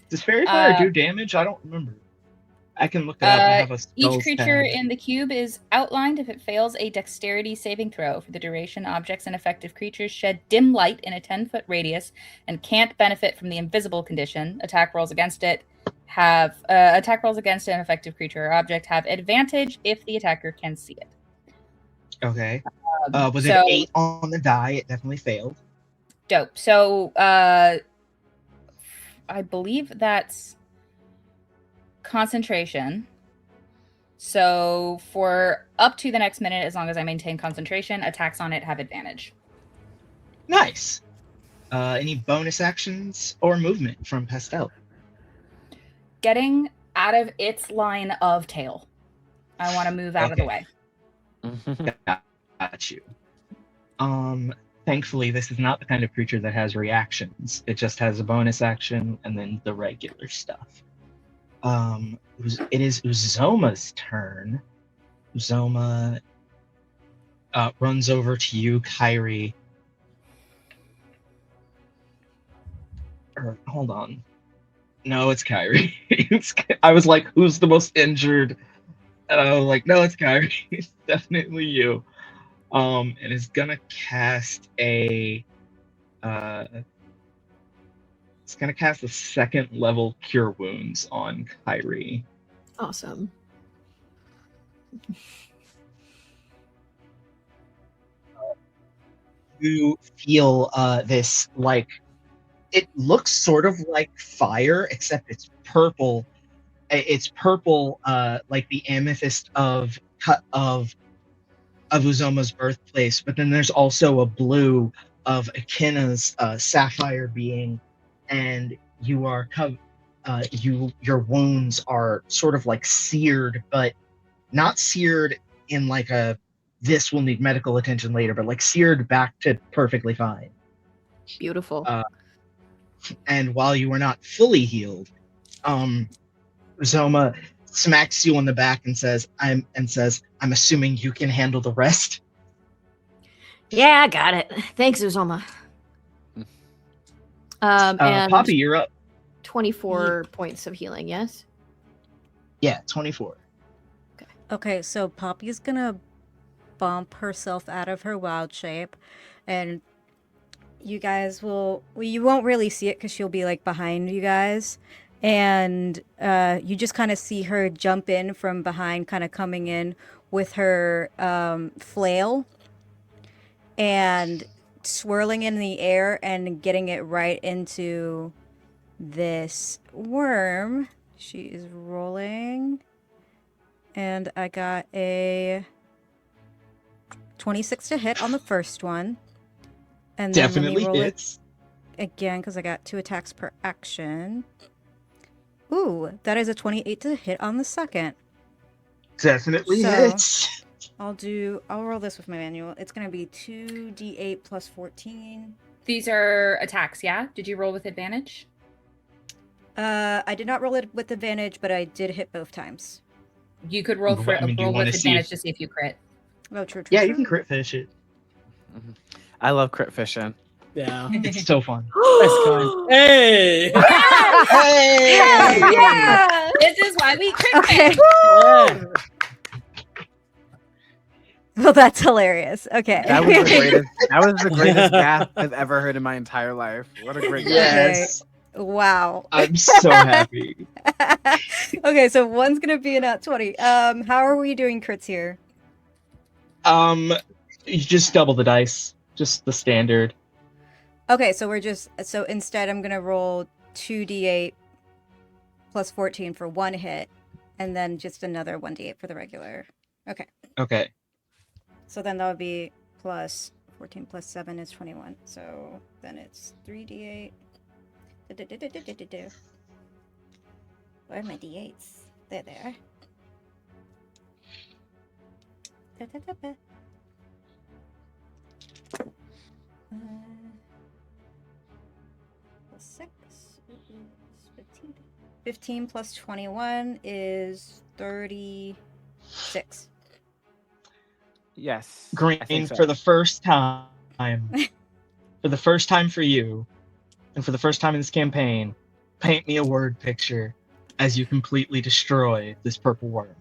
Does Fairy Fire do damage? I don't remember. I can look it up. I have a Each spells creature tab. in the cube is outlined if it fails a dexterity saving throw. For the duration, objects and effective creatures shed dim light in a 10-foot radius and can't benefit from the invisible condition. Attack rolls against an effective creature or object have advantage if the attacker can see it. Okay. Was it 8 on the die? It definitely failed. Dope. So I believe that's concentration. So for up to the next minute, as long as I maintain concentration, attacks on it have advantage. Nice. Any bonus actions or movement from Pastel? Getting out of its line of tail. I want to move out of the way. Got you. Thankfully, this is not the kind of creature that has reactions. It just has a bonus action and then the regular stuff. It is Uzoma's turn. Uzoma runs over to you, Kyrie. Hold on. No, it's Kyrie. I was like, who's the most injured? And I was like, no, it's Kyrie. It's definitely you. And is gonna cast a second level cure wounds on Kyrie. Awesome. You feel this, like, it looks sort of like fire, except it's purple. It's purple, like the amethyst of Uzoma's birthplace, but then there's also a blue of Akina's sapphire being, and you are your wounds are sort of like seared, but not seared in like a this will need medical attention later, but like seared back to perfectly fine. Beautiful. And while you are not fully healed, Uzoma smacks you on the back and says, I'm assuming you can handle the rest. Yeah, I got it. Thanks, Uzoma. And Poppy, you're up. 24 points of healing, yes? Yeah, 24. Okay, so Poppy's gonna bump herself out of her wild shape, and you guys you won't really see it because she'll be like behind you guys, and you just kind of see her jump in from behind, kind of coming in with her flail, and swirling in the air and getting it right into this worm. She is rolling. And I got a 26 to hit on the first one. And then let me Definitely roll hits. it again because I got 2 attacks per action. Ooh, that is a 28 to hit on the second. Definitely So- hits. I'll roll this with my manual. It's going to be 2d8 plus 14. These are attacks, yeah? Did you roll with advantage? I did not roll it with advantage, but I did hit both times. You could roll for I mean, do you roll wanna with see advantage if- to see if you crit. Oh, true. Yeah, you can crit fish it. I love crit fishing. Yeah. It's so fun. Best kind. Hey! Hey! Yeah. This is why we crit Okay. fish. Yeah. Well, that's hilarious. Okay. That was the greatest. That was the greatest gasp I've ever heard in my entire life. What a great gasp! Yes. Wow. I'm so happy. Okay, so one's gonna be an at 20. How are we doing crits here? You just double the dice. Just the standard. Okay, so so instead I'm gonna roll 2d8 plus 14 for one hit, and then just another 1d8 for the regular. Okay. Okay. So then that would be plus 14 plus 7 is 21. So then it's 3d8. Where are my d8s? There they are. Plus 6 is 15. 15 plus 21 is 36. Yes. I Green, think so. for the first time, for the first time for you, and for the first time in this campaign, paint me a word picture as you completely destroy this purple worm.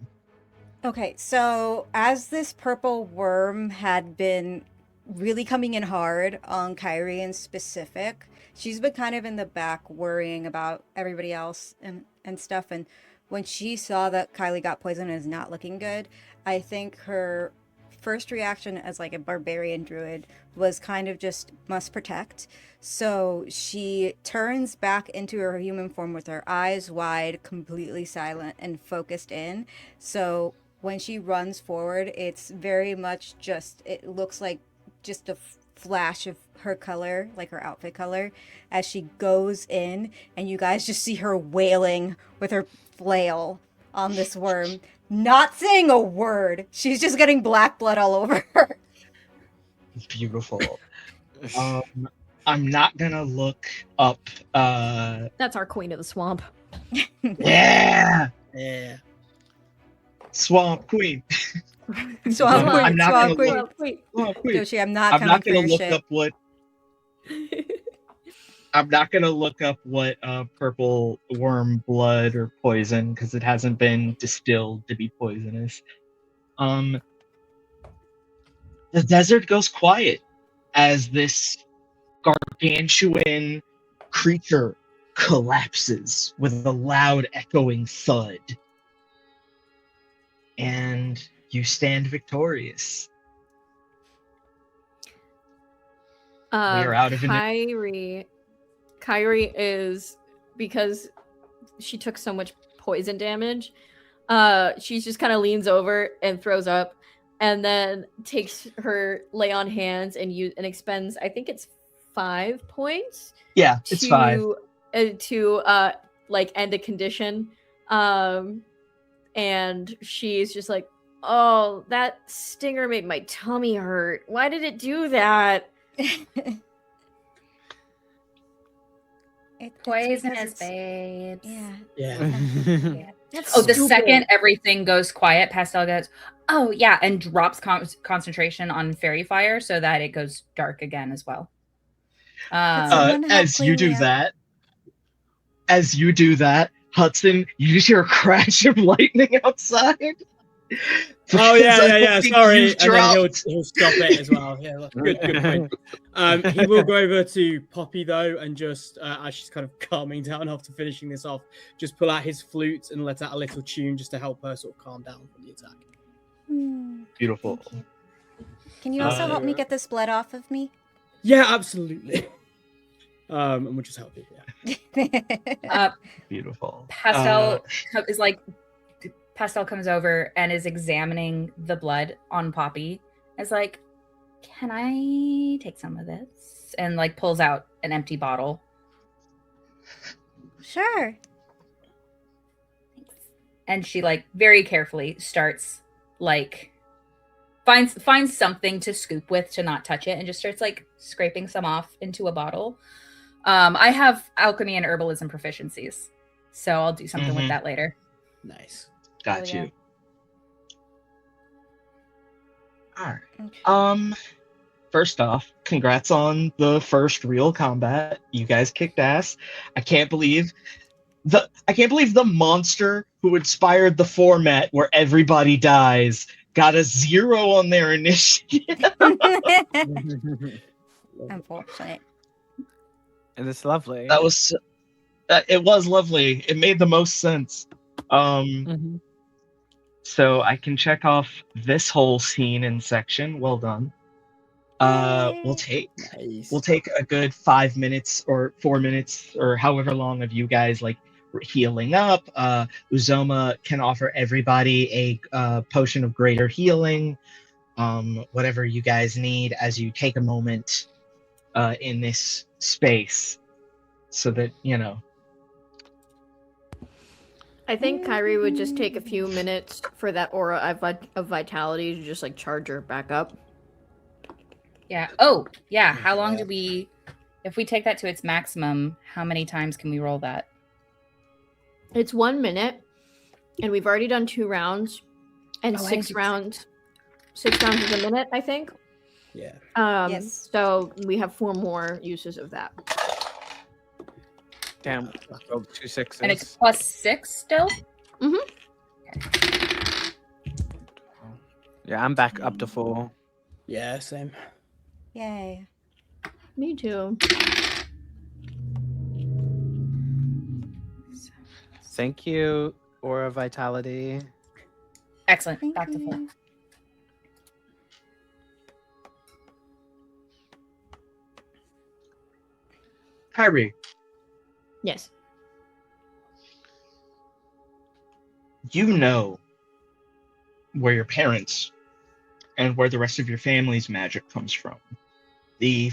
Okay, so as this purple worm had been really coming in hard on Kyrie in specific, she's been kind of in the back worrying about everybody else and stuff. And when she saw that Kylie got poisoned and is not looking good, I think her first reaction as like a barbarian druid was kind of just must protect. So she turns back into her human form with her eyes wide, completely silent and focused in. So when she runs forward, it's very much just, it looks like just a flash of her color, like her outfit color, as she goes in, and you guys just see her wailing with her flail on this worm, not saying a word. She's just getting black blood all over her. Beautiful. I'm not gonna look up. That's our queen of the swamp. Yeah, Yeah. Swamp Queen. Swamp I'm Queen, not Swamp gonna Queen. look- Wait. Swamp Queen. Yoshi, I'm not I'm coming not for gonna your look shit. up what. I'm not gonna look up what purple worm blood or poison because it hasn't been distilled to be poisonous. The desert goes quiet as this gargantuan creature collapses with a loud echoing thud. And you stand victorious. We are out of Kyrie is, because she took so much poison damage, she's just kind of leans over and throws up, and then takes her lay on hands and expends, I think it's 5 points. Yeah, it's 5. To like end a condition. And she's just like, oh, that stinger made my tummy hurt. Why did it do that? Poisonous, because babes. Yeah. Yeah. That's Oh, the stupid. second everything goes quiet, Pastel goes, oh, yeah, and drops concentration on fairy fire so that it goes dark again as well. someone help As you clean do me up? that, Hudson, you just hear a crash of lightning outside. Oh Because I yeah. think Sorry, you've and then dropped. he'll stop it as well. Yeah, good point. He will go over to Poppy though, and just as she's kind of calming down after finishing this off, just pull out his flute and let out a little tune just to help her sort of calm down from the attack. Hmm, Beautiful. thank you. Can you also help me Yeah. get this blood off of me? Yeah, absolutely. And we'll just help you. Yeah. Beautiful. Pastel is like, Pastel comes over and is examining the blood on Poppy. Is like, can I take some of this? And like pulls out an empty bottle. Sure. And she like very carefully starts like finds something to scoop with to not touch it and just starts like scraping some off into a bottle. I have alchemy and herbalism proficiencies, so I'll do something with that later. Nice. Got yeah. you. All right. Okay. First off, congrats on the first real combat. You guys kicked ass. I can't believe the monster who inspired the format where everybody dies got a 0 on their initiative. Unfortunate. And it's lovely. That was it was lovely. It made the most sense. So I can check off this whole scene and section. Well done. We'll take a good 5 minutes or 4 minutes or however long of you guys like healing up. Uzoma can offer everybody a potion of greater healing. Whatever you guys need as you take a moment in this space, so that you know. I think Kyrie would just take a few minutes for that aura of vitality to just like charge her back up. Yeah. Oh, yeah. How long do we, if we take that to its maximum, how many times can we roll that? It's 1 minute, and we've already done 2 rounds, and 6 rounds. 6 rounds is a minute, I think. Yeah. Yes. So we have 4 more uses of that. Damn, I rolled 2 6s. And it's +6 still? Yeah, I'm back up to full. Yeah, same. Yay. Me too. Thank you, Aura Vitality. Excellent. Thank Back to you. full. Kyrie, Yes. you know where your parents and where the rest of your family's magic comes from. The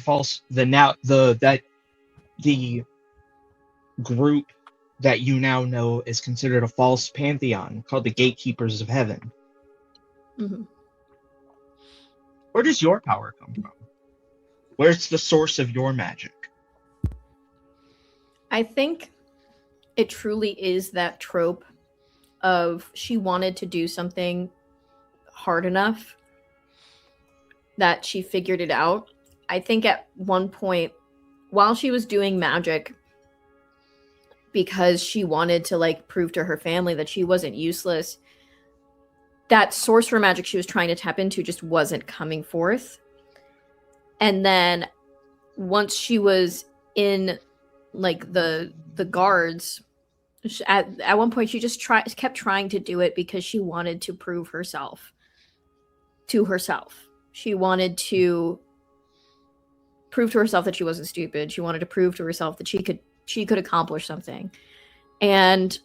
group that you now know is considered a false pantheon called the Gatekeepers of Heaven. Mm-hmm. Where does your power come from? Where's the source of your magic? I think it truly is that trope of she wanted to do something hard enough that she figured it out. I think at one point, while she was doing magic, because she wanted to like prove to her family that she wasn't useless, that source for magic she was trying to tap into just wasn't coming forth. And then once she was in like the guards, at one point she just kept trying to do it because she wanted to prove herself to herself. She wanted to prove to herself that she wasn't stupid. She wanted to prove to herself that she could accomplish something. And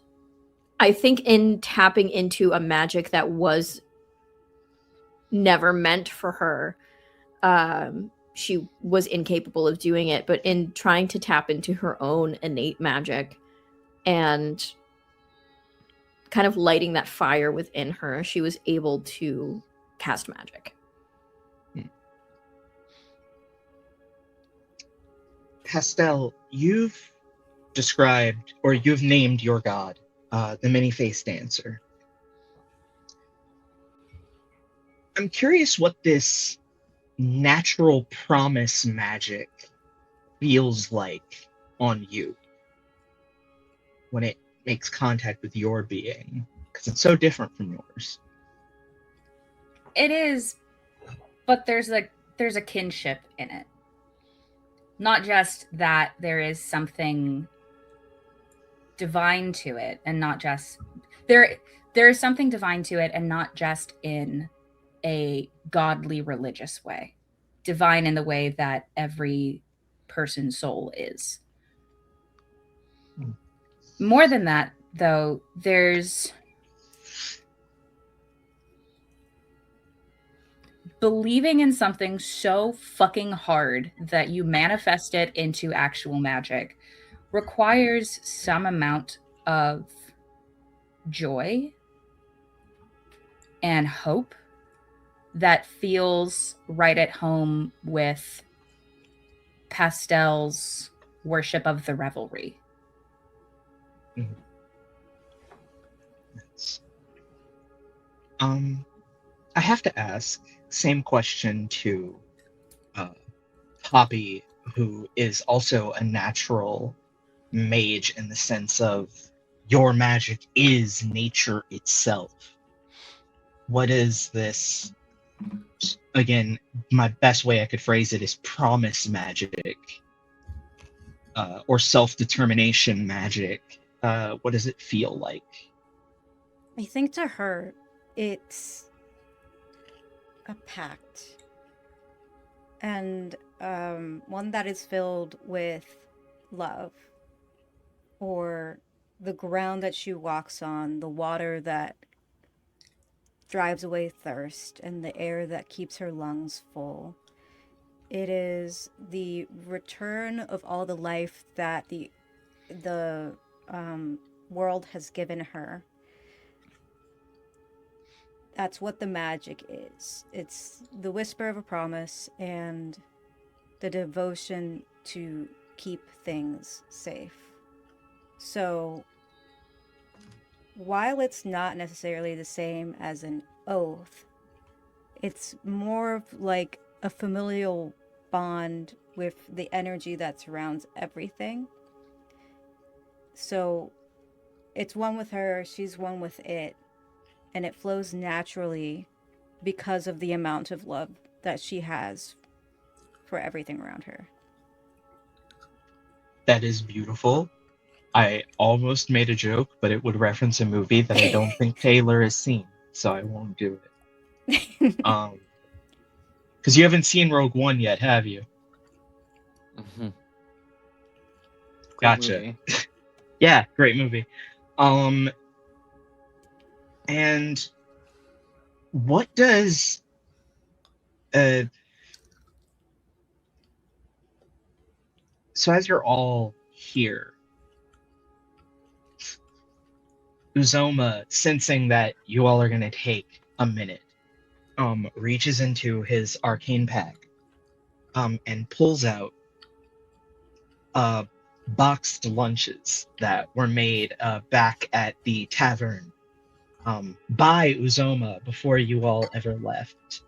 I think in tapping into a magic that was never meant for her, she was incapable of doing it. But in trying to tap into her own innate magic and kind of lighting that fire within her, she was able to cast magic. Pastel, you've described, or you've named your god, the many-faced dancer. I'm curious what this natural promise magic feels like on you when it makes contact with your being, because it's so different from yours. It is, but there's a kinship in it. Not just that there is something divine to it, and not just there is something divine to it, and not just in a godly religious way. divine in the way that every person's soul is. More than that, though, there's believing in something so fucking hard that you manifest it into actual magic requires some amount of joy and hope that feels right at home with Pastel's worship of the revelry. Mhm. I have to ask, same question to Poppy, who is also a natural mage in the sense of your magic is nature itself. What is this? Again, my best way I could phrase it is promise magic, or self-determination magic. What does it feel like? I think to her, it's a pact. And one that is filled with love, or the ground that she walks on, the water that drives away thirst, and the air that keeps her lungs full. It is the return of all the life that the world has given her. That's what the magic is. It's the whisper of a promise and the devotion to keep things safe. So, while it's not necessarily the same as an oath, it's more of like a familial bond with the energy that surrounds everything. So, it's one with her, she's one with it, and it flows naturally because of the amount of love that she has for everything around her. That is beautiful. I almost made a joke, but it would reference a movie that I don't think Taylor has seen, so I won't do it. Because you haven't seen Rogue One yet, have you? Mm-hmm. Gotcha. Yeah, great movie. And what does so as you're all here, Uzoma, sensing that you all are gonna take a minute, reaches into his arcane pack, and pulls out boxed lunches that were made back at the tavern by Uzoma before you all ever left.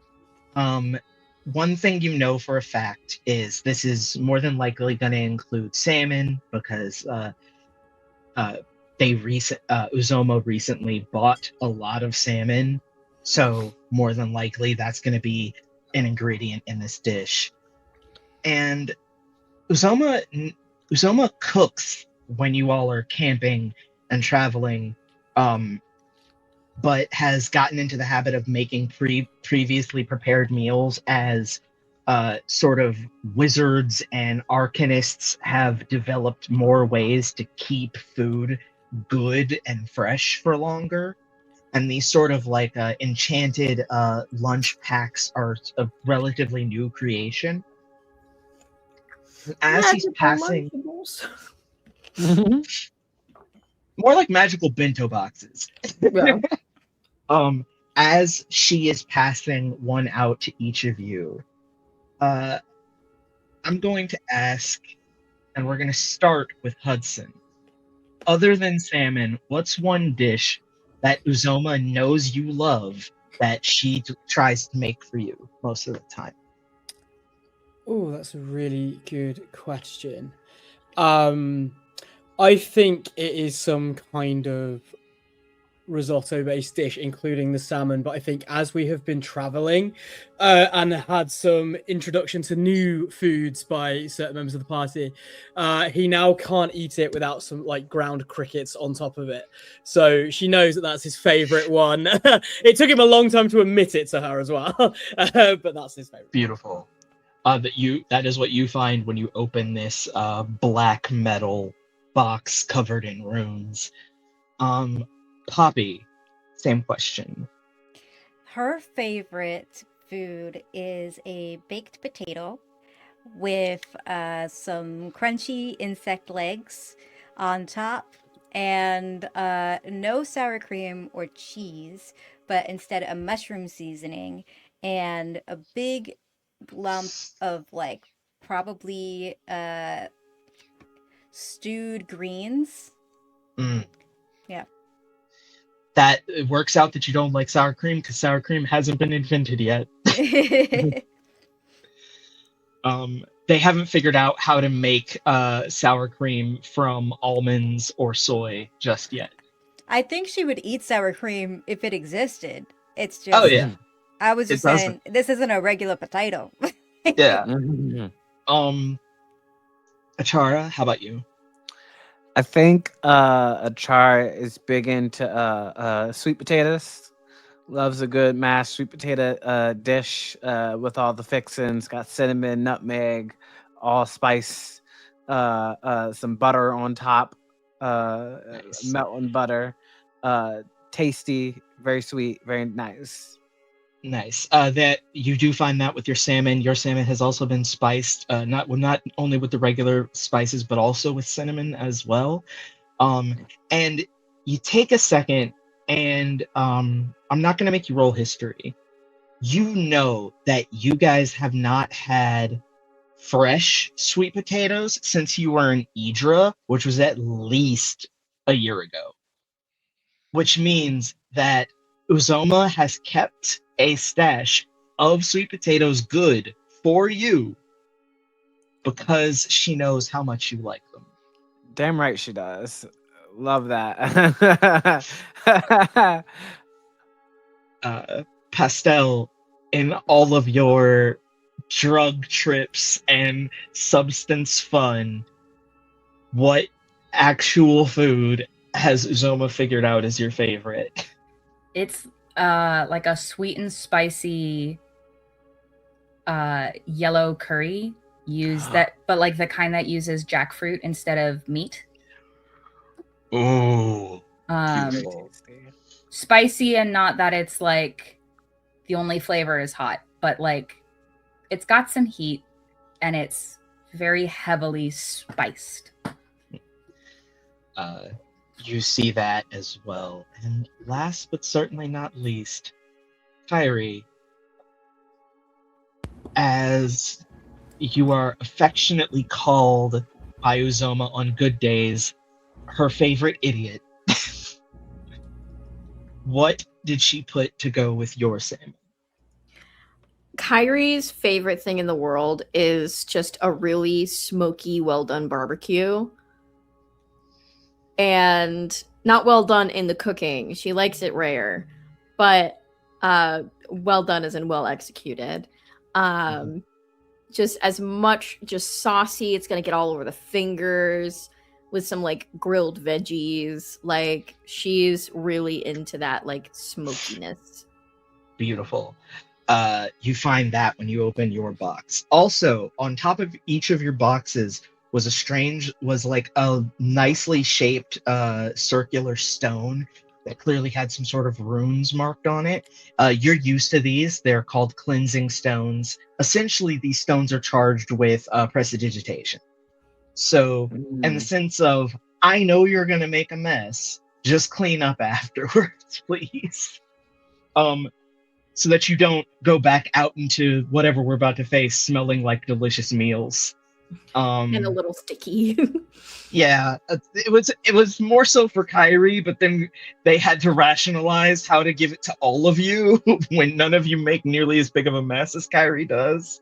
One thing you know for a fact is this is more than likely going to include salmon because Uzoma recently bought a lot of salmon, so more than likely that's going to be an ingredient in this dish. And Uzoma cooks when you all are camping and traveling, but has gotten into the habit of making previously prepared meals as sort of wizards and arcanists have developed more ways to keep food good and fresh for longer. And these sort of like enchanted lunch packs are a relatively new creation. As he's passing, more like magical bento boxes. Yeah. As she is passing one out to each of you, I'm going to ask, and we're going to start with Hudson. Other than salmon, what's one dish that Uzoma knows you love that she tries to make for you most of the time? Oh, that's a really good question. I think it is some kind of risotto-based dish, including the salmon. But I think as we have been traveling and had some introduction to new foods by certain members of the party, he now can't eat it without some like ground crickets on top of it. So she knows that that's his favorite one. It took him a long time to admit it to her as well, but that's his favorite. Beautiful. that is what you find when you open this black metal box covered in runes. Poppy, same question. Her favorite food is a baked potato with some crunchy insect legs on top, and no sour cream or cheese, but instead a mushroom seasoning and a big lump of like probably stewed greens. Mm. Yeah. That it works out that you don't like sour cream because sour cream hasn't been invented yet. They haven't figured out how to make sour cream from almonds or soy just yet. I think she would eat sour cream if it existed. It's just, Oh yeah, I was it just doesn't. saying, this isn't a regular potato. Yeah. Mhm. Achara, how about you? I think Achar is big into sweet potatoes. Loves a good mashed sweet potato dish with all the fixins. Got cinnamon, nutmeg, allspice, some butter on top, Nice. melting butter. Tasty, very sweet, very nice. Nice. That you do find that with your salmon. Your salmon has also been spiced, not only with the regular spices, but also with cinnamon as well. And you take a second, and I'm not going to make you roll history. You know that you guys have not had fresh sweet potatoes since you were in Idra, which was at least a year ago, which means that Uzoma has kept a stash of sweet potatoes good for you because she knows how much you like them. Damn right she does. Love that. Pastel, in all of your drug trips and substance fun, what actual food has Uzoma figured out is your favorite? It's like a sweet and spicy yellow curry but like the kind that uses jackfruit instead of meat. Ooh, Um, Very beautiful. tasty. Spicy, and not that it's like the only flavor is hot, but like it's got some heat and it's very heavily spiced. You see that as well. And last but certainly not least, Kyrie, as you are affectionately called by Uzoma on good days, her favorite idiot. What did she put to go with your salmon? Kyrie's favorite thing in the world is just a really smoky, well done barbecue. And not well done in the cooking. She likes it rare, but well done as in well executed. Just as much, just saucy. It's gonna get all over the fingers with some like grilled veggies. Like she's really into that like smokiness. Beautiful. You find that when you open your box. Also, on top of each of your boxes was like a nicely shaped circular stone that clearly had some sort of runes marked on it. You're used to these. They're called cleansing stones. Essentially, these stones are charged with prestidigitation. So, in the sense of, I know you're going to make a mess, just clean up afterwards, please. So that you don't go back out into whatever we're about to face smelling like delicious meals. And a little sticky. Yeah, it was more so for Kyrie, but then they had to rationalize how to give it to all of you when none of you make nearly as big of a mess as Kyrie does.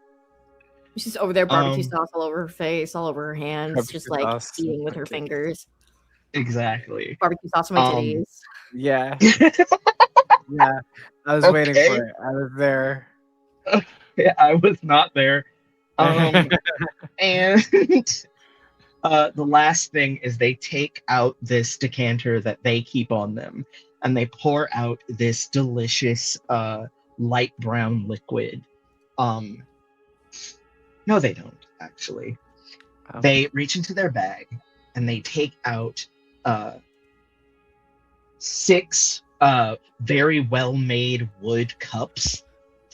She's over there, barbecue sauce all over her face, all over her hands, Barbecue just like sauce. eating with her fingers. Exactly. Barbecue sauce on my titties. Yeah. Yeah. I was waiting Okay. for it. I was there. Yeah, I was not there. And the last thing is they take out this decanter that they keep on them, and they pour out this delicious light brown liquid. No, they don't, actually. Oh. They reach into their bag and they take out 6 very well-made wood cups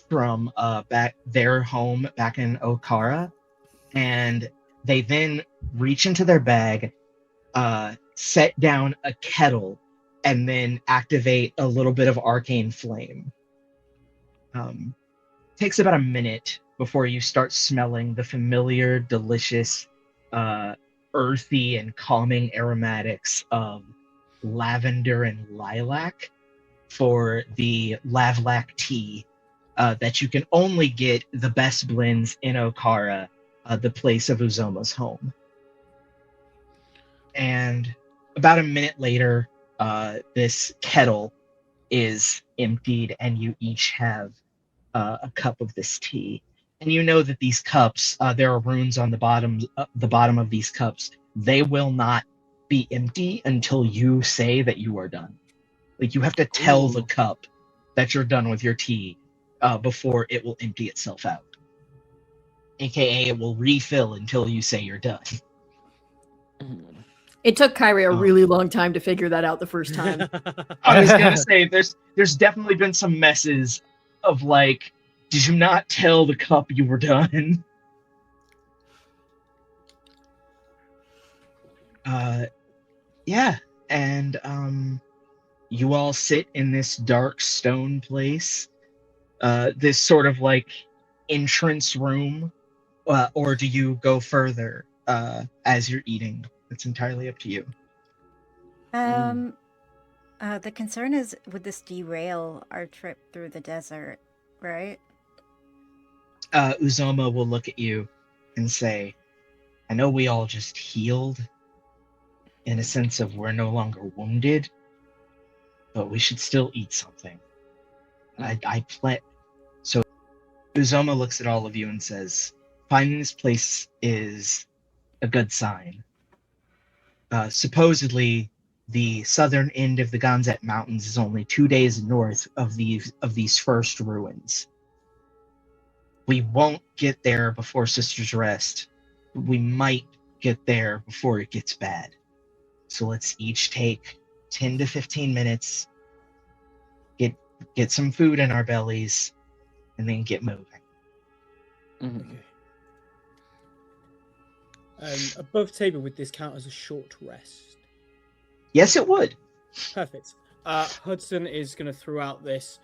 from back their home back in Okara, and they then reach into their bag, set down a kettle, and then activate a little bit of arcane flame. Takes about a minute before you start smelling the familiar, delicious, earthy and calming aromatics of lavender and lilac for the Lavlac tea that you can only get the best blends in Okara, the place of Uzoma's home. And about a minute later, this kettle is emptied, and you each have a cup of this tea. And you know that these cups, there are runes on the bottom of these cups. They will not be empty until you say that you are done. Like, you have to tell the cup that you're done with your tea before it will empty itself out. AKA, it will refill until you say you're done. It took Kyrie a really long time to figure that out the first time. I was gonna say, there's definitely been some messes of like, did you not tell the cup you were done? Yeah, and you all sit in this dark stone place, this sort of like entrance room, or do you go further as you're eating? It's entirely up to you. The concern is, would this derail our trip through the desert, right? Uzoma will look at you and say, I know we all just healed in a sense of we're no longer wounded, but we should still eat something. So Uzoma looks at all of you and says, finding this place is a good sign. Supposedly, the southern end of the Ganzet Mountains is only 2 days north of these first ruins. We won't get there before Sister's Rest. We might get there before it gets bad. So let's each take 10 to 15 minutes, get some food in our bellies, and then get moving. Okay. Above table, would this count as a short rest? Yes, it would. Perfect. Hudson is going to throughout this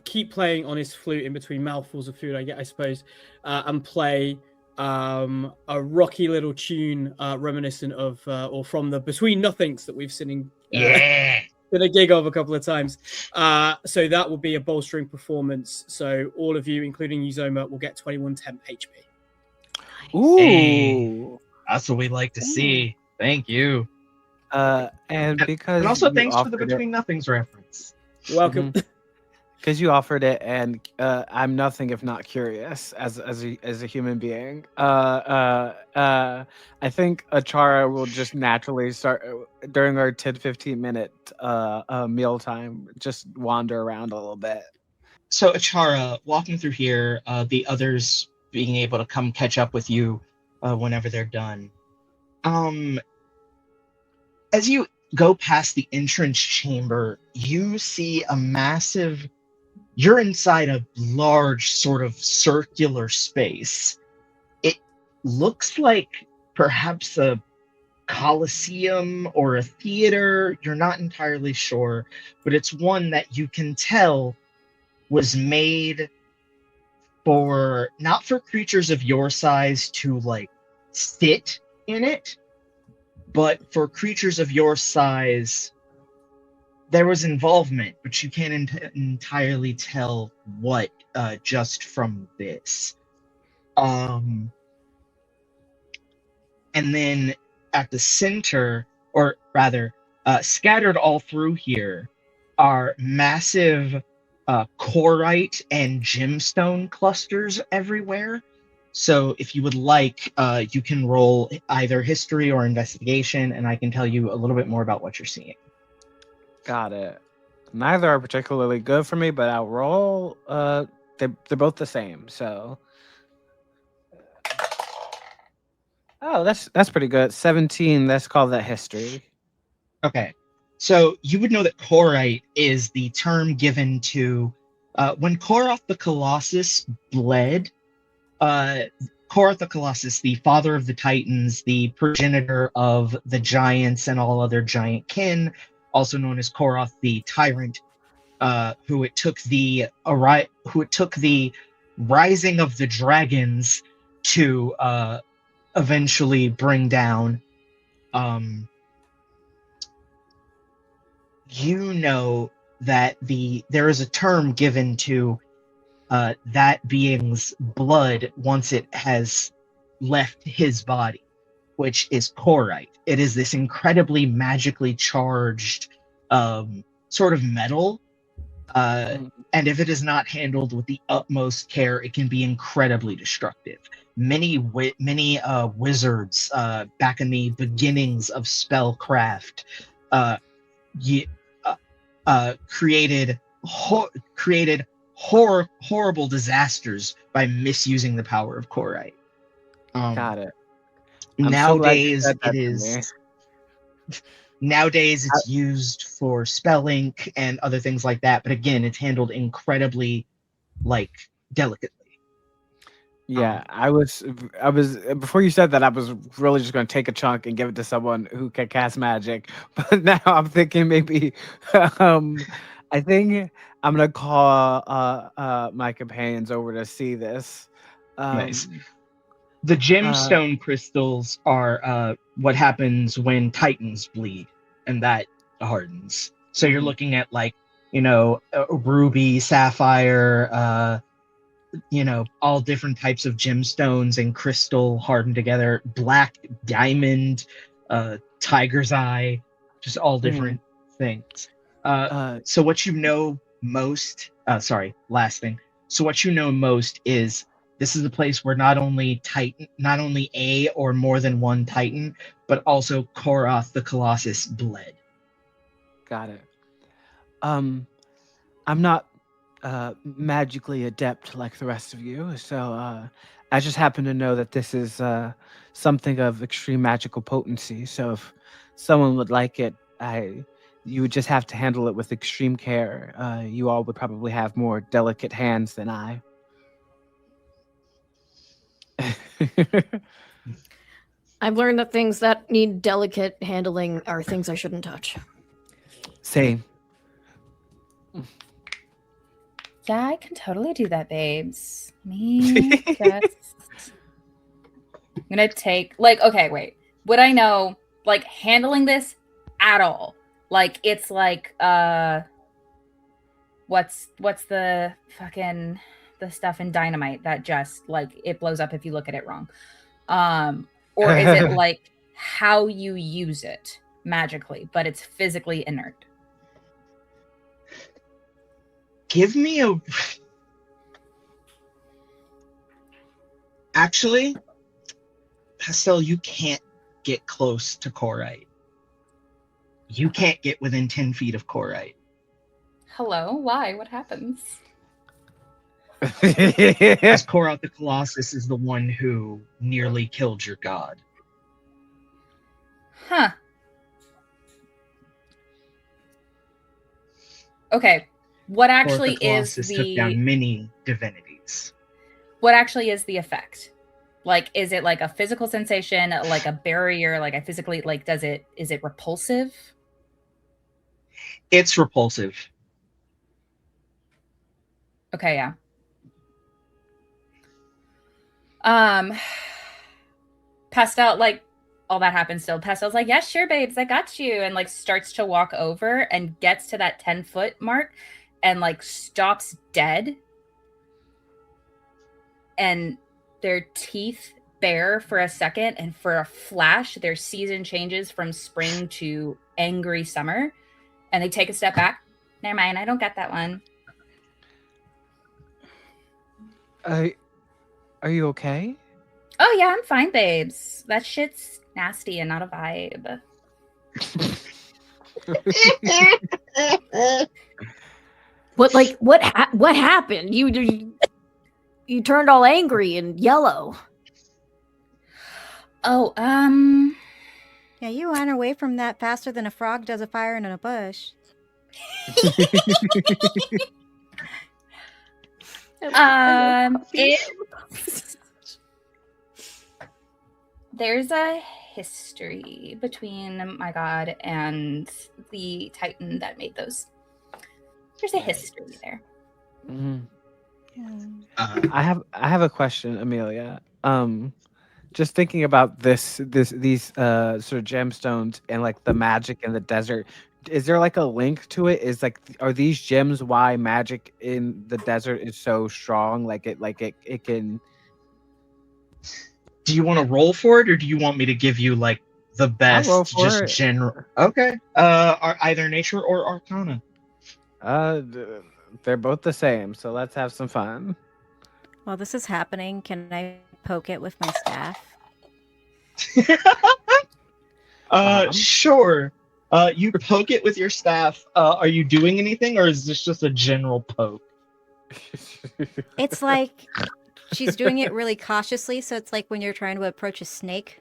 keep playing on his flute in between mouthfuls of food, I suppose, and play a rocky little tune reminiscent of or from the Between Nothings that we've seen in a gig of a couple of times. So that will be a bolstering performance. So all of you, including Uzoma, will get 21 temp HP. Ooh. Hey, that's what we like to see. Thank you. And because and also you thanks for the offered Between Nothings reference. You're welcome. Because you offered it, and I'm nothing if not curious as a human being. I think Achara will just naturally start during our 10-15 minute meal time, just wander around a little bit. So Achara, walking through here, the others being able to come catch up with you whenever they're done. As you go past the entrance chamber, you see a massive. You're inside a large sort of circular space. It looks like perhaps a coliseum or a theater. You're not entirely sure, but it's one that you can tell was made for not for creatures of your size to like sit in it, but for creatures of your size. There was involvement, but you can't entirely tell what just from this. And then at the center, or rather, scattered all through here, are massive corite and gemstone clusters everywhere. So if you would like, you can roll either history or investigation, and I can tell you a little bit more about what you're seeing. Got it. Neither are particularly good for me, but I'll roll. They're both the same. So Oh, that's pretty good. 17. Let's call that history. Okay. So you would know that Korite is the term given to when Koroth the Colossus bled. Uh, Koroth the Colossus, the father of the Titans, the progenitor of the giants and all other giant kin, also known as Koroth the Tyrant, who it took the rising of the dragons to eventually bring down. You know that there is a term given to that being's blood once it has left his body, which is Korite. It is this incredibly magically charged sort of metal, and if it is not handled with the utmost care, it can be incredibly destructive. Many wizards back in the beginnings of spellcraft uh, ye- created horrible disasters by misusing the power of Korite. Got it. I'm so glad you said that to me. Nowadays it's used for spell ink and other things like that, but again, it's handled incredibly delicately. Yeah, I was before you said that, I was really just going to take a chunk and give it to someone who can cast magic. But now I'm thinking maybe I think I'm going to call my companions over to see this. Nice. The gemstone crystals are what happens when titans bleed, and that hardens. So you're looking at ruby, sapphire, all different types of gemstones and crystal hardened together, black diamond, tiger's eye, just all different things. So what you know most, last thing. So what you know most is this is a place where not only a or more than one Titan, but also Koroth the Colossus bled. Got it. I'm not magically adept like the rest of you, so I just happen to know that this is something of extreme magical potency. So if someone would like it, you would just have to handle it with extreme care. You all would probably have more delicate hands than I. I've learned that things that need delicate handling are things I shouldn't touch. Same. Yeah, I can totally do that, babes. Me, just... I'm gonna take okay, wait. Would I know handling this at all? It's what's the fucking the stuff in Dynamite that just it blows up if you look at it wrong? Or is it how you use it magically, but it's physically inert? Give me a... Actually, Pastel, you can't get close to Korite. You can't get within 10 feet of Korite. Hello? Why? What happens? As Koroth the Colossus is the one who nearly killed your god. Huh. Okay. What actually is the... took down many divinities. What actually is the effect? Is it a physical sensation, a barrier, I physically, is it repulsive? It's repulsive. Okay, yeah. Pastel, all that happens still. Pastel's like, yeah, sure, babes, I got you. And starts to walk over and gets to that 10-foot mark and stops dead. And their teeth bare for a second. And for a flash, their season changes from spring to angry summer. And they take a step back. Never mind, I don't get that one. Are you okay? Oh, yeah, I'm fine, babes. That shit's nasty and not a vibe. What happened? You turned all angry and yellow. Oh, Yeah, you ran away from that faster than a frog does a fire in a bush. There's a history between my god and the Titan that made those. There's a history there. Mhm. Uh, I have a question, Amelia. Just thinking about these sort of gemstones and like the magic in the desert. Is there like a link to it? Is like are these gems why magic in the desert is so strong? Like it can. do you want to roll for it, or do you want me to give you like the I'll roll best, just for it. general? Okay. Are either nature or arcana. They're both the same, so let's have some fun. While this is happening, can I poke it with my staff? Sure. You poke it with your staff. Are you doing anything, or is this just a general poke? It's like she's doing it really cautiously, so it's like when you're trying to approach a snake.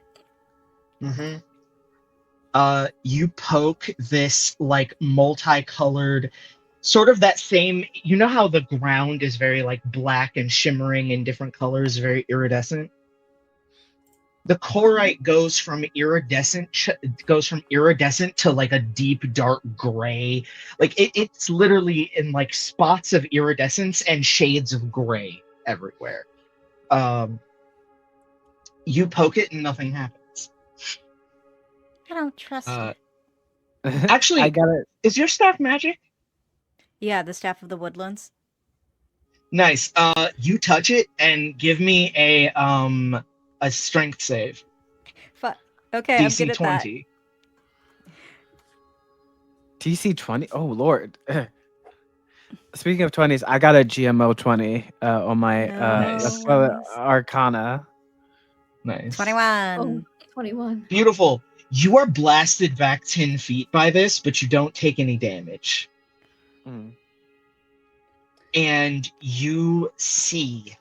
Mm-hmm. You poke this like multicolored, sort of that same. You know how the ground is very like black and shimmering in different colors, very iridescent. The corite goes from iridescent to like a deep dark gray. Like it's literally in like spots of iridescence and shades of gray everywhere. You poke it and nothing happens. I don't trust Uh, it. Actually, I got it. is your staff magic? Yeah, the staff of the woodlands. Nice. You touch it and give me a strength save. Okay, I'm DC good at that. 20. DC 20. Oh Lord. Speaking of 20s, I got a GMO 20 on my Nice. let's call it Arcana. Nice. 21. 21. Beautiful. You are blasted back 10 feet by this, but you don't take any damage. Mm. And you see,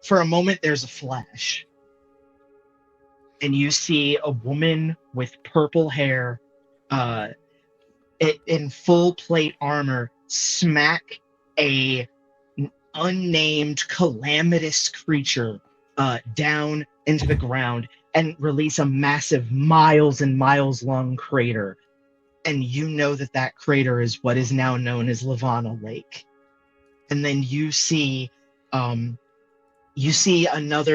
for a moment, there's a flash. And you see a woman with purple hair, in full plate armor, smack a unnamed calamitous creature down into the ground and release a massive miles and miles long crater. And you know that that crater is what is now known as Lavana Lake. And then you see another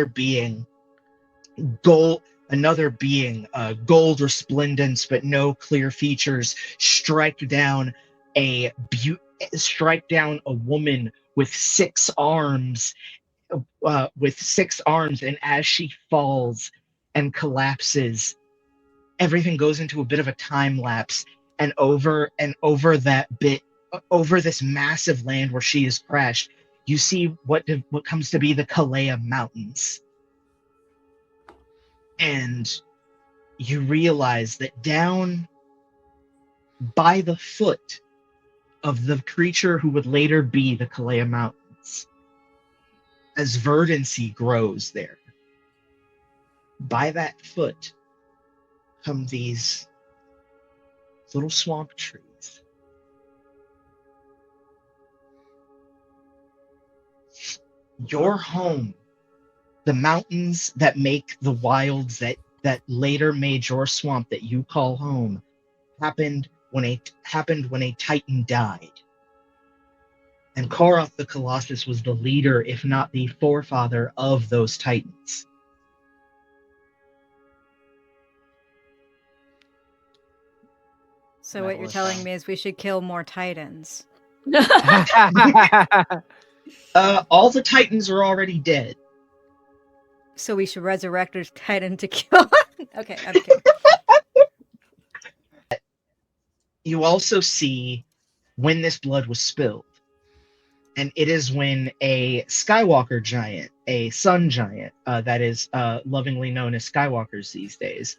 being, gold resplendence but no clear features, strike down a woman with 6 arms, and as she falls and collapses, everything goes into a bit of a time lapse, and over this massive land where she has crashed, you see what comes to be the Kalea Mountains. And you realize that down by the foot of the creature who would later be the Kalea Mountains, as verdancy grows there, by that foot come these little swamp trees. Your home, the mountains that make the wilds that later made your swamp that you call home, happened when a Titan died. And Koroth the Colossus was the leader, if not the forefather, of those Titans. So what you're telling me is we should kill more titans. All the Titans are already dead. So we should resurrect a titan to kill. Okay, I'm kidding. You also see when this blood was spilled. And it is when a Skywalker giant, a sun giant, that is lovingly known as Skywalkers these days,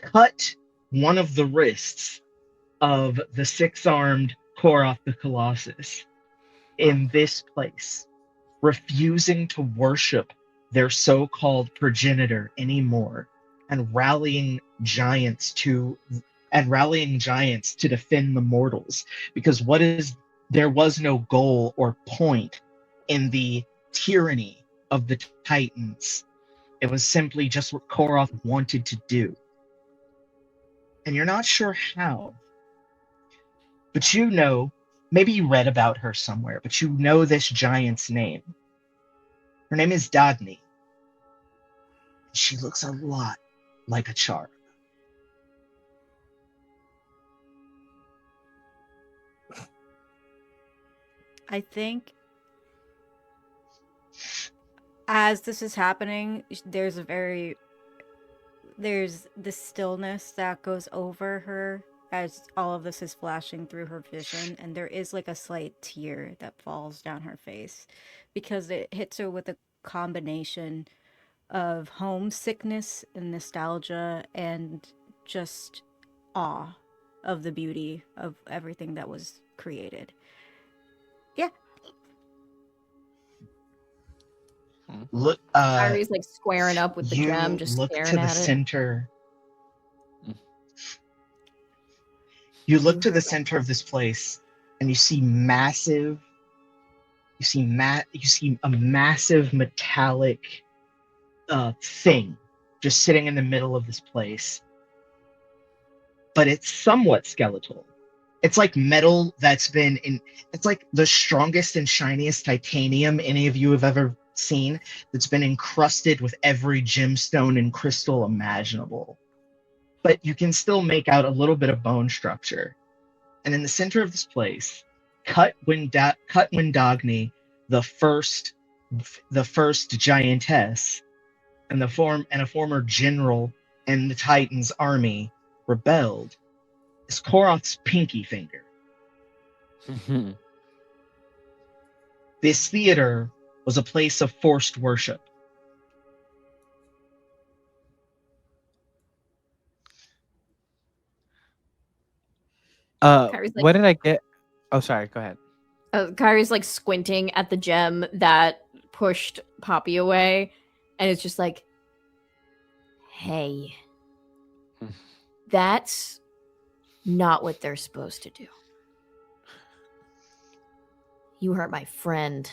cut one of the wrists of the 6-armed Koroth the Colossus in this place, refusing to worship their so-called progenitor anymore, and rallying giants to defend the mortals, because there was no goal or point in the tyranny of the Titans. It was simply just what Koroth wanted to do. And you're not sure how, but you know, maybe you read about her somewhere, but you know this giant's name. Her name is Dagny. She looks a lot like a Char. I think as this is happening, there's this stillness that goes over her as all of this is flashing through her vision, and there is like a slight tear that falls down her face because it hits her with a combination of homesickness and nostalgia and just awe of the beauty of everything that was created. Yeah. Look, Kyrie's like squaring up with the you gem, just look staring to the at it. center. You look to the center of this place, and you see a massive metallic thing just sitting in the middle of this place. But it's somewhat skeletal. It's like metal it's like the strongest and shiniest titanium any of you have ever seen, that's been encrusted with every gemstone and crystal imaginable. But you can still make out a little bit of bone structure. And in the center of this place, Cut Windagni, the first giantess, and a former general in the Titans' army, rebelled, is Koroth's pinky finger. This theater was a place of forced worship. Kyrie's like, What did I get? Oh, sorry. Go ahead. Kyrie's like squinting at the gem that pushed Poppy away, and it's just like, hey, that's not what they're supposed to do. You hurt my friend,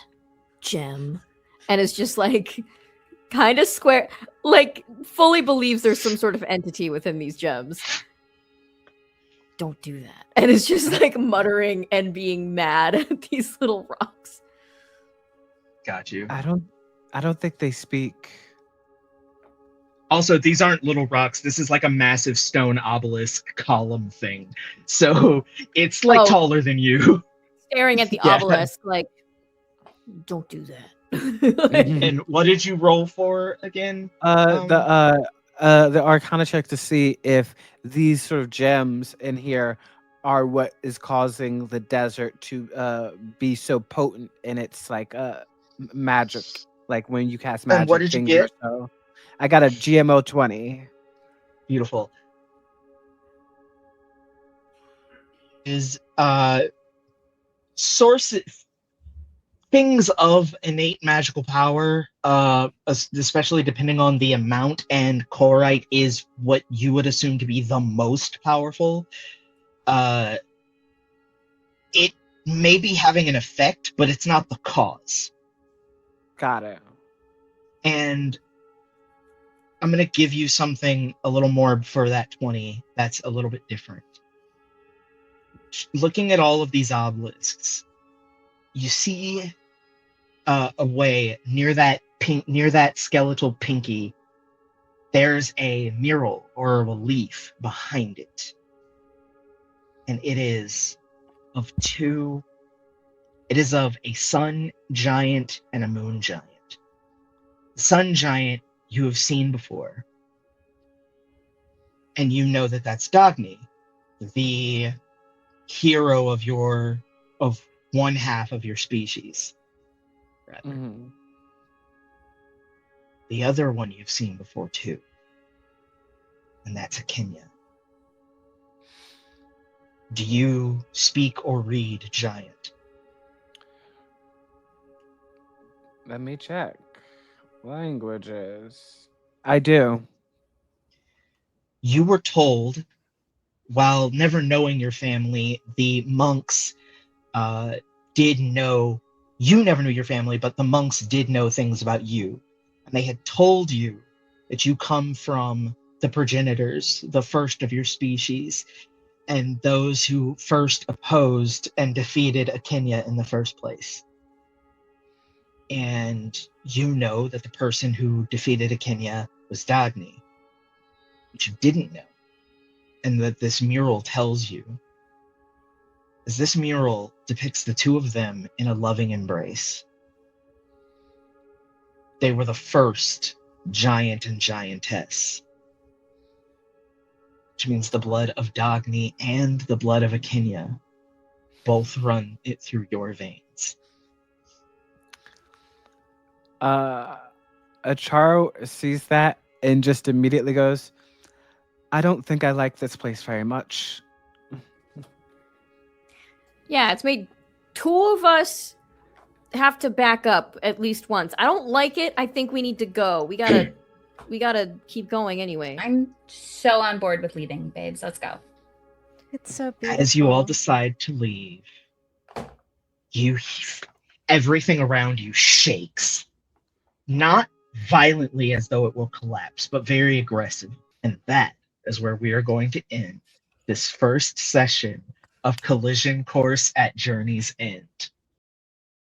Gem. And it's just like kind of square, like fully believes there's some sort of entity within these gems. Don't do that. And it's just like muttering and being mad at these little rocks. Got you. I don't think they speak. Also, these aren't little rocks. This is like a massive stone obelisk column thing. So it's like taller than you. Staring at the Yeah. obelisk, like, don't do that. And what did you roll for again? The Arcana check to see if these sort of gems in here are what is causing the desert to be so potent in its like magic, like when you cast magic. And what did you things get? or so. I got a GMO 20. Beautiful. Is sources, things of innate magical power, especially depending on the amount, and Korite is what you would assume to be the most powerful. It may be having an effect, but it's not the cause. Got it. And I'm going to give you something a little more for that 20 that's a little bit different. Looking at all of these obelisks, you see away near that skeletal pinky, there's a mural or a relief behind it. And it is of a sun giant and a moon giant. The sun giant you have seen before. And you know that that's Dagny, the hero of one half of your species. Rather. Mhm. The other one you've seen before too. And that's a Kenya. Do you speak or read giant? Let me check. Languages. I do. You were told, while never knowing your family, the monks uh, did know, you never knew your family, but the monks did know things about you. And they had told you that you come from the progenitors, the first of your species, and those who first opposed and defeated Akenya in the first place. And you know that the person who defeated Akenya was Dagny, which you didn't know. And that this mural tells you, as this mural depicts the two of them in a loving embrace. They were the first giant and giantess, which means the blood of Dagny and the blood of Akenya both run it through your veins. Acharo sees that and just immediately goes, I don't think I like this place very much. Yeah, it's made two of us have to back up at least once. I don't like it. I think we need to go. We gotta keep going anyway. I'm so on board with leaving, babes. Let's go. It's so beautiful. As you all decide to leave, everything around you shakes. Not violently as though it will collapse, but very aggressive. And that is where we are going to end this first session of Collision Course at Journey's End.